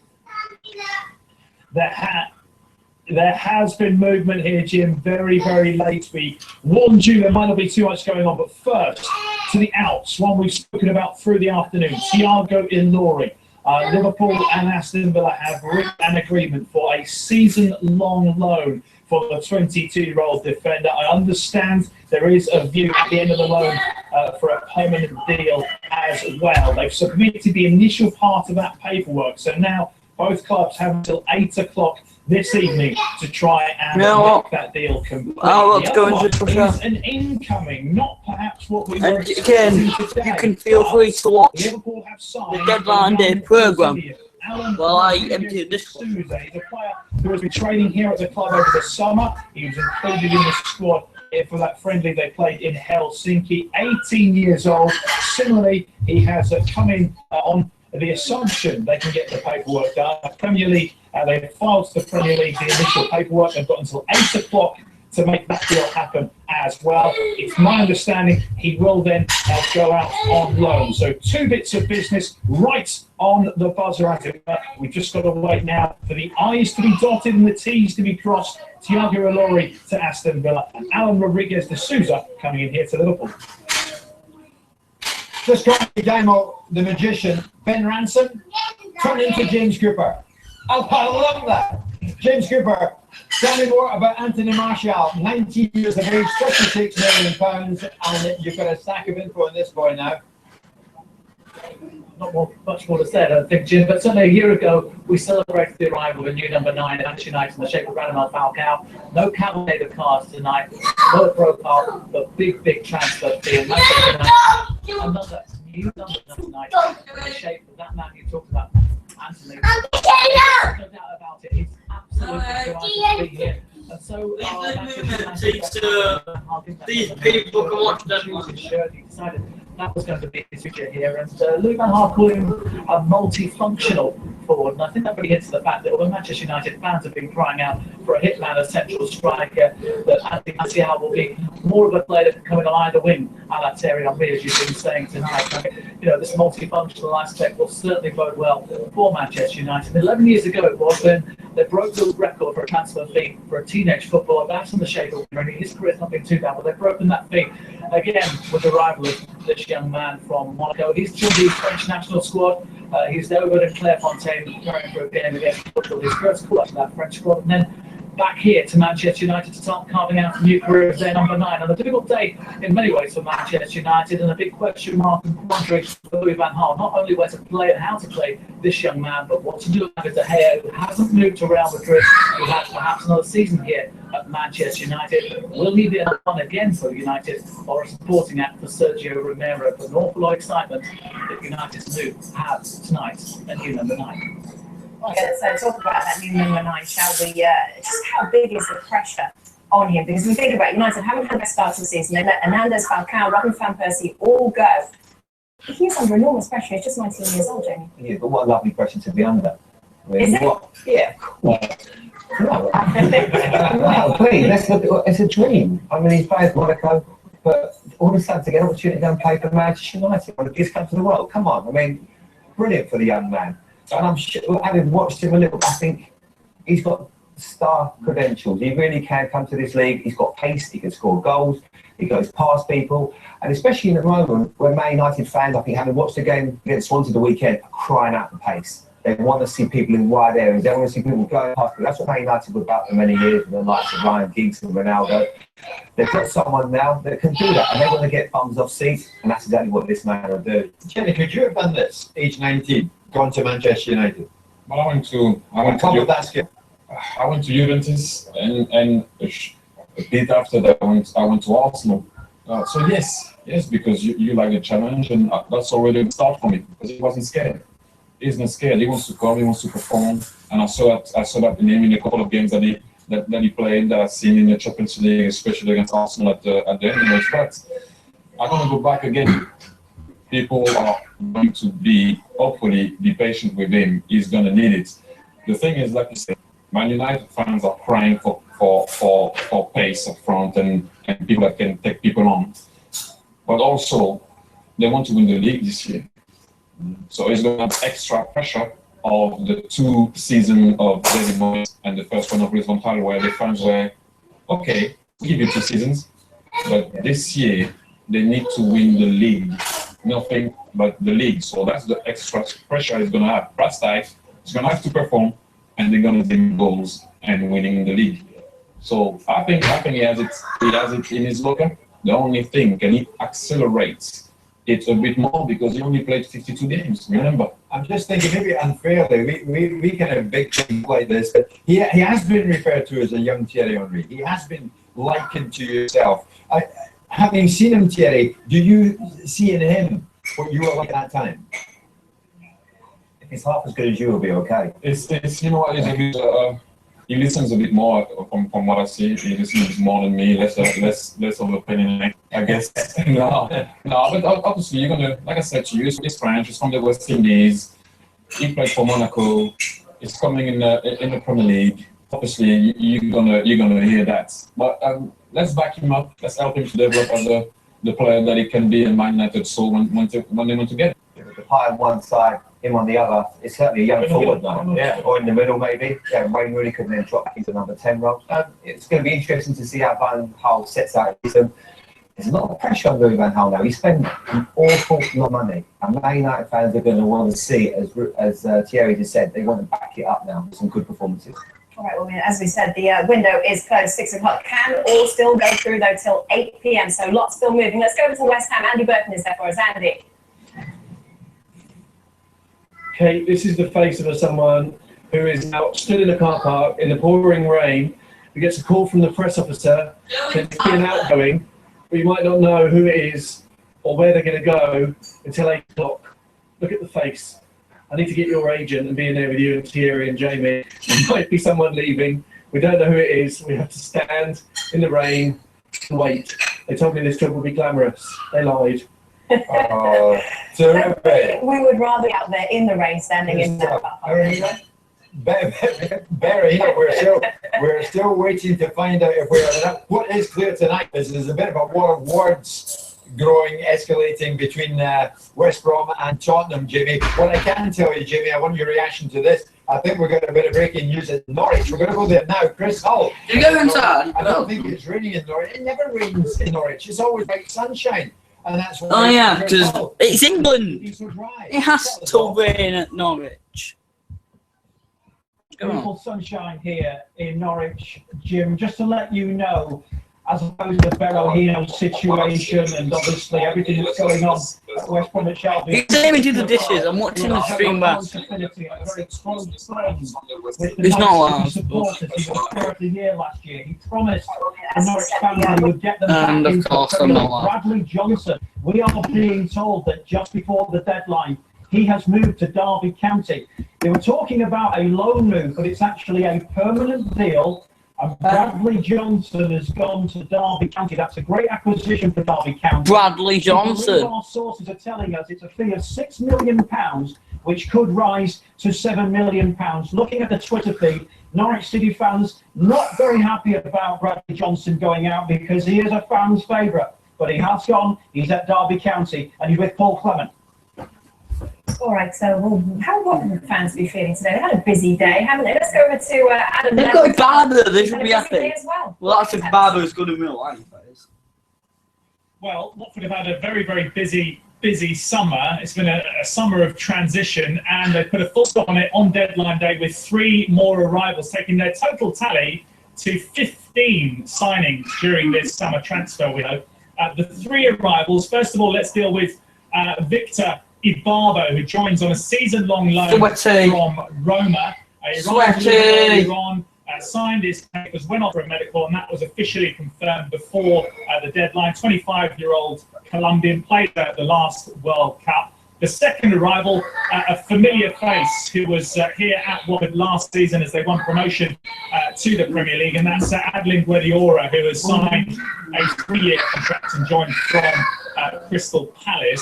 There has been movement here, Jim, very, very late. We warned you there might not be too much going on, but first, to the outs, one we've spoken about through the afternoon, Thiago Ilori. Liverpool and Aston Villa have reached an agreement for a season-long loan for the 22-year-old defender. I understand there is a view at the end of the loan for a permanent deal as well. They've submitted the initial part of that paperwork, so now both clubs have until 8 o'clock this evening to try and make that deal complete. Let's go into is an incoming, not perhaps what we were and again, you can feel free to watch the deadline day programme while I empty this one. He's a player who has been training here at the club over the summer. He was included in the squad for that friendly they played in Helsinki. 18 years old. Similarly, he has come in on the assumption they can get the paperwork done. Premier League, they filed to the Premier League the initial paperwork. They've got until 8 o'clock to make that deal happen as well. It's my understanding he will then go out on loan. So 2 bits of business right on the buzzer. We've just got to wait now for the I's to be dotted and the T's to be crossed. Thiago Ilori to Aston Villa and Alan Rodriguez de Souza coming in here to Liverpool. Just got the game of the magician, Ben Ransom, turned into James Cooper. I love that. James Cooper, tell me more about Anthony Martial, 19 years of age, £56 million, and you've got a stack of info on this boy now. Not much more to say, I don't think, Jim, but certainly a year ago we celebrated the arrival of a new number 9 at Manchester United in the shape of Radamel Falcao. No cavalcade of cars tonight, no profile, but big transfer fee. And Manchester United, another new number 9 in the shape of that man you talked about, Anthony. No doubt about it, he's absolutely delighted to be here. And so these people can watch that one. He decided that was going to be his future here, and Louis Van Gaal called him a multifunctional forward, and I think that really hits the fact that although Manchester United fans have been crying out for a hitman, a central striker, that Anthony Martial will be more of a player that can come in on either wing, a la Thierry Henry, as you've been saying tonight. You know, this multifunctional aspect will certainly bode well for Manchester United. 11 years ago it was when they broke the record for a transfer fee for a teenage footballer. That's in the shape of winning. His career's not been too bad, but they've broken that fee again with the arrival of this young man from Monaco. He's joined the French national squad. He's over in Clairefontaine preparing for a game against Portugal. His first call up to that French squad, and then back here to Manchester United to start carving out a new career as their number 9. And a difficult day in many ways for Manchester United, and a big question mark and quandary for Louis Van Gaal. Not only where to play and how to play this young man, but what to do with David De Gea, who hasn't moved to Real Madrid, who has perhaps another season here at Manchester United. Will he be another one again for United, or a supporting act for Sergio Romero? But an awful lot of excitement that United's move has tonight at new number 9. Okay, so talk about that new number 9, shall we? Just how big is the pressure on him? Because we think about United haven't had a best start to the season. They let Hernandez, Falcao, Robin Van Persie all go. He's under enormous pressure. He's just 19 years old, Jamie. Yeah, but what a lovely pressure to be under. I mean, Is it? Yeah, no, please, it's a dream. I mean, he's played Monaco, but all of a sudden to get an opportunity to go and play for Manchester United, one of the biggest clubs in the world. Come on, I mean, brilliant for the young man. And I'm sure, having watched him a little, I think he's got star credentials. He really can come to this league. He's got pace. He can score goals. He goes past people. And especially in the moment where Man United fans, I think, having watched the game against Swansea the weekend, are crying out for pace. They want to see people in wide areas. They want to see people going past. That's what Man United were about for many years, with the likes of Ryan Giggs and Ronaldo. They've got someone now that can do that, and they want to get bums off seats, and that's exactly what this man will do. Jenny, could you have done this, age 19, gone to Manchester United? Well, I went to Juventus, and a bit after that, I went to Arsenal. So yes, because you like the challenge, and that's already a start for me, because he wasn't scared. He's not scared. He wants to come. He wants to perform. And I saw that in him in a couple of games that he played. That I've seen in the Champions League, especially against Arsenal at the end. But I'm gonna go back again. People are going to hopefully be patient with him. He's gonna need it. The thing is, like you said, Man United fans are crying for pace up front and people that can take people on. But also, they want to win the league this year. So it's going to have extra pressure of the 2 seasons of David Moyes and the first one of Luis van Gaal, where the fans were, okay, we'll give you 2 seasons, but this year they need to win the league. Nothing but the league. So that's the extra pressure he's going to have. Brad Stuyck is going to have to perform, and they're going to win goals and winning the league. So I think he has it in his locker. The only thing, can he accelerate it a bit more, because he only played 52 games, remember? I'm just thinking, maybe unfairly, we can have big things like this, but he has been referred to as a young Thierry Henry. He has been likened to yourself. Having seen him, Thierry, do you see in him what you were like at that time? If he's half as good as you, will be okay. It's you know what, he listens a bit more from what I see. He listens more than me, less of opinion, I guess. No, but obviously you're gonna, like I said to you, he's French. He's from the West Indies. He played for Monaco. He's coming in the Premier League. Obviously, you're gonna hear that. But let's back him up. Let's help him to develop as the player that he can be in Man United. So when they want to get the pie on one side, him on the other, it's certainly a young forward now. Yeah, or in the middle maybe. Yeah, Wayne Rooney could then drop into number 10 role. It's going to be interesting to see how Van Gaal sets out his system. There's a lot of pressure on Louis Van Gaal now. He spent an awful lot of money, and Man United fans are going to want to see, as Thierry just said, they want to back it up now with some good performances. All right, well, as we said, the window is closed 6 o'clock. Can all still go through, though, till 8 p.m., so lots still moving. Let's go over to West Ham. Andy Burton is there for us. Andy. Okay, this is the face of someone who is now stood in a car park in the pouring rain, who gets a call from the press officer to be an outgoing, but you might not know who it is or where they're going to go until 8 o'clock. Look at the face. I need to get your agent and be in there with you and Thierry and Jamie. There might be someone leaving. We don't know who it is. We have to stand in the rain and wait. They told me this trip would be glamorous. They lied. Oh, terrific. We would rather be out there in the rain, standing in that car park. Barry, we're still waiting to find out if we're. What is clear tonight is there's a bit of a war of words escalating between West Brom and Tottenham, Jimmy. What I can tell you, Jimmy, I want your reaction to this. I think we're got a bit of breaking news at Norwich. We're going to go there now. Chris Hull. You go inside. I don't think it's raining in Norwich. It never rains in Norwich. It's always like sunshine. And that's oh yeah, because it's England. It has to rain at Norwich. Beautiful sunshine here in Norwich, Jim. Just to let you know, as opposed to the Berahino situation and obviously everything that's going on at West Bromwich Albion. He's aiming to the dishes. I'm watching the stream back. It's not allowed. Supporters, he was 30 here last year. He promised the Norwich family he would get them back and of course, I'm not allowed. Bradley Johnson. We are being told that just before the deadline, he has moved to Derby County. They were talking about a loan move, but it's actually a permanent deal. And Bradley Johnson has gone to Derby County. That's a great acquisition for Derby County. Bradley Johnson. Our sources are telling us it's a fee of £6 million, which could rise to £7 million. Looking at the Twitter feed, Norwich City fans not very happy about Bradley Johnson going out because he is a fan's favourite. But he has gone. He's at Derby County, and he's with Paul Clement. All right, so how will fans be feeling today? They had a busy day, haven't they? Let's go over to Adam. They've got a barber. They should be happy. As well. Well, that's if barber is good in real life. That is. Well, Watford have had a very, very busy busy summer. It's been a summer of transition, and they put a full stop on it on deadline day with 3 more arrivals, taking their total tally to 15 signings during this summer transfer window. The 3 arrivals, first of all, let's deal with Victor Ibarbo, who joins on a season-long loan from Roma. He arrived earlier on, signed his papers, went off for a medical, and that was officially confirmed before the deadline. 25-year-old Colombian, played at the last World Cup. The second arrival, a familiar face who was here at Watford last season as they won promotion to the Premier League, and that's Adlin Guediora, who has signed a 3-year contract and joined from Crystal Palace.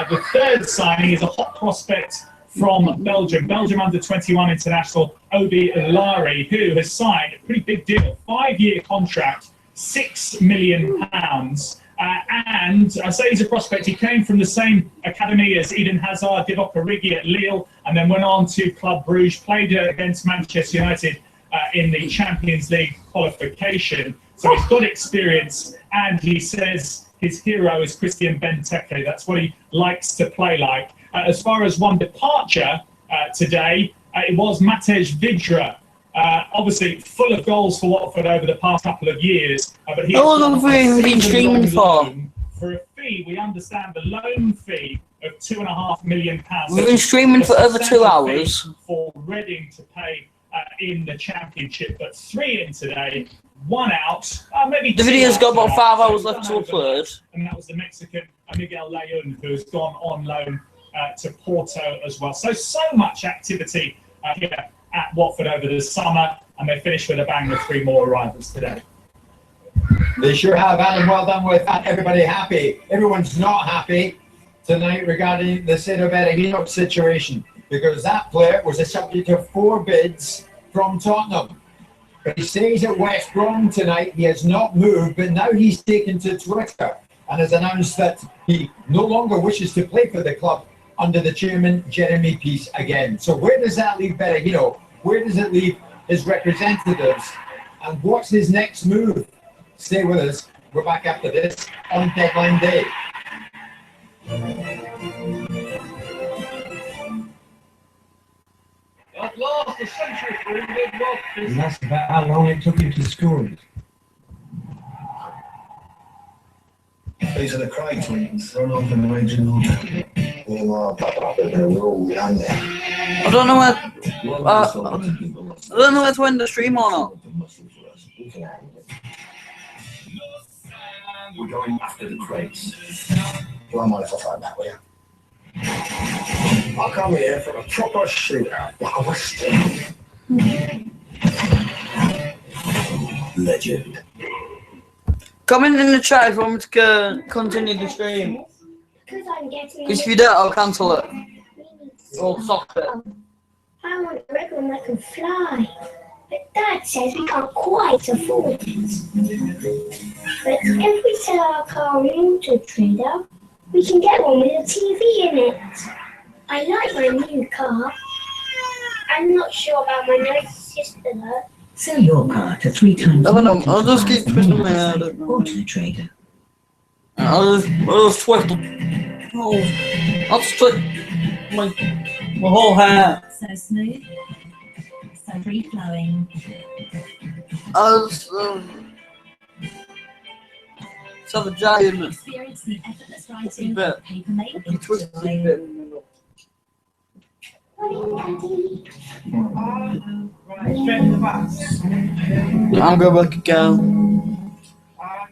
The third signing is a hot prospect from Belgium under-21 international Obi Ilari, who has signed a pretty big deal, 5-year contract, £6 million. And I say he's a prospect. He came from the same academy as Eden Hazard, Divock Origi at Lille, and then went on to Club Brugge, played against Manchester United in the Champions League qualification. So he's got experience, and he says his hero is Christian Benteke. That's what he likes to play like. As far as one departure today, it was Matej Vidra. Obviously, full of goals for Watford over the past couple of years. But he has been streaming for a fee, we understand the loan fee of £2.5 million. We've been streaming for over 2 hours. For Reading to pay in the Championship, but 3 in today, 1 out. Maybe the video's got about 5 hours left to upload. And that was the Mexican Miguel Leon, who has gone on loan to Porto as well. So much activity here at Watford over the summer, and they finished with a bang with 3 more arrivals today. They sure have, Adam. Well done with that. Everybody happy. Everyone's not happy tonight regarding the Ciro Berahino situation, because that player was a subject of 4 bids from Tottenham. But he stays at West Brom tonight. He has not moved, but now he's taken to Twitter and has announced that he no longer wishes to play for the club under the chairman, Jeremy Peace, again. So where does that leave Berahino? Where does it leave his representatives? And what's his next move? Stay with us. We're back after this on deadline day. At last, a century for England. And that's about how long it took him to score it. These are the crates we run off in the regional. I don't know where to end the stream or not. We're going after the crates. Do I mind if I find that, will you? I come here for a proper shootout. Legend. Comment in the chat if you want me to continue the stream. Because if you don't, I'll cancel it. Or stop it. I want a red one that can fly. But Dad says we can't quite afford it. But if we sell our car in Auto Trader, we can get one with a TV in it. I like my new car. I'm not sure about my nice sister though. Sell your car to 3 times. I'll just keep twisting my head. Auto Trader. I'll just twist. I'll just twist my whole hair. So smooth. So free flowing. I'll just have a giant Experience the effortless writing bit. of paper mate. Twist a bit in the middle. I'm going back again. Have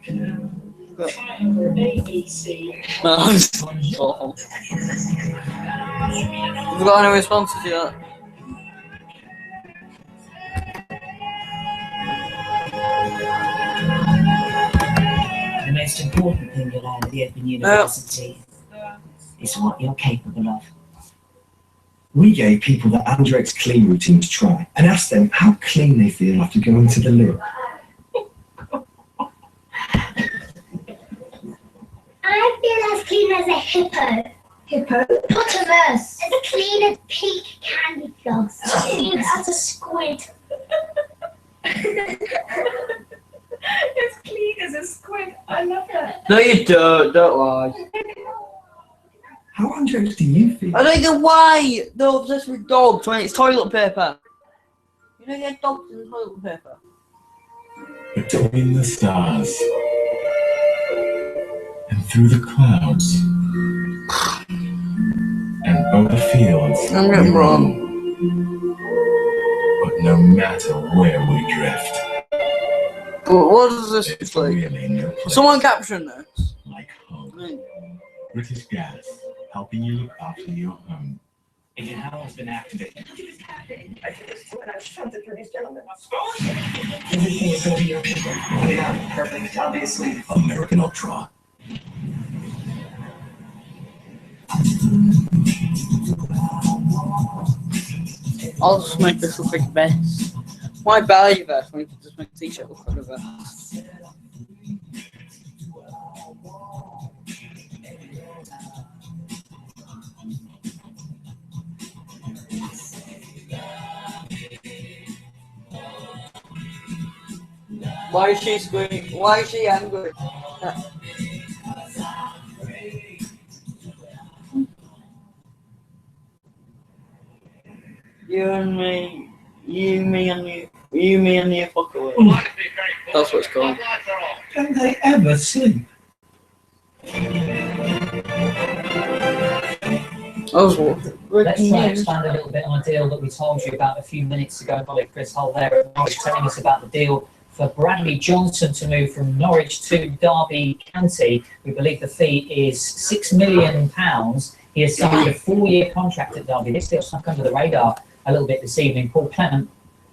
you got any responses yet? The most important thing you'll learn at the Open University is what you're capable of. We gave people the Andrex clean routine to try and asked them how clean they feel after going to the loo. I feel as clean as a hippo. Hippopotamus. As clean as pink candy floss. As clean as a squid. As clean as a squid. I love that. No, you don't. Don't lie. How unjust do you feel? I don't know why they're obsessed with dogs when it's toilet paper. You know, get dogs in toilet paper. Between the stars and through the clouds and over the fields I'm getting wrong. But no matter where we drift, But what is this? It's like, really no place someone caption this. like home. British Gas, helping you look after your home. Agent Howell has been activated. Everything is going to be okay. Maybe not perfect, obviously. American Ultra. I'll just make this look like a vest. Why ballet vest when you can just make a t-shirt look like a vest? Why is she screaming? Why is she angry? You, me, and you fuck away. That's what it's called. Don't they ever sleep? Let's try and expand a little bit on a deal that we told you about a few minutes ago. Colleague Chris Hull there at Norwich telling us about the deal for Bradley Johnson to move from Norwich to Derby County. We believe the fee is £6 million. He has signed a 4-year contract at Derby. This deal snuck under the radar a little bit this evening. Paul Clement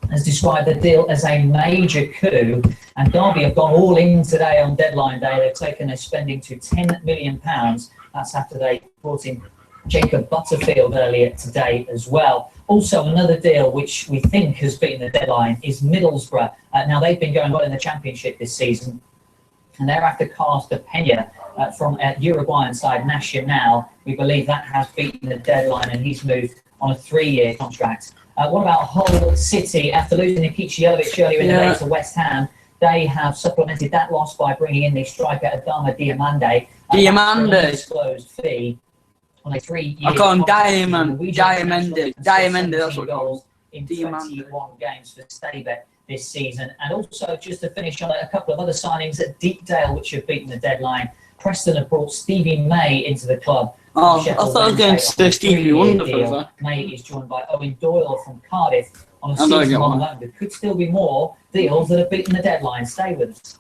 has described the deal as a major coup, and Derby have gone all in today on deadline day. They've taken their spending to £10 million. That's after they brought in Jacob Butterfield earlier today as well. Also, another deal which we think has beaten the deadline is Middlesbrough. Now, they've been going well in the Championship this season, and they're after Carlos Peña from Uruguayan side Nacional. We believe that has beaten the deadline, and he's moved on a 3-year contract. What about Hull City? After losing Nikic earlier in the day to West Ham, they have supplemented that loss by bringing in the striker Adama Diomande. Undisclosed fee on a 3-year. I call him Diamande, that's what I call him. In 21 games for Stabæk this season. And also, just to finish on a couple of other signings at Deepdale, which have beaten the deadline. Preston have brought Stevie May into the club. Oh, I thought I was going to say Stevie Wonder for that. May is joined by Owen Doyle from Cardiff on a season-long loan. There could still be more deals that have beaten the deadline. Stay with us.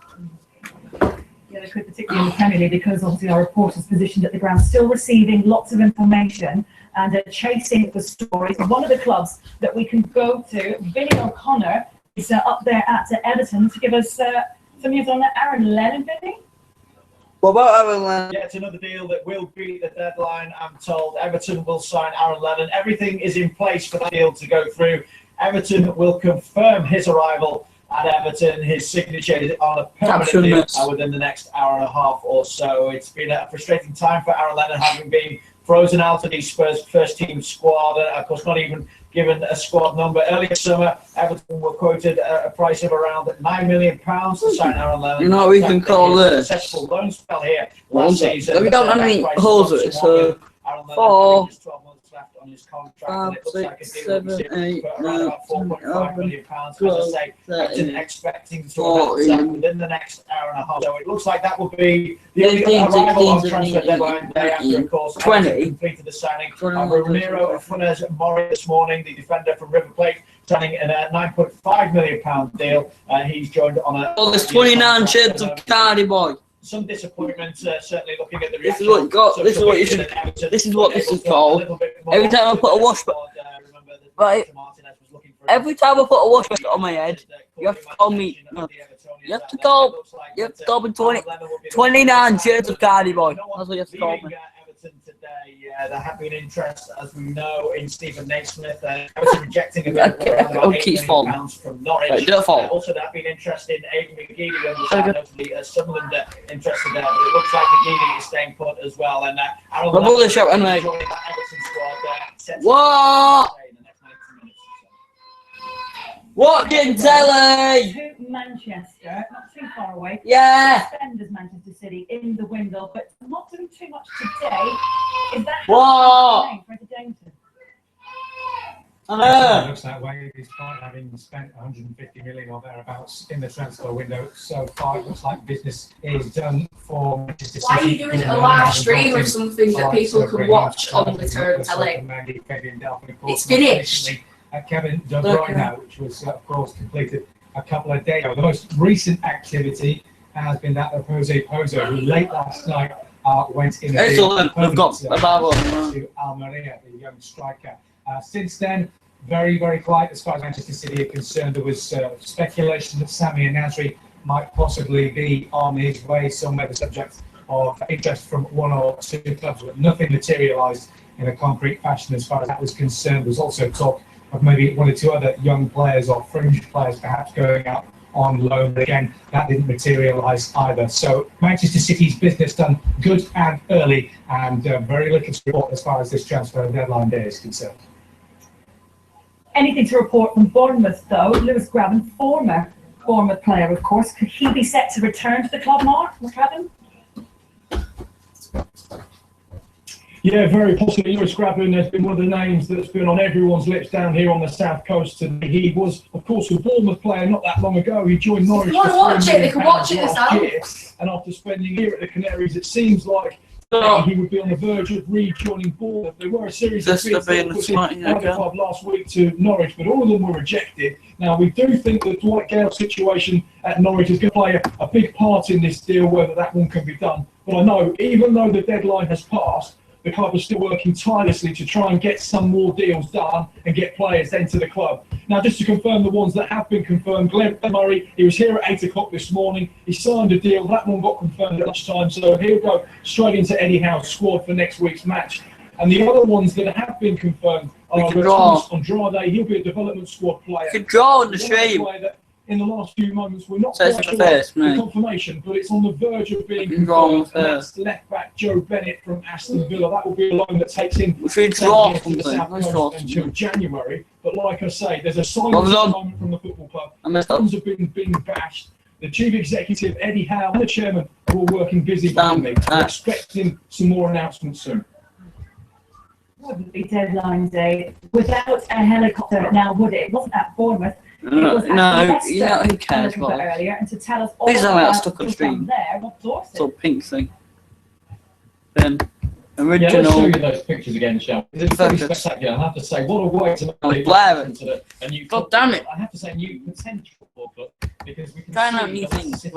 Yeah, they could, particularly in the Premier League, because obviously our reporters positioned at the ground, still receiving lots of information and chasing the stories. One of the clubs that we can go to, Billy O'Connor, is up there at Everton to give us some news on Aaron Lennon, Billy. What about Aaron Lennon? Yeah, it's another deal that will beat the deadline, I'm told. Everton will sign Aaron Lennon. Everything is in place for that deal to go through. Everton will confirm his arrival at Everton. His signature is on a permanent deal within the next hour and a half or so. It's been a frustrating time for Aaron Lennon, having been frozen out of the Spurs first team squad, and of course not even given a squad number. Earlier summer, Everton were quoted a price of around £9 million to sign Aaron Lennon. You know what we can call this? Successful loan spell here last season. We don't have any holes with it, so 4, 5, 6, 7, 8, 9, 10, 11, 12, 13, expecting to within the next hour and a half. So it looks like that will be the only arrival on transfer deadline day after, of course, 20 completed the signing of Ramiro Funes Mori this morning, the defender from River Plate, signing a £9.5 million deal. He's joined on a. Oh, there's 29 shades of Cardi Boy. Some disappointment, certainly looking at the reaction. This is what you got. This is what you should. This is what this is called. Every time I put a wash right. Every time I put a wash basket on my head, you have to call me. No, you have to call. You have to call me 29 shades of Cardi Boy. That's what you have to call me. There have been interest, as we know, in Stephen Naismith. Everton rejecting a bit of around £8 million from Norwich. Also, there have been interest in Aidan McGeady, notably Sunderland interested there. But it looks like McGeady is staying put as well. And Aaron Lennon joining that Everton squad. What? Watching telly! To Manchester, not too far away. Yeah. Defenders Manchester City in the window, but not doing too much today. Is that What? Freddie Dainton? It looks that way, despite having spent 150 million or thereabouts in the transfer window so far. It looks like business is done for Manchester City. Why are you doing a live stream of something that people can watch on the telly? It's finished. Kevin De Bruyne, which was, of course, completed a couple of days ago. The most recent activity has been that of Jose Pozo, who late last night went in We've got to Almeria, the young striker. Since then, very, very quiet as far as Manchester City are concerned. There was speculation that Sami Nasri might possibly be on his way somewhere, the subject of interest from one or two clubs, but nothing materialised in a concrete fashion as far as that was concerned. There was also talk of maybe one or two other young players or fringe players perhaps going out on loan. But again, that didn't materialise either. So Manchester City's business done good and early, and very little to report as far as this transfer deadline day is concerned. Anything to report from Bournemouth, though? Lewis Grabban, former Bournemouth player, of course. Could he be set to return to the club, Mark Grabban? Yeah, very possibly. Lewis Grabban has been one of the names that's been on everyone's lips down here on the south coast today. He was, of course, a Bournemouth player not that long ago. He joined Norwich. If you want to watch it, they can watch it themselves. And after spending a year at the Canaries, it seems like he would be on the verge of rejoining Bournemouth. There were a series of bids that were club last week to Norwich, but all of them were rejected. Now, we do think that Dwight Gale's situation at Norwich is going to play a big part in this deal, whether that one can be done. But I know, even though the deadline has passed, the club is still working tirelessly to try and get some more deals done and get players into the club. Now, just to confirm the ones that have been confirmed, Glenn Murray, he was here at 8 o'clock this morning. He signed a deal. That one got confirmed at lunchtime, so he'll go straight into Eddie Howe's squad for next week's match. And the other ones that have been confirmed are Thomas Andrade. He'll be a development squad player. You can draw on the stream. In the last few moments, we're not quite sure the confirmation, but it's on the verge of being confirmed. That's left back Joe Bennett from Aston Villa. That will be a loan that takes him until January. But like I say, there's a silence moment from the football club. Funds have been bashed. The chief executive, Eddie Howe, and the chairman are all working busy behind me. We're expecting some more announcements soon. Wouldn't be deadline day without a helicopter now, would it? It wasn't at Bournemouth. No, who cares? Earlier, and to tell us all these are about stuck on stream. There, Rob Dorset. It's all pink thing. Then original. Yeah, let's show you those pictures again, shall we? It's very spectacular. I have to say, what a way to make a new. God damn it! I have to say, new potential football club because we can see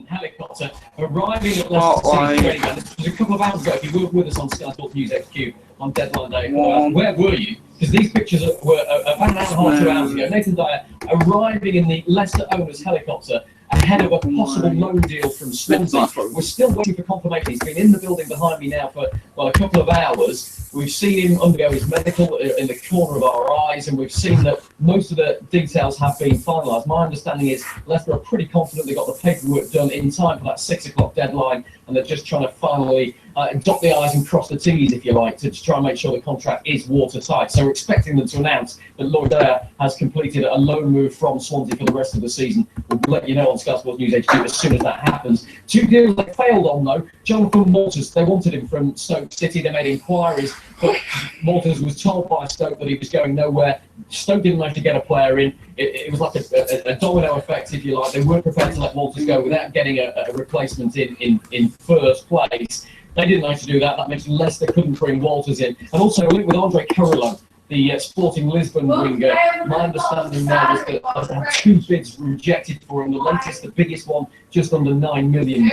helicopter arriving at Leicester City. This was a couple of hours ago. If you were with us on Sky Sports News HQ on deadline day, where were you? Because these pictures were about an hour and a half, 2 hours ago. Nathan Dyer arriving in the Leicester owners helicopter ahead of a possible loan deal from Swansea. We're still waiting for confirmation. He's been in the building behind me now for a couple of hours. We've seen him undergo his medical in the corner of our eyes, and we've seen that most of the details have been finalised. My understanding is Leicester are pretty confident they got the paperwork done in time for that 6 o'clock deadline, and they're just trying to finally dot the I's and cross the T's, if you like, to try and make sure the contract is watertight. So we're expecting them to announce that Lloyd Dyer has completed a loan move from Swansea for the rest of the season. We'll let you know on Sky Sports News HQ as soon as that happens. Two deals they failed on, though. Jonathan Walters, they wanted him from Stoke City. They made inquiries, but Walters was told by Stoke that he was going nowhere. Stoke didn't manage to get a player in. It was like a domino effect, if you like. They weren't prepared to let Walters go without getting a replacement in first place. They didn't manage to do that. That means Leicester couldn't bring Walters in. And also a link with Andre Carrillo, the Sporting Lisbon winger. My understanding now is that there have 2 bids rejected for him. The latest, the biggest one, just under £9 million.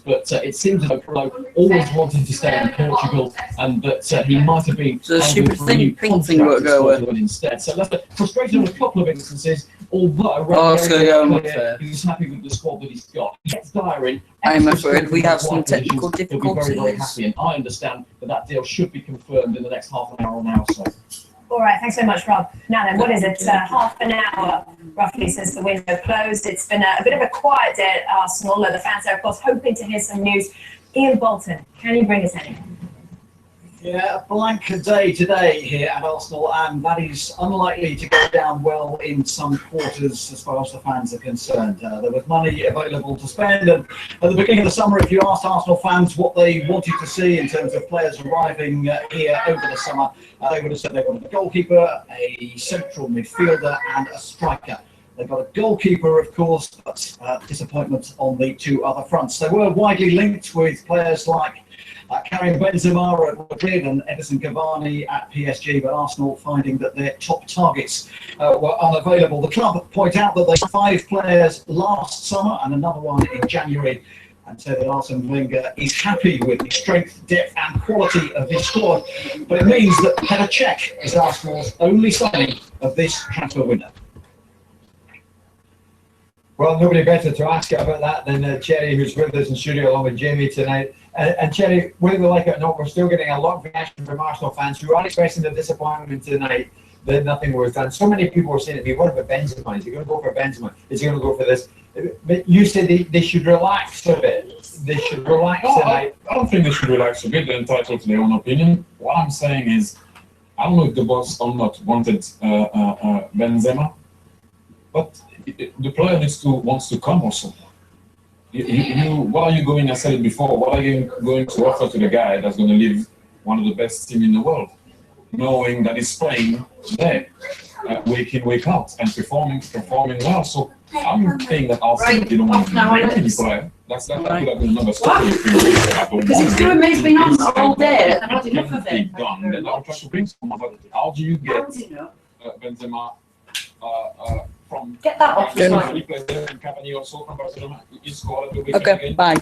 But it seems as though Carrillo always wanted to stay in Portugal, and that he might have been instead. So Leicester frustrated on a couple of instances, although he's happy with the squad that he's got. He gets Dyer in. I'm afraid we have some technical difficulties. He'll be very, very happy, and I understand that deal should be confirmed in the next half an hour now. So. All right, thanks so much, Rob. Now then, what is it? Half an hour, roughly, since the window closed. It's been a bit of a quiet day at Arsenal. The fans are, of course, hoping to hear some news. Ian Bolton, can you bring us any? Yeah, a blank day today here at Arsenal, and that is unlikely to go down well in some quarters as far as the fans are concerned. There was money available to spend, and at the beginning of the summer, if you asked Arsenal fans what they wanted to see in terms of players arriving here over the summer, they would have said they wanted a goalkeeper, a central midfielder, and a striker. They've got a goalkeeper, of course, but disappointment on the two other fronts. They were widely linked with players like Karim Benzema at Madrid and Edinson Cavani at PSG, but Arsenal finding that their top targets were unavailable. The club point out that they had 5 players last summer and another one in January, and say that Arsene Wenger is happy with the strength, depth and quality of his squad, but it means that Petr Cech is Arsenal's only signing of this transfer window. Well, nobody better to ask about that than Cherry, who's with us in studio along with Jamie tonight. And Cherry, whether we like it or not, we're still getting a lot of reaction from Arsenal fans who are expressing their disappointment tonight that nothing was done. So many people were saying to me, what about Benzema? Is he going to go for Benzema? Is he going to go for this? But you said they should relax a bit. They should relax tonight. I don't think they should relax a bit. They're entitled to their own opinion. What I'm saying is, I don't know if the boss or not wanted Benzema, but the player wants to come also. What are you going? I said it before. What are you going to offer to the guy that's going to leave one of the best teams in the world, knowing that he's playing there, week in, week out, and performing well? So I'm saying that Arsenal didn't want to bring any player. That could have been another story. Because it's doing me, it's been on all day. I've had enough of it. Done. Then I'll try to bring someone. But how do you get Benzema from? Get that off. He plays there in Cavani also from Barcelona. He scored the weekend again. Bye.